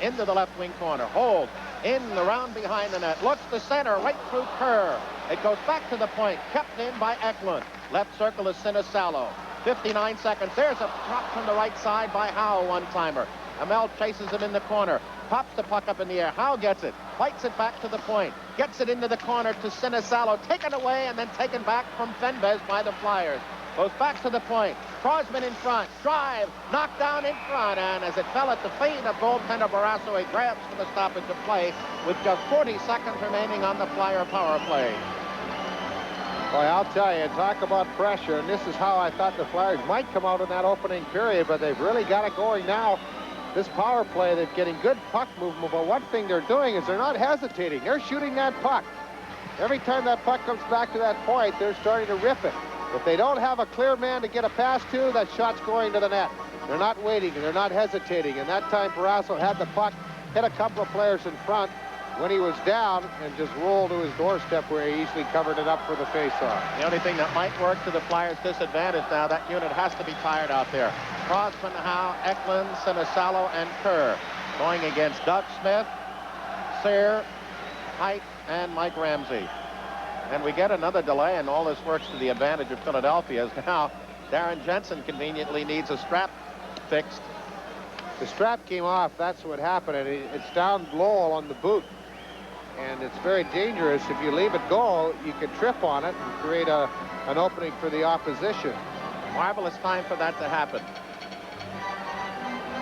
into the left wing corner. Hold. In, around behind the net. Looks to center. Right through Kerr. It goes back to the point. Kept in by Eklund. Left circle is Sinisalo. 59 seconds. There's a drop from the right side by Howe, one-timer. Hamel chases him in the corner. Pops the puck up in the air. Howe gets it. Fights it back to the point. Gets it into the corner to Sinisalo. Taken away and then taken back from Fenves by the Flyers. Goes back to the point. Crossman in front. Drive. Knocked down in front. And as it fell at the feet of goaltender Barrasso, he grabs for the stoppage of play with just 40 seconds remaining on the Flyer power play. Boy, I'll tell you, talk about pressure, and this is how I thought the Flyers might come out in that opening period, but they've really got it going now. This power play, they're getting good puck movement, but one thing they're doing is they're not hesitating. They're shooting that puck. Every time that puck comes back to that point, they're starting to rip it. If they don't have a clear man to get a pass to, that shot's going to the net. They're not waiting, and they're not hesitating, and that time Barrasso had the puck, hit a couple of players in front when he was down, and just rolled to his doorstep where he easily covered it up for the faceoff. The only thing that might work to the Flyers' disadvantage now, that unit has to be tired out there. Crossman, Howe, Eklund, Sinisalo, and Kerr going against Doug Smith, Sear, Height, and Mike Ramsey. And we get another delay, and all this works to the advantage of Philadelphia. As now Darren Jensen conveniently needs a strap fixed. The strap came off. That's what happened. And it's down low on the boot. And it's very dangerous. If you leave it go, you can trip on it and create an opening for the opposition. Marvelous time for that to happen.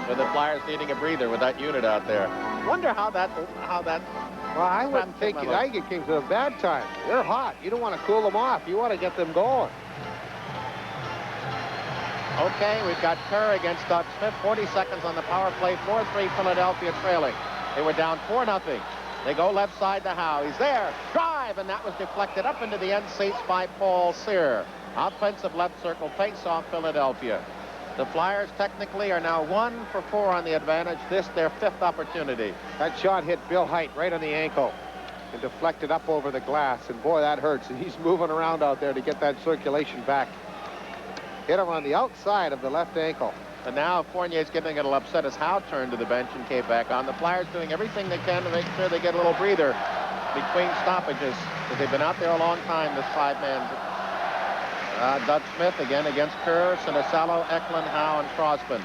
With the Flyers needing a breather with that unit out there. Wonder how that. Well, I wouldn't think it. I think it came to a bad time. They're hot. You don't want to cool them off. You want to get them going. Okay, we've got Kerr against Doug Smith. 40 seconds on the power play. 4-3 Philadelphia trailing. They were down 4-0. They go left side to Howe. He's there. Drive, and that was deflected up into the end seats by Paul Cyr. Offensive left circle face-off Philadelphia. The Flyers technically are now 1 for 4 on the advantage. This their 5th opportunity. That shot hit Bill Height right on the ankle and deflected up over the glass. And boy, that hurts. And he's moving around out there to get that circulation back. Hit him on the outside of the left ankle. And now Fournier's getting a little upset as Howe turned to the bench and came back on. The Flyers doing everything they can to make sure they get a little breather between stoppages, because they've been out there a long time, this 5-man. Doug Smith again against Kerr, Sinisalo, Eklund, Howe, and Crossman.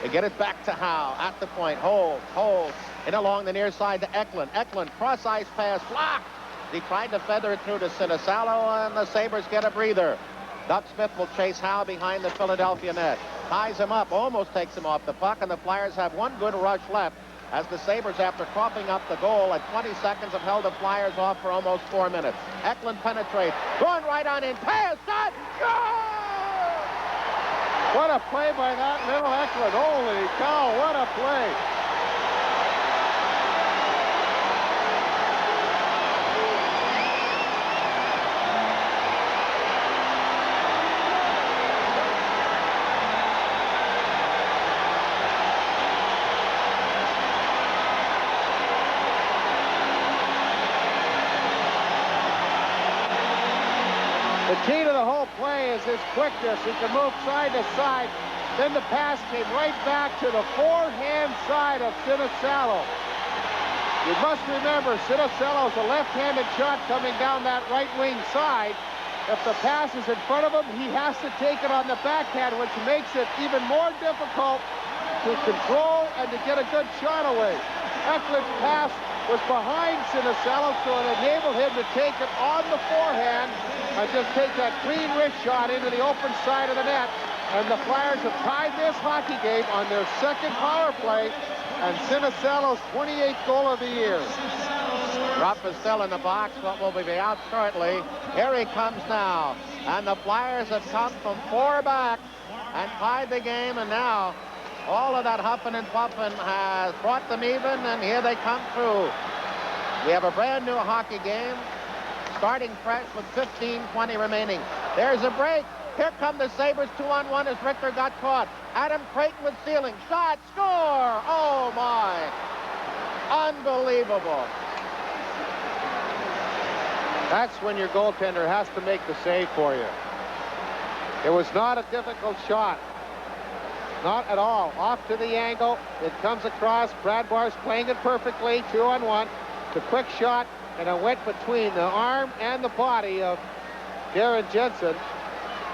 They get it back to Howe at the point. Hold, in along the near side to Eklund. Eklund, cross-ice pass, blocked. He tried to feather it through to Sinisalo, and the Sabres get a breather. Doug Smith will chase Howe behind the Philadelphia net. Ties him up, almost takes him off the puck, and the Flyers have one good rush left as the Sabres, after coughing up the goal at 20 seconds, have held the Flyers off for almost 4 minutes. Eklund penetrates, going right on in, pass, shot, goal! What a play by that little Eklund. Holy cow, what a play. The key to the whole play is his quickness. He can move side to side. Then the pass came right back to the forehand side of Sinisalo. You must remember, Sinisalo's a left-handed shot coming down that right wing side. If the pass is in front of him, he has to take it on the backhand, which makes it even more difficult to control and to get a good shot away. Eklund's pass was behind Sinisalo, so it enabled him to take it on the forehand and just take that clean wrist shot into the open side of the net. And the Flyers have tied this hockey game on their second power play, and Sinisalo's 28th goal of the year. Rupp is still in the box, but will be out shortly. Here he comes now. And the Flyers have come from 4 back and tied the game, and now all of that huffing and puffing has brought them even, and here they come through. We have a brand new hockey game, starting fresh with 15:20 remaining. There's a break. Here come the Sabres 2-on-1 as Richter got caught. Adam Creighton with ceiling. Shot, score! Oh, my. Unbelievable. That's when your goaltender has to make the save for you. It was not a difficult shot. Not at all. Off to the angle. It comes across. Brad Barr's playing it perfectly. 2-on-1. The quick shot, and it went between the arm and the body of Darren Jensen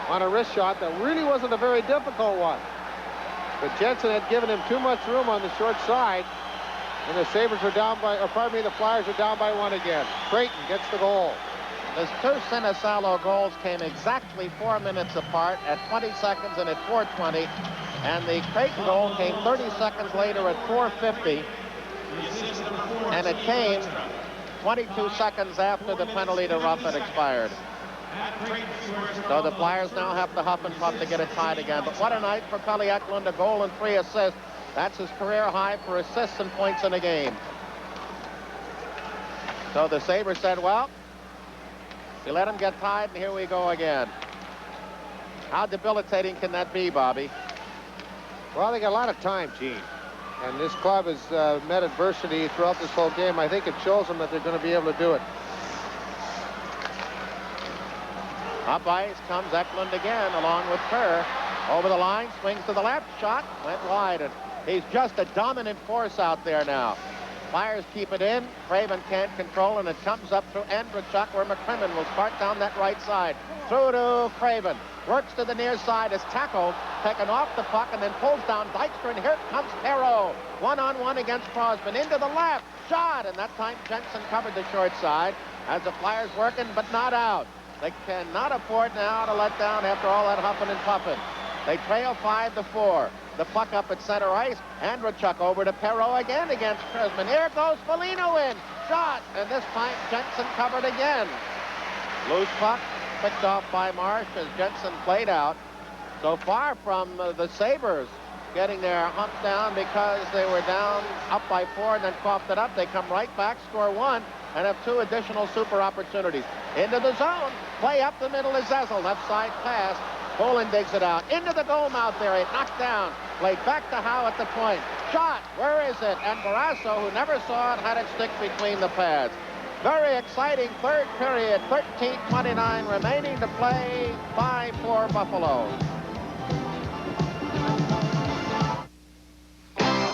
on a wrist shot that really wasn't a very difficult one. But Jensen had given him too much room on the short side, and the Sabres are down by, or pardon me, the Flyers are down by 1 again. Creighton gets the goal. His 2 Sinisalo goals came exactly 4 minutes apart at 20 seconds and at 4:20. And the Creighton goal came 30 seconds later at 4:50. And it came 22 seconds after the penalty to Rupp had expired. So the Flyers now have to huff and puff to get it tied again. But what a night for Pelle Eklund, a goal and 3 assists. That's his career high for assists and points in a game. So the Sabres said, well, we let him get tied, and here we go again. How debilitating can that be, Bobby? Well, they got a lot of time, Gene. And this club has met adversity throughout this whole game. I think it shows them that they're going to be able to do it. Up ice comes Eklund again, along with Kerr. Over the line, swings to the left, shot, went wide, and he's just a dominant force out there now. Flyers keep it in. Craven can't control, and it comes up through Andrechuk, where McCrimmon will start down that right side. Through to Craven. Works to the near side, is tackled, taken off the puck, and then pulls down Dykstra, and here comes Perreault. 1-on-1 against Crosman. Into the left. Shot, and that time Jensen covered the short side as the Flyers working, but not out. They cannot afford now to let down after all that huffing and puffing. They trail 5-4. The puck up at center ice. Andrechuk over to Perreault again against Kresman. Here goes Foligno in. Shot. And this time Jensen covered again. Loose puck picked off by Marsh as Jensen played out. So far from the Sabres getting their hump down because they were down up by 4 and then coughed it up. They come right back, score 1, and have 2 additional super opportunities. Into the zone. Play up the middle is Zezel. Left side pass. Poland digs it out. Into the goal mouth area. Knocked down. Played back to Howe at the point. Shot. Where is it? And Barrasso, who never saw it, had it stick between the pads. Very exciting third period. 13:29 remaining to play. 5-4 Buffalo.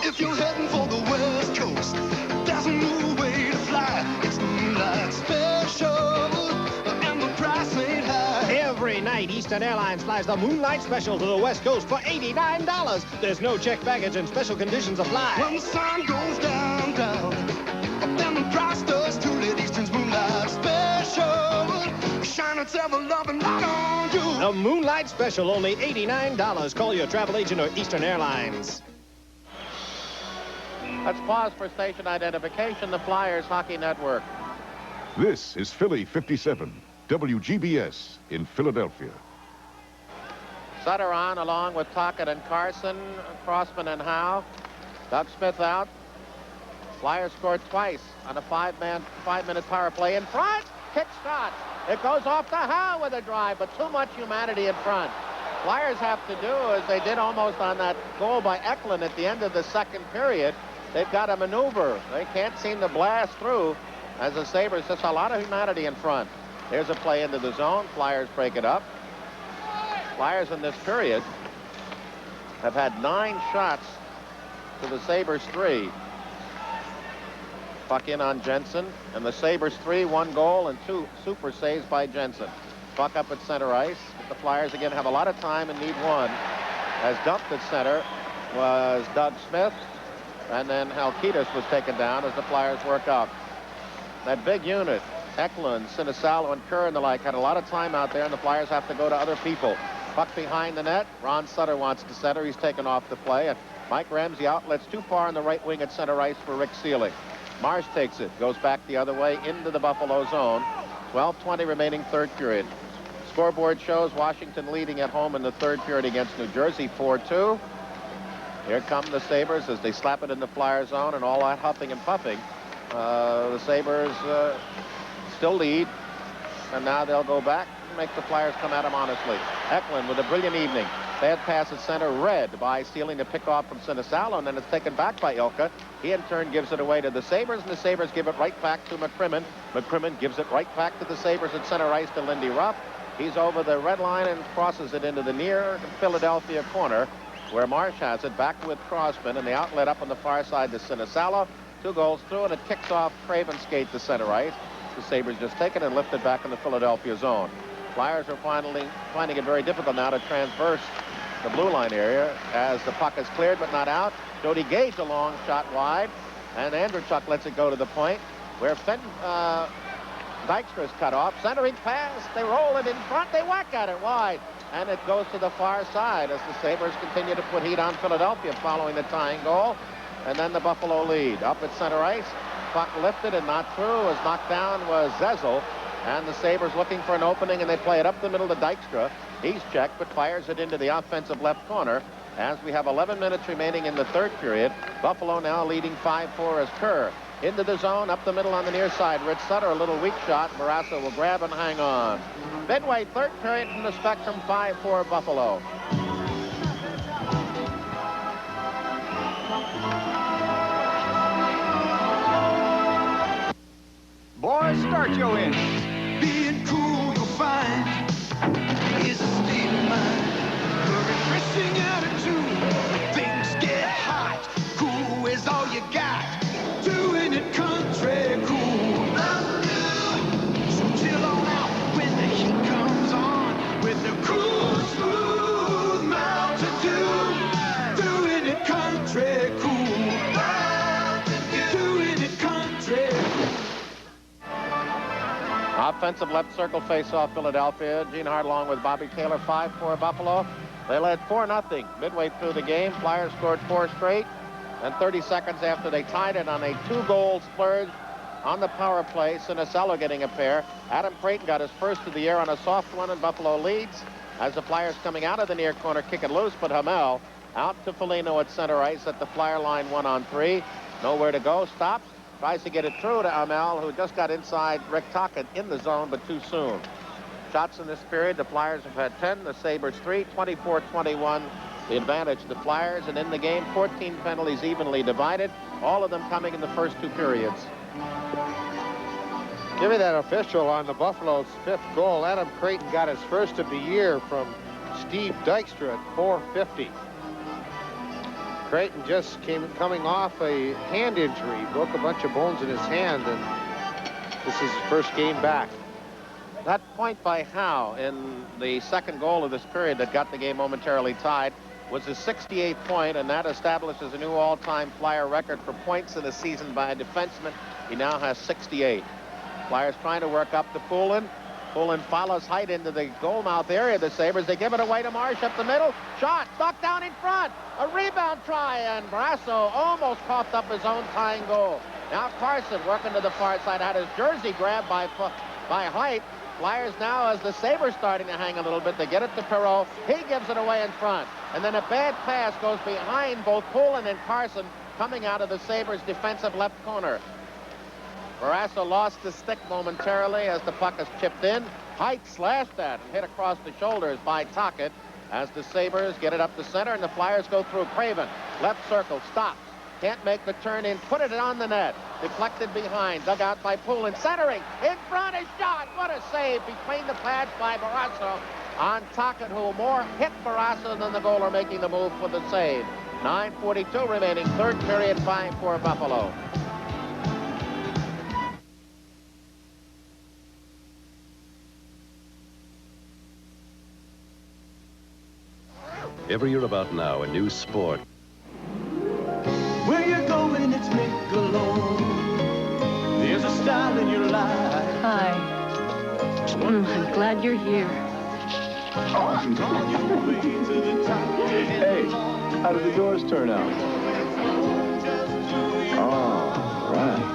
If you're heading for the West Coast, there's a new way to fly. It's Moonlight Special, and the price ain't high. Every night, Eastern Airlines flies the Moonlight Special to the West Coast for $89. There's no checked baggage and special conditions apply. When the sun goes down, then the price does too. Let Eastern's Moonlight Special shine its ever-loving light on you. The Moonlight Special, only $89. Call your travel agent or Eastern Airlines. Let's pause for station identification. The Flyers Hockey Network. This is Philly 57, WGBS in Philadelphia. Sutter on along with Tocchet and Carson, Crossman and Howe. Doug Smith out. Flyers scored twice on a 5-minute power play in front. Kick shot. It goes off to Howe with a drive, but too much humanity in front. Flyers have to do as they did almost on that goal by Eklund at the end of the second period. They've got to maneuver. They can't seem to blast through as the Sabres. Just a lot of humanity in front. There's a play into the zone. Flyers break it up. Flyers in this period have had 9 shots to the Sabres 3. Puck in on Jensen, and the Sabres 3, 1 goal and 2 super saves by Jensen. Puck up at center ice. The Flyers again have a lot of time and need 1. As dumped at center was Doug Smith, and then Halkitis was taken down as the Flyers work up. That big unit, Eklund, Sinisalo, and Kerr and the like, had a lot of time out there, and the Flyers have to go to other people. Puck behind the net. Ron Sutter wants to center. He's taken off the play, and Mike Ramsey outlets too far on the right wing at center ice for Rick Seelig. Marsh takes it, goes back the other way into the Buffalo zone. 12:20 remaining third period. Scoreboard shows Washington leading at home in the third period against New Jersey 4-2. Here come the Sabres as they slap it in the Flyer zone, and all that huffing and puffing. The Sabres still lead, and now they'll go back and make the Flyers come at them honestly. Eklund with a brilliant evening. Bad pass at center, read by stealing the pick-off from Sinisalo, and then it's taken back by Ilka. He in turn gives it away to the Sabres, and the Sabres give it right back to McCrimmon. McCrimmon gives it right back to the Sabres at center ice to Lindy Ruff. He's over the red line and crosses it into the near Philadelphia corner, where Marsh has it back with Crossman, and the outlet up on the far side to Sinisalo. 2 goals through, and it kicks off Craven's skate to center ice. The Sabres just take it and lift it back in the Philadelphia zone. Flyers are finally finding it very difficult now to transverse the blue line area as the puck is cleared but not out. Jody Gage a long shot wide, and Andrechuk lets it go to the point where Dykstra's cut off. Centering pass, they roll it in front, they whack at it wide, and it goes to the far side as the Sabres continue to put heat on Philadelphia following the tying goal. And then the Buffalo lead. Up at center ice, puck lifted and not through. As knocked down was Zezel, and the Sabres looking for an opening, and they play it up the middle to Dykstra. He's checked, but fires it into the offensive left corner as we have 11 minutes remaining in the third period. Buffalo now leading 5-4 as Kerr into the zone, up the middle on the near side. Rich Sutter, a little weak shot. Barrasso will grab and hang on. Midway, third period from the Spectrum, 5-4 Buffalo. Boys, start your engines. Being cool, you'll find, is a state of mind. A refreshing attitude. Things get hot. Cool is all you got. Doing it country cool. So chill on out when the heat comes on. With the cool, smooth Mountain Dew. Doing it country cool. Doing it country cool. Offensive left circle face-off Philadelphia. Gene Hart along with Bobby Taylor, 5-4 Buffalo. They led 4-0 midway through the game. Flyers scored 4 straight. And 30 seconds after they tied it on a 2-goal splurge on the power play, Sinicello getting a pair. Adam Creighton got his first of the year on a soft one, and Buffalo leads as the Flyers coming out of the near corner kick it loose, but Hamel out to Foligno at center ice at the Flyer line 1-on-3. Nowhere to go. Stops. Tries to get it through to Hamel, who just got inside Rick Tocchet in the zone, but too soon. Shots in this period, the Flyers have had 10, the Sabres 3, 24-21. The advantage the Flyers, and in the game, 14 penalties evenly divided, all of them coming in the first 2 periods. Give me that official on the Buffalo's 5th goal. Adam Creighton got his first of the year from Steve Dykstra at 4:50. Creighton just coming off a hand injury, broke a bunch of bones in his hand, and this is his first game back. That point by Howe in the second goal of this period that got the game momentarily tied was his 68th point, and that establishes a new all-time Flyer record for points in a season by a defenseman. He now has 68. Flyers trying to work up to Poulin. Poulin follows Height into the goal mouth area of the Sabres. They give it away to Marsh up the middle. Shot, knocked down in front. A rebound try, and Brasso almost coughed up his own tying goal. Now Carson working to the far side, had his jersey grabbed by Height. Flyers now, as the Sabres starting to hang a little bit, they get it to Perreault. He gives it away in front. And then a bad pass goes behind both Poulin and Carson coming out of the Sabres' defensive left corner. Barrasso lost the stick momentarily as the puck is chipped in. Height slashed at and hit across the shoulders by Tocchet as the Sabres get it up the center, and the Flyers go through. Craven, left circle, stops. Can't make the turn in, put it on the net. Deflected behind, dug out by Poulin, centering, in front, a shot. What a save between the pads by Barrasso on Tocchet, who more hit Barrasso than the goaler making the move for the save. 9:42 remaining, third period, 5-4 Buffalo. Ever you're about now, a new sport. Where you going, it's Michelob. There's a style in your life. Hi. I'm glad you're here. Hey, how did the doors turn out? Oh, right.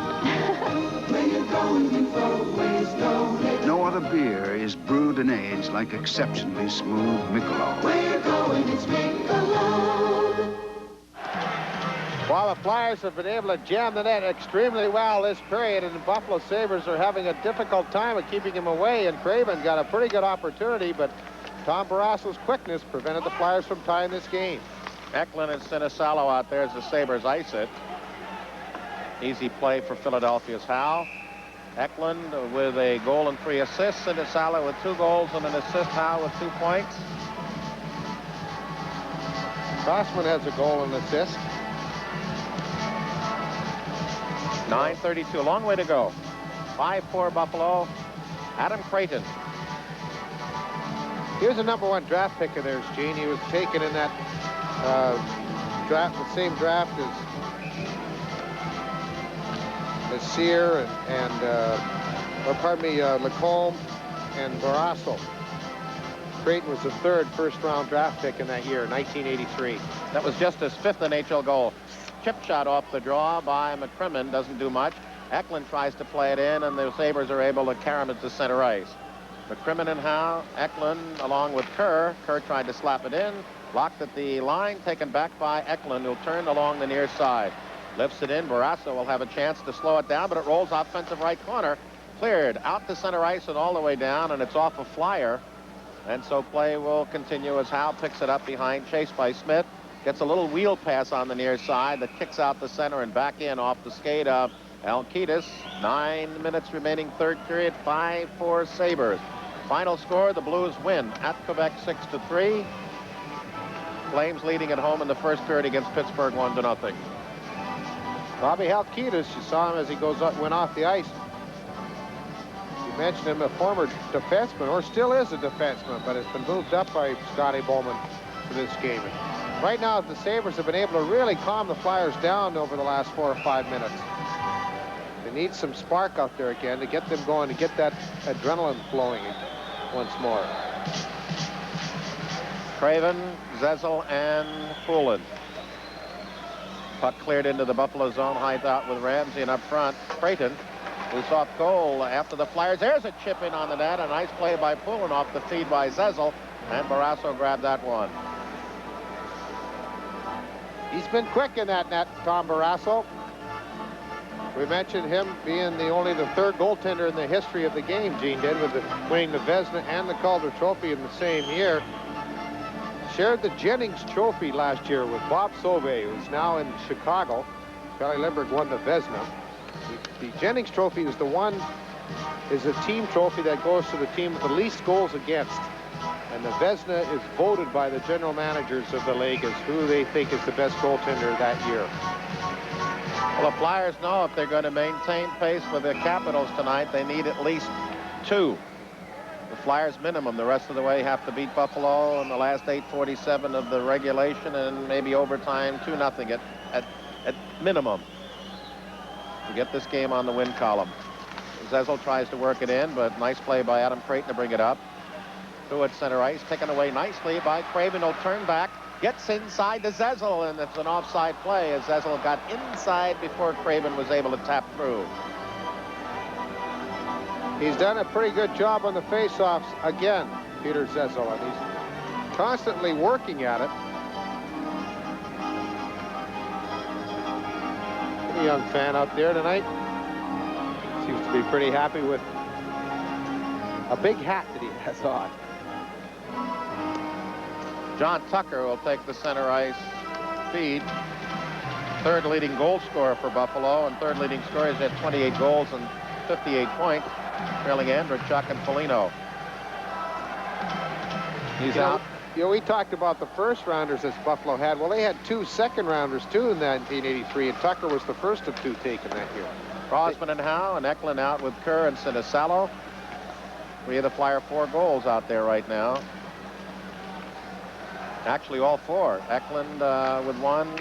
No other beer is brewed and aged like exceptionally smooth Michelob. Where you going, it's Michelob. While the Flyers have been able to jam the net extremely well this period, and the Buffalo Sabres are having a difficult time of keeping him away, and Craven got a pretty good opportunity, but Tom Barrasso's quickness prevented the Flyers from tying this game. Eklund and Sinicello out there as the Sabres ice it. Easy play for Philadelphia's Howe. Eklund with a goal and 3 assists. Sinicello with 2 goals and an assist. Howe with 2 points. Crossman has a goal and assist. 9:32, a long way to go. 5-4 Buffalo. Adam Creighton. Here's a #1 draft pick of theirs, Gene. He was taken in that draft, the same draft as Sear Lacombe and Barrasso. Creighton was the 3rd first-round draft pick in that year, 1983. That was just his 5th NHL goal. Chip shot off the draw by McCrimmon, doesn't do much. Eklund tries to play it in, and the Sabres are able to carry him into center ice. McCrimmon and Howe, Eklund along with Kerr. Kerr tried to slap it in, blocked at the line, taken back by Eklund, who'll turn along the near side. Lifts it in. Barrasso will have a chance to slow it down, but it rolls offensive right corner. Cleared out to center ice and all the way down, and it's off a Flyer. And so play will continue as Howe picks it up behind, chased by Smith. Gets a little wheel pass on the near side that kicks out the center and back in off the skate of Alkidis. 9 minutes remaining, third period, 5-4 Sabres. Final score, the Blues win at Quebec 6-3. Flames leading at home in the first period against Pittsburgh 1-0. Bobby Alkidis, you saw him as he went off the ice. You mentioned him, a former defenseman, or still is a defenseman, but has been moved up by Scotty Bowman for this game. Right now, the Sabres have been able to really calm the Flyers down over the last 4 or 5 minutes. They need some spark out there again to get them going, to get that adrenaline flowing once more. Craven, Zezel, and Poulin. Puck cleared into the Buffalo zone, hides out with Ramsey, and up front, Creighton, who's off goal after the Flyers. There's a chip in on the net. A nice play by Poulin off the feed by Zezel, and Barrasso grabbed that one. He's been quick in that net, Tom Barrasso. We mentioned him being only the third goaltender in the history of the game, Gene did, with winning the Vezina and the Calder Trophy in the same year. Shared the Jennings Trophy last year with Bob Sauvé, who's now in Chicago. Kelly Lindbergh won the Vezina. The Jennings Trophy is a team trophy that goes to the team with the least goals against. And the Vezina is voted by the general managers of the league as who they think is the best goaltender that year. Well, the Flyers know if they're going to maintain pace with the Capitals tonight, they need at least 2. The Flyers minimum. The rest of the way have to beat Buffalo in the last 8:47 of the regulation and maybe overtime 2-0 at minimum to get this game on the win column. Zezel tries to work it in, but nice play by Adam Creighton to bring it up. Through at center ice, taken away nicely by Craven. He'll turn back, gets inside to Zezel, and it's an offside play as Zezel got inside before Craven was able to tap through. He's done a pretty good job on the faceoffs again, Peter Zezel, and he's constantly working at it. A young fan out there tonight. Seems to be pretty happy with a big hat that he has on. John Tucker will take the center ice feed. Third leading goal scorer for Buffalo, and third leading scorer. He's had 28 goals and 58 points, trailing Andrechuk and Foligno. He's out. You know, we talked about the first rounders that Buffalo had. Well, they had 2 second rounders too in 1983, and Tucker was the first of 2 taken that year. Crosman and Howe, and Eklund out with Kerr and Sinisalo. We have the Flyer 4 goals out there right now. Actually, all 4. Eklund with 1,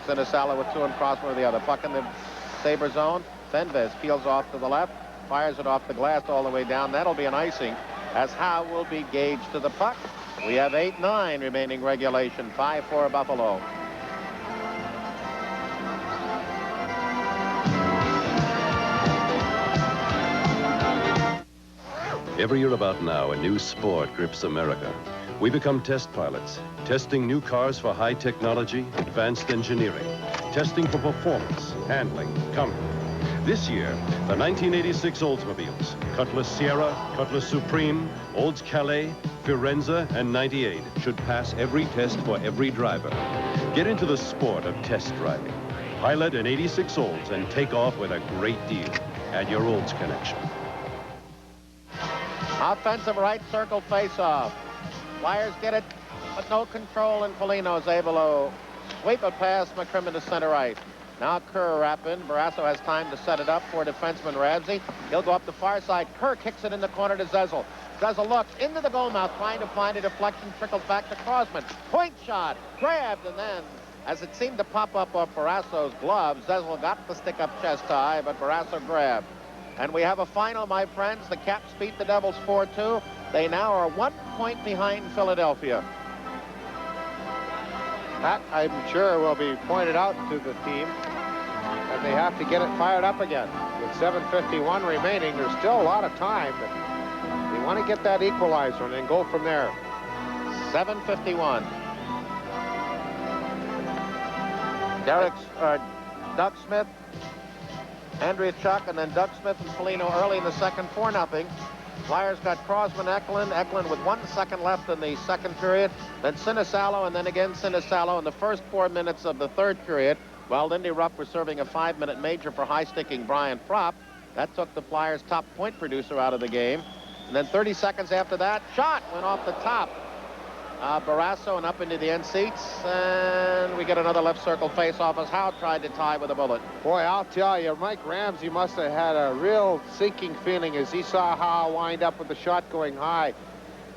Sinisalo with 2, and Crosman with the other. Puck in the Sabre zone. Fenves peels off to the left, fires it off the glass all the way down. That'll be an icing, as Howe will be gauged to the puck. We have 8-9 remaining regulation, 5-4 Buffalo. Every year about now, a new sport grips America. We become test pilots, testing new cars for high technology, advanced engineering, testing for performance, handling, comfort. This year, the 1986 Oldsmobiles, Cutlass Sierra, Cutlass Supreme, Olds Calais, Firenze, and 98 should pass every test for every driver. Get into the sport of test driving. Pilot an 86 Olds and take off with a great deal. Add your Olds connection. Offensive right circle face-off. Flyers get it, but no control, and Foligno is able to sweep it past McCrimmon to center ice. Now Kerr wrapping. Barrasso has time to set it up for defenseman Ramsey. He'll go up the far side. Kerr kicks it in the corner to Zezel. Zezel looks into the goal mouth, trying to find a deflection, trickles back to Crosman. Point shot, grabbed, and then, as it seemed to pop up off Barrasso's glove, Zezel got the stick up chest high, but Barrasso grabbed. And we have a final, my friends. The Caps beat the Devils 4-2. They now are 1 point behind Philadelphia. That, I'm sure, will be pointed out to the team, and they have to get it fired up again. With 7:51 remaining, there's still a lot of time, but they want to get that equalizer and then go from there. 7:51. Doug Smith, Andrechuk, and then Doug Smith and Foligno early in the second, 4-0. Flyers got Crosman, Eklund with 1 second left in the second period. Then Sinisalo, and then again Sinisalo in the first 4 minutes of the third period, while Lindy Ruff was serving a 5-minute major for high-sticking Brian Propp. That took the Flyers' top point producer out of the game. And then 30 seconds after that, shot went off the top. Barrasso and up into the end seats, and we get another left circle face-off as Howe tried to tie with a bullet. Boy, I'll tell you, Mike Ramsey must have had a real sinking feeling as he saw Howe wind up with the shot going high.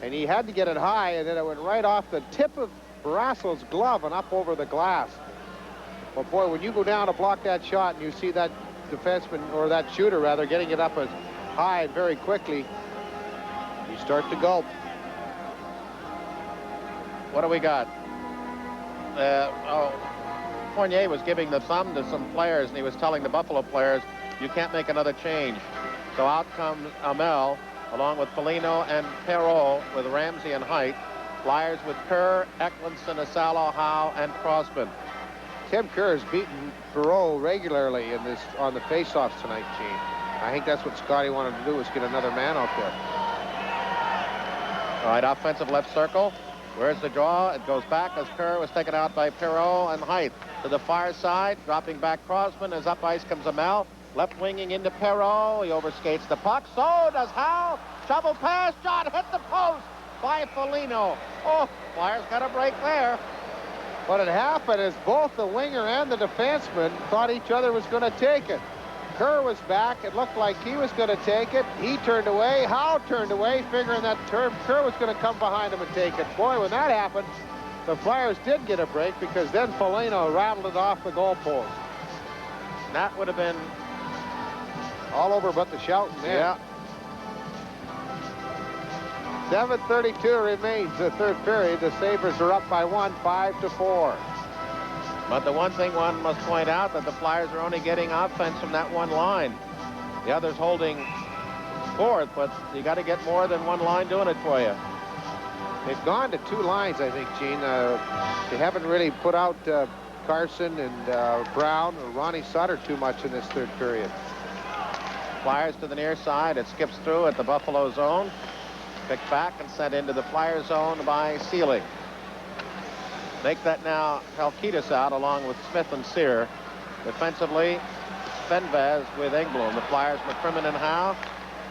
And he had to get it high, and then it went right off the tip of Barrasso's glove and up over the glass. But boy, when you go down to block that shot and you see that defenseman, or that shooter rather, getting it up as high very quickly, you start to gulp. what do we got? Fournier was giving the thumb to some players, and he was telling the Buffalo players, you can't make another change. So out comes Amel, along with Foligno and Perreault, with Ramsey and Height. Flyers with Kerr, Eklund, Sinisalo, Howe, and Crossman. Tim Kerr has beaten Perreault regularly in this on the faceoffs tonight, Gene. I think that's what Scotty wanted to do, was get another man out there. All right, offensive left circle. Where's the draw? It goes back as Kerr was taken out by Perreault and Height. To the far side, dropping back Crossman. As up ice comes Amel. Left winging into Perreault. He overskates the puck. So does Howe. Shovel pass. Shot hit the post by Foligno. Oh, Flyers got a break there. What had happened is both the winger and the defenseman thought each other was going to take it. Kerr was back. It looked like he was going to take it. He turned away. Howe turned away, figuring that Kerr was going to come behind him and take it. Boy, when that happened, the Flyers did get a break, because then Foligno rattled it off the goalpost. That would have been all over but the shouting there. Yeah. 7:32 remains the third period. The Sabres are up by 1, 5-4. But the one thing one must point out, that the Flyers are only getting offense from that one line. The other's holding fourth, but you got to get more than one line doing it for you. They've gone to two lines, I think, Gene. They haven't really put out Carson and Brown or Ronnie Sutter too much in this third period. Flyers to the near side. It skips through at the Buffalo zone. Picked back and sent into the Flyer zone by Sealing. Make that now Halkitis out along with Smith and Sear. Defensively, Fenvez with Engblom. The Flyers, McCrimmon and Howe.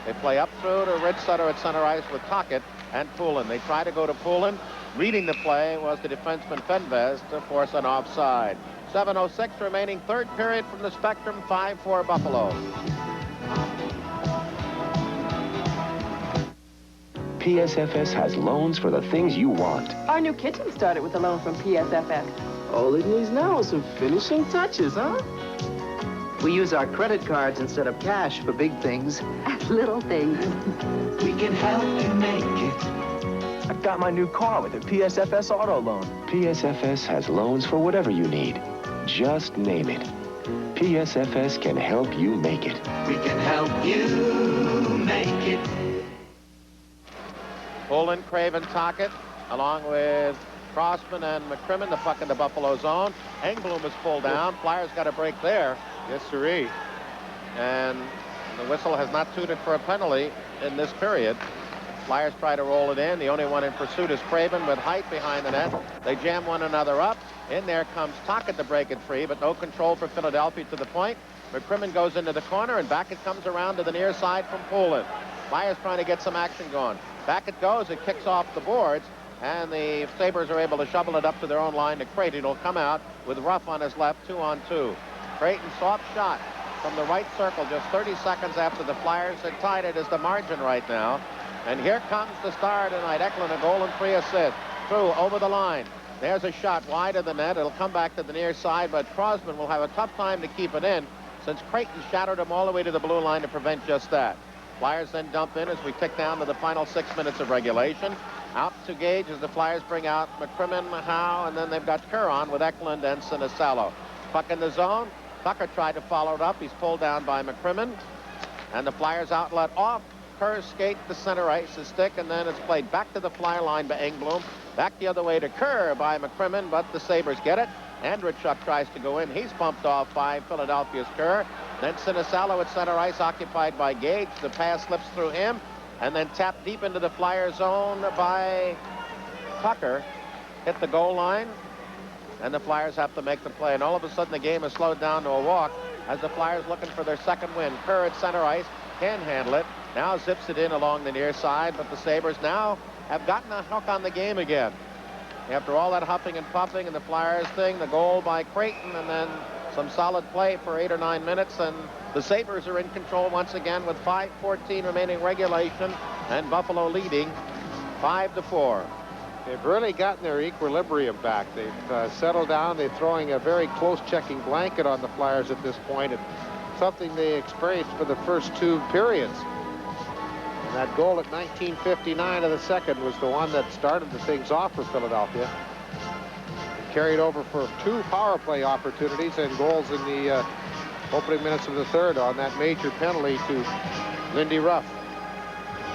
They play up through to Red Sutter at center ice with Tocchet and Poulin. They try to go to Poulin. Reading the play was the defenseman Fenvez to force an offside. 7:06 remaining, third period from the Spectrum, 5-4 Buffalo. PSFS has loans for the things you want. Our new kitchen started with a loan from PSFS. All it needs now is some finishing touches, huh? We use our credit cards instead of cash for big things. Little things. We can help you make it. I've got my new car with a PSFS auto loan. PSFS has loans for whatever you need. Just name it. PSFS can help you make it. We can help you make it. Poulin, Craven, Tocchet, along with Crossman and McCrimmon. The puck in the Buffalo zone. Engblom is pulled down. Flyers got a break there. Yes, sirree. And the whistle has not tooted for a penalty in this period. Flyers try to roll it in. The only one in pursuit is Craven with Height behind the net. They jam one another up. In there comes Tocchet to break it free, but no control for Philadelphia to the point. McCrimmon goes into the corner, and back it comes around to the near side from Poulin. Flyers trying to get some action going. Back it goes. It kicks off the boards, and the Sabres are able to shovel it up to their own line to Creighton. It'll come out with Ruff on his left, 2-on-2. Creighton, soft shot from the right circle just 30 seconds after the Flyers had tied it as the margin right now. And here comes the star tonight. Eklund, a goal and 3 assists. Through, over the line. There's a shot wide of the net. It'll come back to the near side, but Crossman will have a tough time to keep it in, since Creighton shattered him all the way to the blue line to prevent just that. Flyers then dump in as we tick down to the final 6 minutes of regulation. Out to Gage as the Flyers bring out McCrimmon, Howe, and then they've got Kerr on with Eklund and Sinisalo. Puck in the zone. Tucker tried to follow it up. He's pulled down by McCrimmon. And the Flyers outlet off. Kerr skate to center ice, his stick, and then it's played back to the Flyer line by Engblom. Back the other way to Kerr by McCrimmon, but the Sabres get it. Andrichuk tries to go in. He's bumped off by Philadelphia's Kerr. Then Sinisalo at center ice, occupied by Gage. The pass slips through him, and then tapped deep into the Flyer zone by Tucker. Hit the goal line, and the Flyers have to make the play. And all of a sudden, the game is slowed down to a walk as the Flyers looking for their second win. Kerr at center ice can handle it. Now zips it in along the near side, but the Sabres now have gotten a hook on the game again. After all that huffing and puffing and the Flyers thing, the goal by Creighton, and then some solid play for 8 or 9 minutes, and the Sabres are in control once again with 5:14 remaining regulation, and Buffalo leading 5-4. They've really gotten their equilibrium back. They've settled down. They're throwing a very close checking blanket on the Flyers at this point, and something they experienced for the first 2 periods. And that goal at 19:59 of the second was the one that started the things off for Philadelphia. It carried over for 2 power play opportunities and goals in the opening minutes of the third on that major penalty to Lindy Ruff.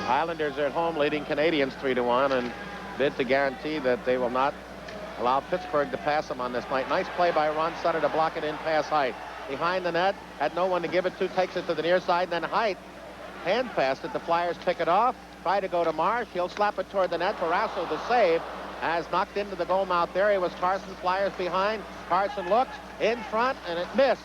Islanders are at home leading Canadians 3-1 and bid to guarantee that they will not allow Pittsburgh to pass them on this night. Nice play by Ron Sutter to block it in past Height. Behind the net, had no one to give it to, takes it to the near side, and then Height hand passed it. The Flyers pick it off, try to go to Marsh. He'll slap it toward the net. Barrasso, the save, has knocked into the goal mouth there. He was Carson. Flyers behind. Carson looks in front, and it missed.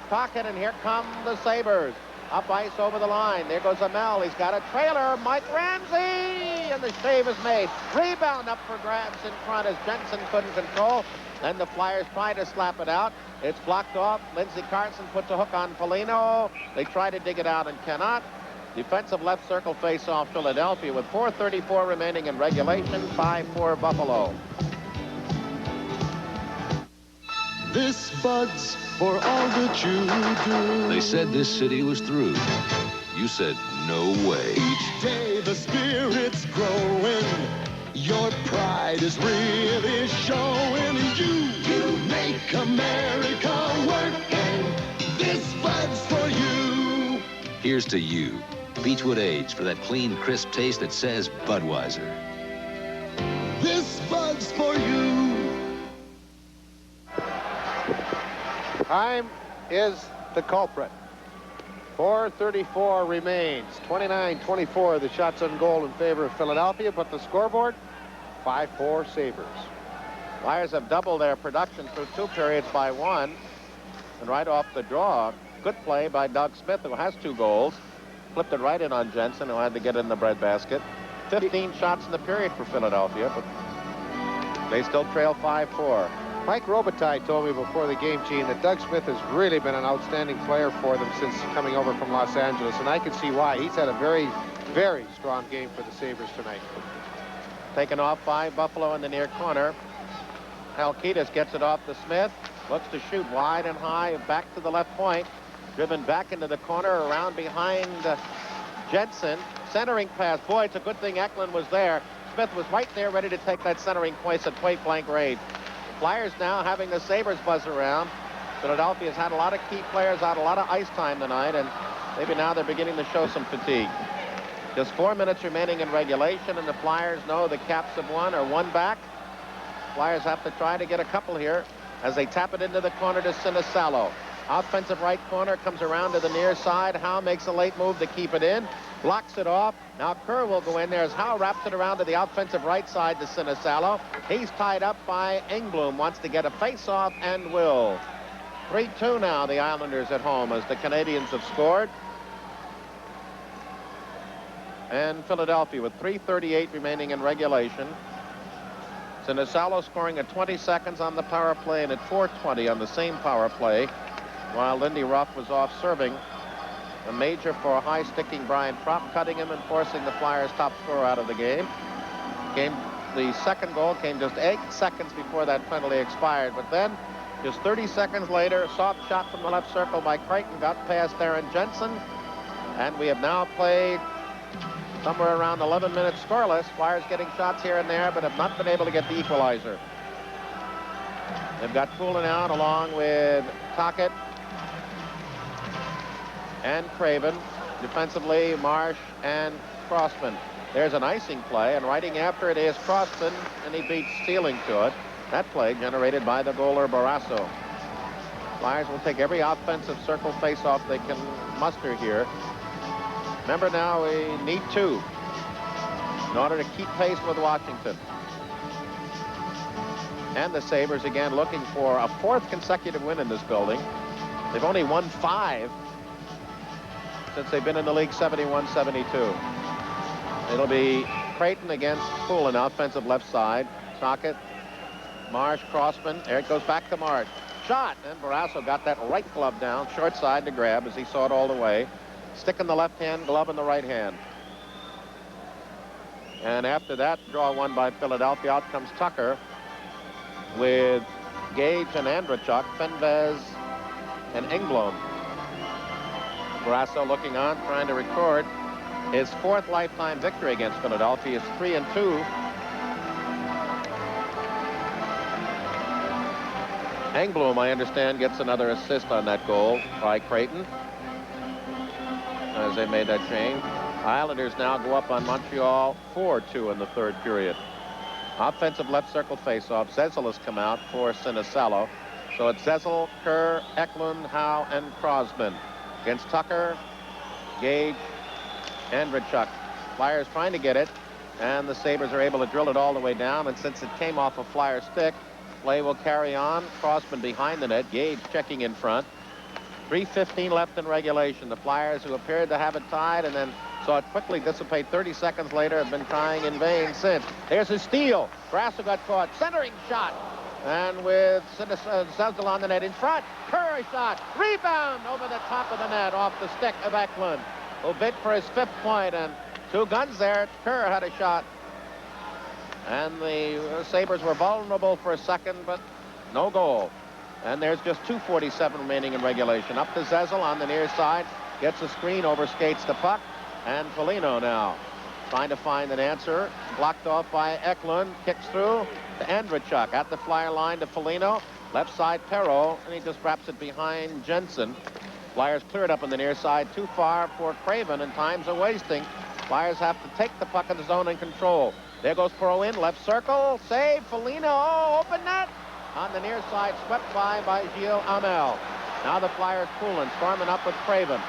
Pocket, and here come the Sabres. Up ice over the line. There goes Amell. He's got a trailer. Mike Ramsey! And the save is made. Rebound up for grabs in front as Jensen couldn't control. Then the Flyers try to slap it out. It's blocked off. Lindsey Carson puts a hook on Foligno. They try to dig it out and cannot. Defensive left circle face-off Philadelphia with 4:34 remaining in regulation. 5-4 Buffalo. This Bud's for all that you do. They said this city was through. You said, no way. Each day the spirit's growing. Your pride is really showing. You make America work, and this Bud's for you. Here's to you. Beechwood Age for that clean, crisp taste that says Budweiser. This Bud's for you. Time is the culprit. 4:34 remains. 29-24 the shots on goal in favor of Philadelphia, but the scoreboard, 5-4 Sabres. Flyers have doubled their production through 2 periods by 1. And right off the draw, good play by Doug Smith, who has 2 goals. Flipped it right in on Jensen, who had to get in the breadbasket. 15 shots in the period for Philadelphia, but they still trail 5-4. Mike Robitaille told me before the game, Gene, that Doug Smith has really been an outstanding player for them since coming over from Los Angeles, and I can see why. He's had a very, very strong game for the Sabres tonight. Taken off by Buffalo in the near corner. Halkitis gets it off to Smith. Looks to shoot wide and high, back to the left point. Driven back into the corner, around behind Jensen. Centering pass. Boy, it's a good thing Eklund was there. Smith was right there ready to take that centering place at point-blank range. Flyers now having the Sabres buzz around. Philadelphia's had a lot of key players out, a lot of ice time tonight, and maybe now they're beginning to show some fatigue. Just 4 minutes remaining in regulation, and the Flyers know the Caps have won or one back. Flyers have to try to get a couple here as they tap it into the corner to Sinisalo. Offensive right corner, comes around to the near side. Howe makes a late move to keep it in. Blocks it off. Now Kerr will go in there as Howe wraps it around to the offensive right side to Sinisalo. He's tied up by Engblom. Wants to get a face-off and will. 3-2 now, the Islanders at home as the Canadians have scored. And Philadelphia with 3:38 remaining in regulation. Sinisalo scoring at 20 seconds on the power play and at 4:20 on the same power play, while Lindy Ruff was off serving. A major for a high-sticking Brian Propp, cutting him and forcing the Flyers' top scorer out of the game. The second goal came just 8 seconds before that penalty expired, but then just 30 seconds later, a soft shot from the left circle by Creighton got past Aaron Jensen, and we have now played somewhere around 11 minutes scoreless. Flyers getting shots here and there, but have not been able to get the equalizer. They've got Poulin out along with Tocchet and Craven. Defensively, Marsh and Crossman. There's an icing play, and riding after it is Crossman, and he beats Stealing to it. That play generated by the goaler Barrasso. Flyers will take every offensive circle face-off they can muster here. Remember now, we need 2 in order to keep pace with Washington. And the Sabres again looking for a 4th consecutive win in this building. They've only won 5 since they've been in the league 71-72. It'll be Creighton against Poulin, offensive left side. Tocchet, Marsh, Crossman. There it goes back to Marsh. Shot, and Barrasso got that right glove down, short side to grab as he saw it all the way. Stick in the left hand, glove in the right hand. And after that draw won by Philadelphia, out comes Tucker with Gage and Andrechuk, Fenves and Engblom. Barrasso looking on, trying to record. His 4th lifetime victory against Philadelphia is 3-2. Engblom, I understand, gets another assist on that goal by Creighton as they made that change. Islanders now go up on Montreal 4-2 in the 3rd period. Offensive left circle faceoff. Zezel has come out for Sinisalo. So it's Zezel, Kerr, Eklund, Howe, and Crosman against Tucker, Gage, and Richuk. Flyers trying to get it, and the Sabres are able to drill it all the way down. And since it came off a Flyer stick, play will carry on. Crosman behind the net. Gage checking in front. 3:15 left in regulation. The Flyers, who appeared to have it tied and then saw it quickly dissipate 30 seconds later, have been trying in vain since. There's a steal. Grasso got caught. Centering shot. And with Zezel on the net in front. Kerr shot. Rebound over the top of the net off the stick of Eklund, who bid for his 5th point. And 2 guns there. Kerr had a shot. And the Sabres were vulnerable for a second, but no goal. And there's just 2:47 remaining in regulation. Up to Zezel on the near side. Gets a screen, overskates the puck. And Foligno now trying to find an answer. Blocked off by Eklund. Kicks through to Andrechuk at the Flyer line to Foligno. Left side Perreault, and he just wraps it behind Jensen. Flyers clear it up on the near side. Too far for Craven, and time's a wasting. Flyers have to take the puck in the zone and control. There goes Perreault in, left circle, save, Foligno, open net. On the near side, swept by Gilles Hamel. Now the Flyers cooling, storming up with Craven.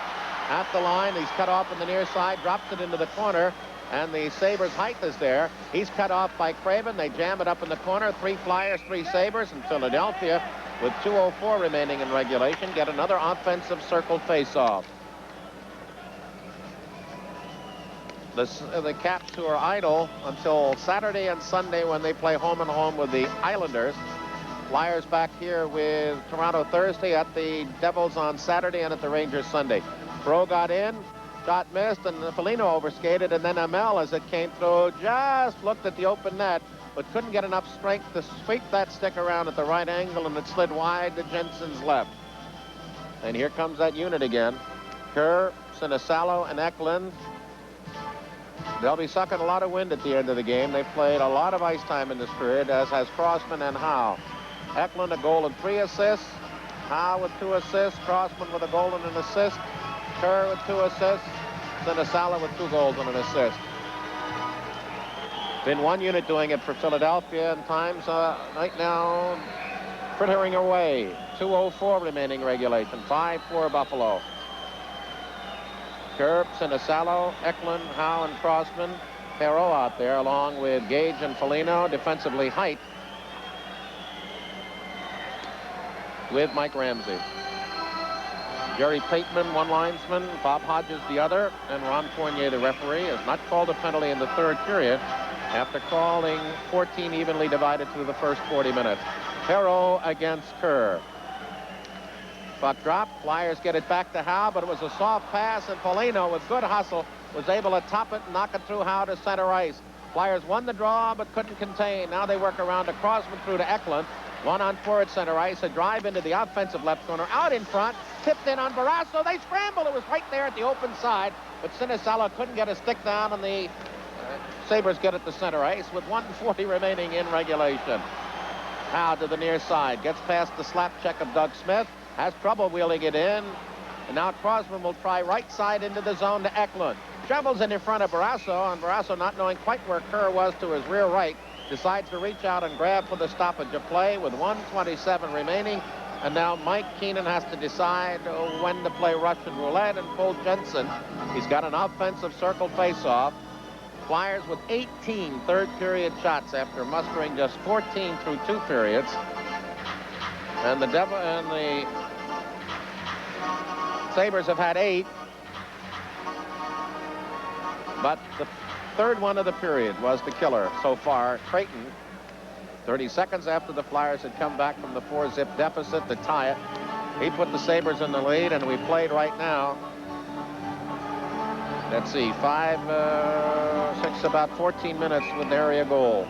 At the line, he's cut off on the near side, drops it into the corner, and the Sabres' height is there. He's cut off by Craven. They jam it up in the corner. 3 Flyers, 3 Sabres, and Philadelphia, with 2:04 remaining in regulation, get another offensive circle face-off. The Caps, who are idle until Saturday and Sunday when they play home and home with the Islanders. Flyers back here with Toronto Thursday, at the Devils on Saturday, and at the Rangers Sunday. Perreault got in, shot missed, and Foligno overskated, and then Hamel, as it came through, just looked at the open net, but couldn't get enough strength to sweep that stick around at the right angle, and it slid wide to Jensen's left. And here comes that unit again. Kerr, Sinisalo, and Eklund. They'll be sucking a lot of wind at the end of the game. They've played a lot of ice time in this period, as has Crosman and Howe. Eklund a goal and 3 assists. Howe with 2 assists. Crosman with a goal and an assist. Kerr with 2 assists. Sinisalo with 2 goals and an assist. Been one unit doing it for Philadelphia, and time's right now frittering away. 2:04 remaining regulation. 5-4 Buffalo. Kerr, Sinisalo, Eklund, Howe, and Crosman. Perreault out there along with Gage and Foligno. Defensively, height with Mike Ramsey. Jerry Pateman, one linesman, Bob Hodges the other, and Ron Fournier, the referee, has not called a penalty in the 3rd period after calling 14 evenly divided through the first 40 minutes. Perreault against Kerr. Puck dropped. Flyers get it back to Howe, but it was a soft pass, and Foligno, with good hustle, was able to top it and knock it through Howe to center ice. Flyers won the draw, but couldn't contain. Now they work around to Crosman through to Eklund. 1-on-4 at center ice. A drive into the offensive left corner. Out in front. Tipped in on Barrasso. They scramble. It was right there at the open side, but Sinisalo couldn't get a stick down, and the Sabres get it to center ice with 1:40 remaining in regulation. Howe to the near side. Gets past the slap check of Doug Smith. Has trouble wheeling it in. And now Crosman will try right side into the zone to Eklund. Shovels in front of Barrasso, and Barrasso, not knowing quite where Kerr was to his rear right, decides to reach out and grab for the stoppage of play with 1:27 remaining. And now Mike Keenan has to decide when to play Russian roulette and pull Jensen. He's got an offensive circle face-off. Flyers with 18 third-period shots after mustering just 14 through 2 periods. And the Sabres have had 8. But the third one of the period was the killer so far. Creighton, 30 seconds after the Flyers had come back from the 4-zip deficit to tie it, he put the Sabres in the lead, and we played right now. Let's see, about 14 minutes with the area goal.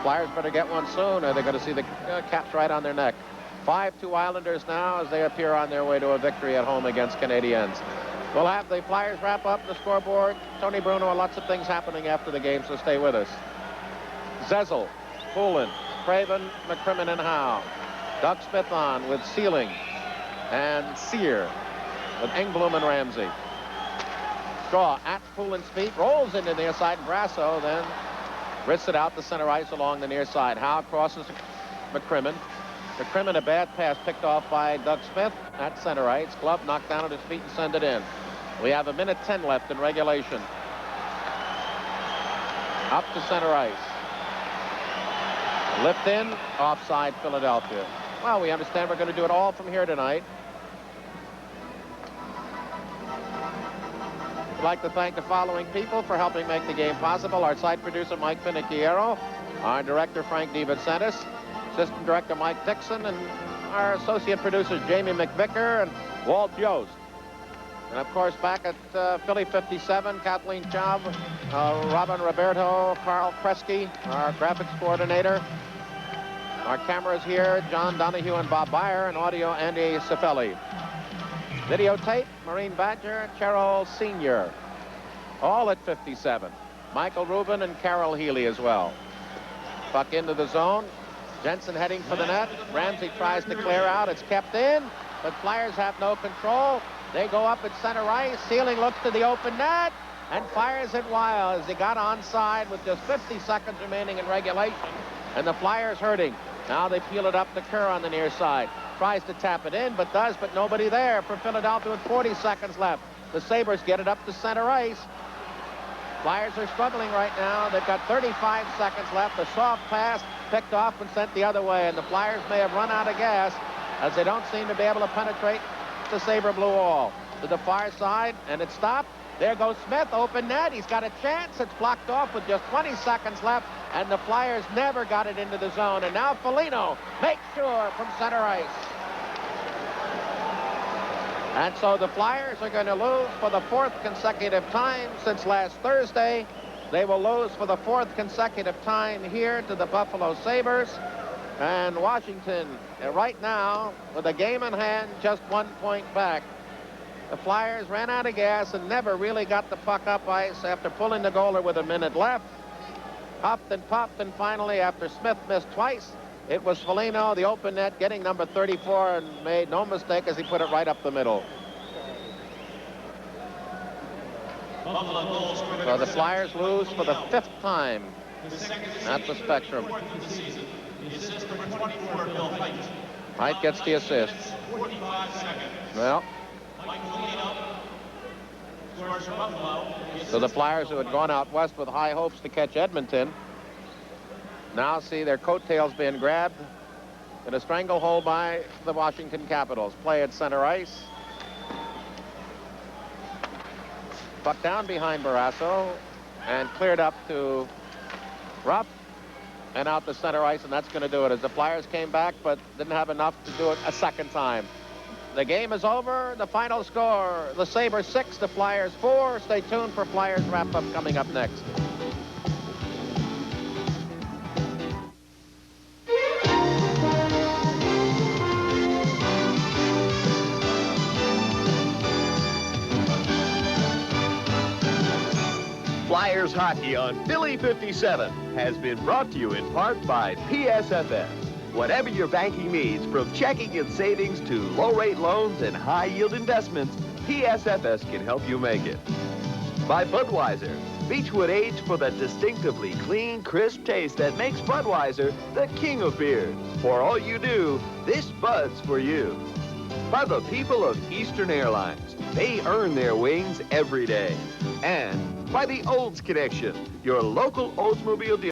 Flyers better get one soon, or they're going to see the Caps right on their neck. 5-2 Islanders now as they appear on their way to a victory at home against Canadiens. We'll have the Flyers wrap up the scoreboard. Tony Bruno, lots of things happening after the game, so stay with us. Zezel, Poulin, Craven, McCrimmon, and Howe. Doug Smith on with Sealing and Sear with Engblom and Ramsey. Straw at Poulin's feet, rolls into the near side. Brasso then wrists it out to center ice along the near side. Howe crosses McCrimmon. McCrimmon, a bad pass picked off by Doug Smith at center ice. Glove knocked down at his feet and send it in. We have 1:10 left in regulation. Up to center ice. Lift in, offside Philadelphia. Well, we understand we're going to do it all from here tonight. I'd like to thank the following people for helping make the game possible. Our site producer, Mike Finicchiero. Our director, Frank DeVincentis. Assistant director, Mike Dixon. And our associate producers, Jamie McVicker and Walt Yost. And, of course, back at Philly 57, Kathleen Chaub, Robin Roberto, Carl Kresge, our graphics coordinator. Our cameras here, John Donahue and Bob Byer, and audio, Andy Cifelli. Videotape, Maureen Badger, Cheryl Sr. All at 57. Michael Rubin and Carol Healy as well. Puck into the zone. Jensen heading for the net. Ramsey tries to clear out. It's kept in, but Flyers have no control. They go up at center ice. Sealing looks to the open net and fires it wild as he got onside with just 50 seconds remaining in regulation. And the Flyers hurting. Now they peel it up to Kerr on the near side. Tries to tap it in, but nobody there for Philadelphia with 40 seconds left. The Sabres get it up to center ice. Flyers are struggling right now. They've got 35 seconds left. A soft pass picked off and sent the other way, and the Flyers may have run out of gas as they don't seem to be able to penetrate the Sabre blue wall. To the far side, and it stopped. There goes Smith, open net. He's got a chance. It's blocked off with just 20 seconds left, and the Flyers never got it into the zone. And now Foligno makes sure from center ice. And so the Flyers are going to lose for the 4th consecutive time since last Thursday. They will lose for the 4th consecutive time here to the Buffalo Sabres. And Washington, right now, with a game in hand, just 1 point back. The Flyers ran out of gas and never really got the puck up ice after pulling the goalie with a minute left. Huffed and puffed, and finally, after Smith missed twice, it was Foligno, the open net, getting number 34, and made no mistake as he put it right up the middle. So the Flyers lose for the 5th time at the Spectrum. Height gets the assist. Well, so the Flyers, who had gone out west with high hopes to catch Edmonton, now see their coattails being grabbed in a stranglehold by the Washington Capitals. Play at center ice. Puck down behind Barrasso and cleared up to Rupp and out to center ice, and that's going to do it as the Flyers came back but didn't have enough to do it a second time. The game is over. The final score, the Sabres 6, the Flyers 4. Stay tuned for Flyers wrap-up coming up next. Flyers hockey on Philly 57 has been brought to you in part by PSFS. Whatever your banking needs, from checking and savings to low-rate loans and high-yield investments, PSFS can help you make it. By Budweiser, Beechwood aged for the distinctively clean, crisp taste that makes Budweiser the king of beers. For all you do, this Bud's for you. By the people of Eastern Airlines, they earn their wings every day. And by the Olds Connection, your local Oldsmobile dealer.